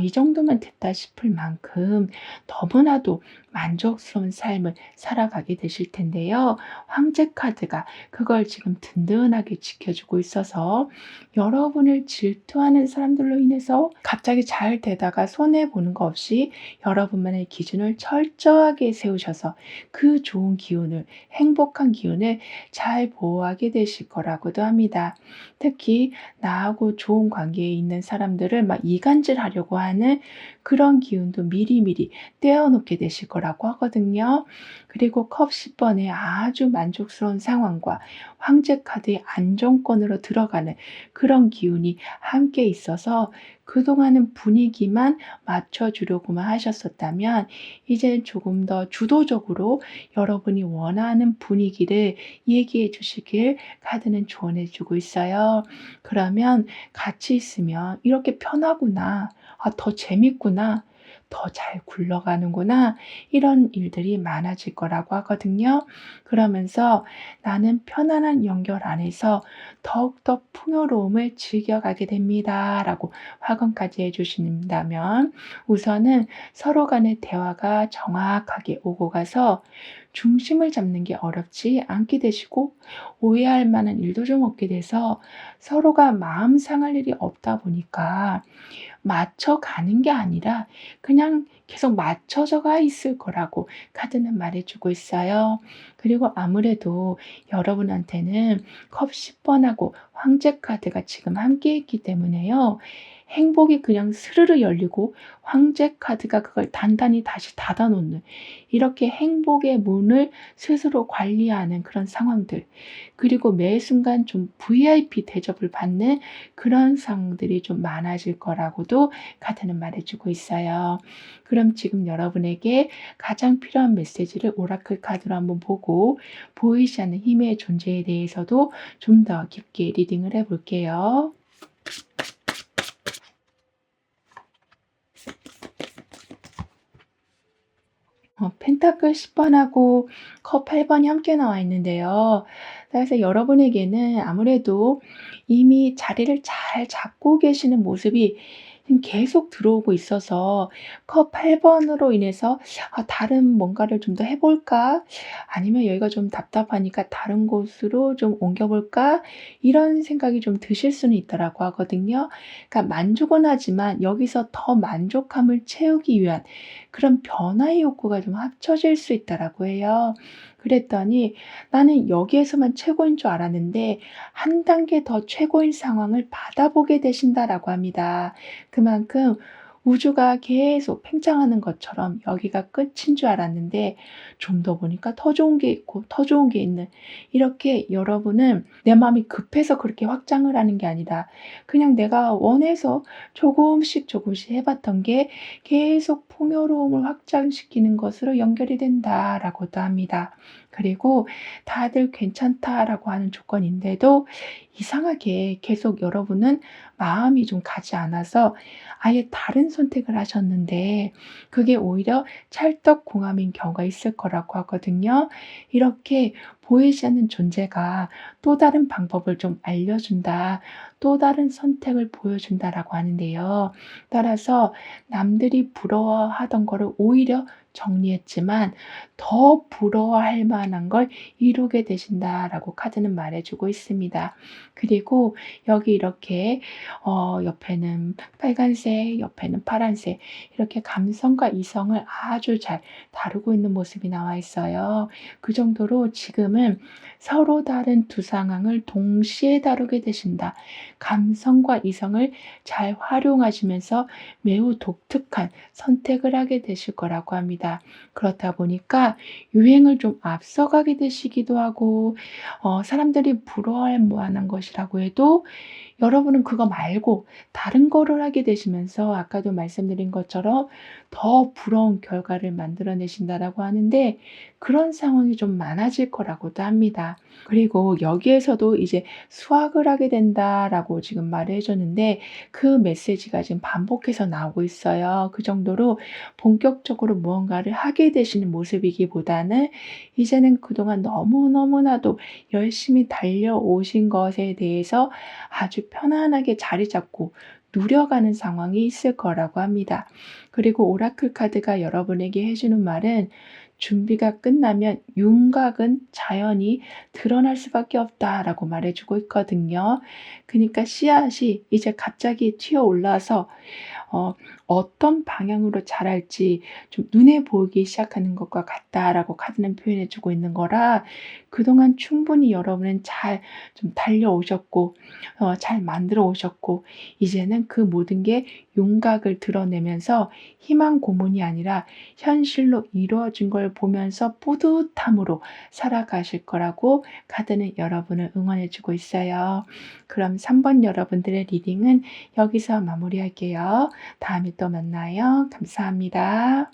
이 정도면 됐다 싶을 만큼 너무나도 만족스러운 삶을 살아가게 되실 텐데요. 황제 카드가 그걸 지금 든든하게 지켜주고 있어서 여러분을 질투하는 사람들로 인해서 갑자기 잘 되다가 손해보는 거 없이 여러분만의 기준을 철저하게 세우셔서 그 좋은 기운을, 행복한 기운을 잘 보호하게 되실 거라고도 합니다. 특히 나하고 좋은 관계에 있는 사람들을 막 이간질하려고 하는 그런 기운도 미리미리 떼어놓게 되실 거라고 하거든요. 그리고 컵 10번의 아주 만족스러운 상황과 황제 카드의 안정권으로 들어가는 그런 기운이 함께 있어서 그동안은 분위기만 맞춰주려고만 하셨었다면 이제 조금 더 주도적으로 여러분이 원하는 분위기를 얘기해 주시길 카드는 조언해 주고 있어요. 그러면 같이 있으면 이렇게 편하구나. 더 재밌구나. 더 잘 굴러가는구나. 이런 일들이 많아질 거라고 하거든요. 그러면서 나는 편안한 연결 안에서 더욱더 풍요로움을 즐겨가게 됩니다. 라고 확언까지 해주신다면 우선은 서로 간의 대화가 정확하게 오고 가서 중심을 잡는 게 어렵지 않게 되시고 오해할 만한 일도 좀 없게 돼서 서로가 마음 상할 일이 없다 보니까 맞춰가는 게 아니라 그냥 계속 맞춰져 가 있을 거라고 카드는 말해 주고 있어요. 그리고 아무래도 여러분한테는 컵 10 번하고 황제 카드가 지금 함께 있기 때문에요. 행복이 그냥 스르르 열리고 황제 카드가 그걸 단단히 다시 닫아 놓는, 이렇게 행복의 문을 스스로 관리하는 그런 상황들, 그리고 매 순간 좀 VIP 대접을 받는 그런 상황들이 좀 많아질 거라고도 카드는 말해 주고 있어요. 그럼 지금 여러분에게 가장 필요한 메시지를 오라클 카드로 한번 보고 보이지 않는 힘의 존재에 대해서도 좀 더 깊게 리딩을 해 볼게요. 펜타클 10 번하고 컵 8 번이 함께 나와 있는데요. 그래서 여러분에게는 아무래도 이미 자리를 잘 잡고 계시는 모습이 지금 계속 들어오고 있어서 컵 8 번으로 인해서 '아 다른 뭔가를 좀 더 해 볼까? 아니면 여기가 좀 답답하니까 다른 곳으로 좀 옮겨 볼까?' 이런 생각이 좀 드실 수는 있다라고 하거든요. 그러니까 만족은 하지만 여기서 더 만족함을 채우기 위한 그런 변화의 욕구가 좀 합쳐질 수 있다라고 해요. 그랬더니 "나는 여기에서만 최고인 줄 알았는데 한 단계 더 최고인 상황을 받아보게 되신다."라고 합니다. 그만큼 우주가 계속 팽창하는 것처럼 여기가 끝인 줄 알았는데 좀 더 보니까 더 좋은 게 있고 더 좋은 게 있는, 이렇게 여러분은 내 마음이 급해서 그렇게 확장을 하는 게 아니라 그냥 내가 원해서 조금씩 조금씩 해 봤던 게 계속 풍요로움을 확장시키는 것으로 연결이 된다라고도 합니다. 그리고 다들 괜찮다라고 하는 조건인데도 이상하게 계속 여러분은 마음이 좀 가지 않아서 아예 다른 선택을 하셨는데 그게 오히려 찰떡궁합인 경우가 있을 거라고 하거든요. 이렇게 보이지 않는 존재가 또 다른 방법을 좀 알려준다, 또 다른 선택을 보여준다라고 하는데요. 따라서 남들이 부러워하던 거를 오히려 정리했지만 더 부러워할 만한 걸 이루게 되신다라고 카드는 말해주고 있습니다. 그리고 여기 이렇게 옆에는 빨간색, 옆에는 파란색, 이렇게 감성과 이성을 아주 잘 다루고 있는 모습이 나와 있어요. 그 정도로 지금은 서로 다른 두 상황을 동시에 다루게 되신다. 감성과 이성을 잘 활용하시면서 매우 독특한 선택을 하게 되실 거라고 합니다. 그렇다 보니까 유행을 좀 앞서가게 되시기도 하고 사람들이 부러워할 만한 것이라고 해도 여러분은 그거 말고 다른 거를 하게 되시면서 아까도 말씀드린 것처럼 더 부러운 결과를 만들어내신다라고 하는데 그런 상황이 좀 많아질 거라고도 합니다. 그리고 여기에서도 이제 "수학을 하게 된다."라고 지금 말을 해 줬는데 그 메시지가 지금 반복해서 나오고 있어요. 그 정도로 본격적으로 무언가를 하게 되시는 모습이기보다는 이제는 그동안 너무너무나도 열심히 달려오신 것에 대해서 아주 편안하게 자리 잡고 누려가는 상황이 있을 거라고 합니다. 그리고 오라클 카드가 여러분에게 해 주는 말은 "준비가 끝나면 윤곽은 자연히 드러날 수밖에 없다."라고 말해 주고 있거든요. 그니까 씨앗이 이제 갑자기 튀어 올라서 어 어떤 방향으로 자랄지 좀 눈에 보이기 시작하는 것과 같다라고 카드는 표현해 주고 있는 거라, 그동안 충분히 여러분은 잘 좀 달려오셨고 잘 만들어 오셨고 이제는 그 모든 게 윤곽을 드러내면서 희망 고문이 아니라 현실로 이루어진 걸 보면서 뿌듯함으로 살아가실 거라고 카드는 여러분을 응원해 주고 있어요. 그럼 3번 여러분들의 리딩은 여기서 마무리할게요. 다음에 또 만나요. 감사합니다.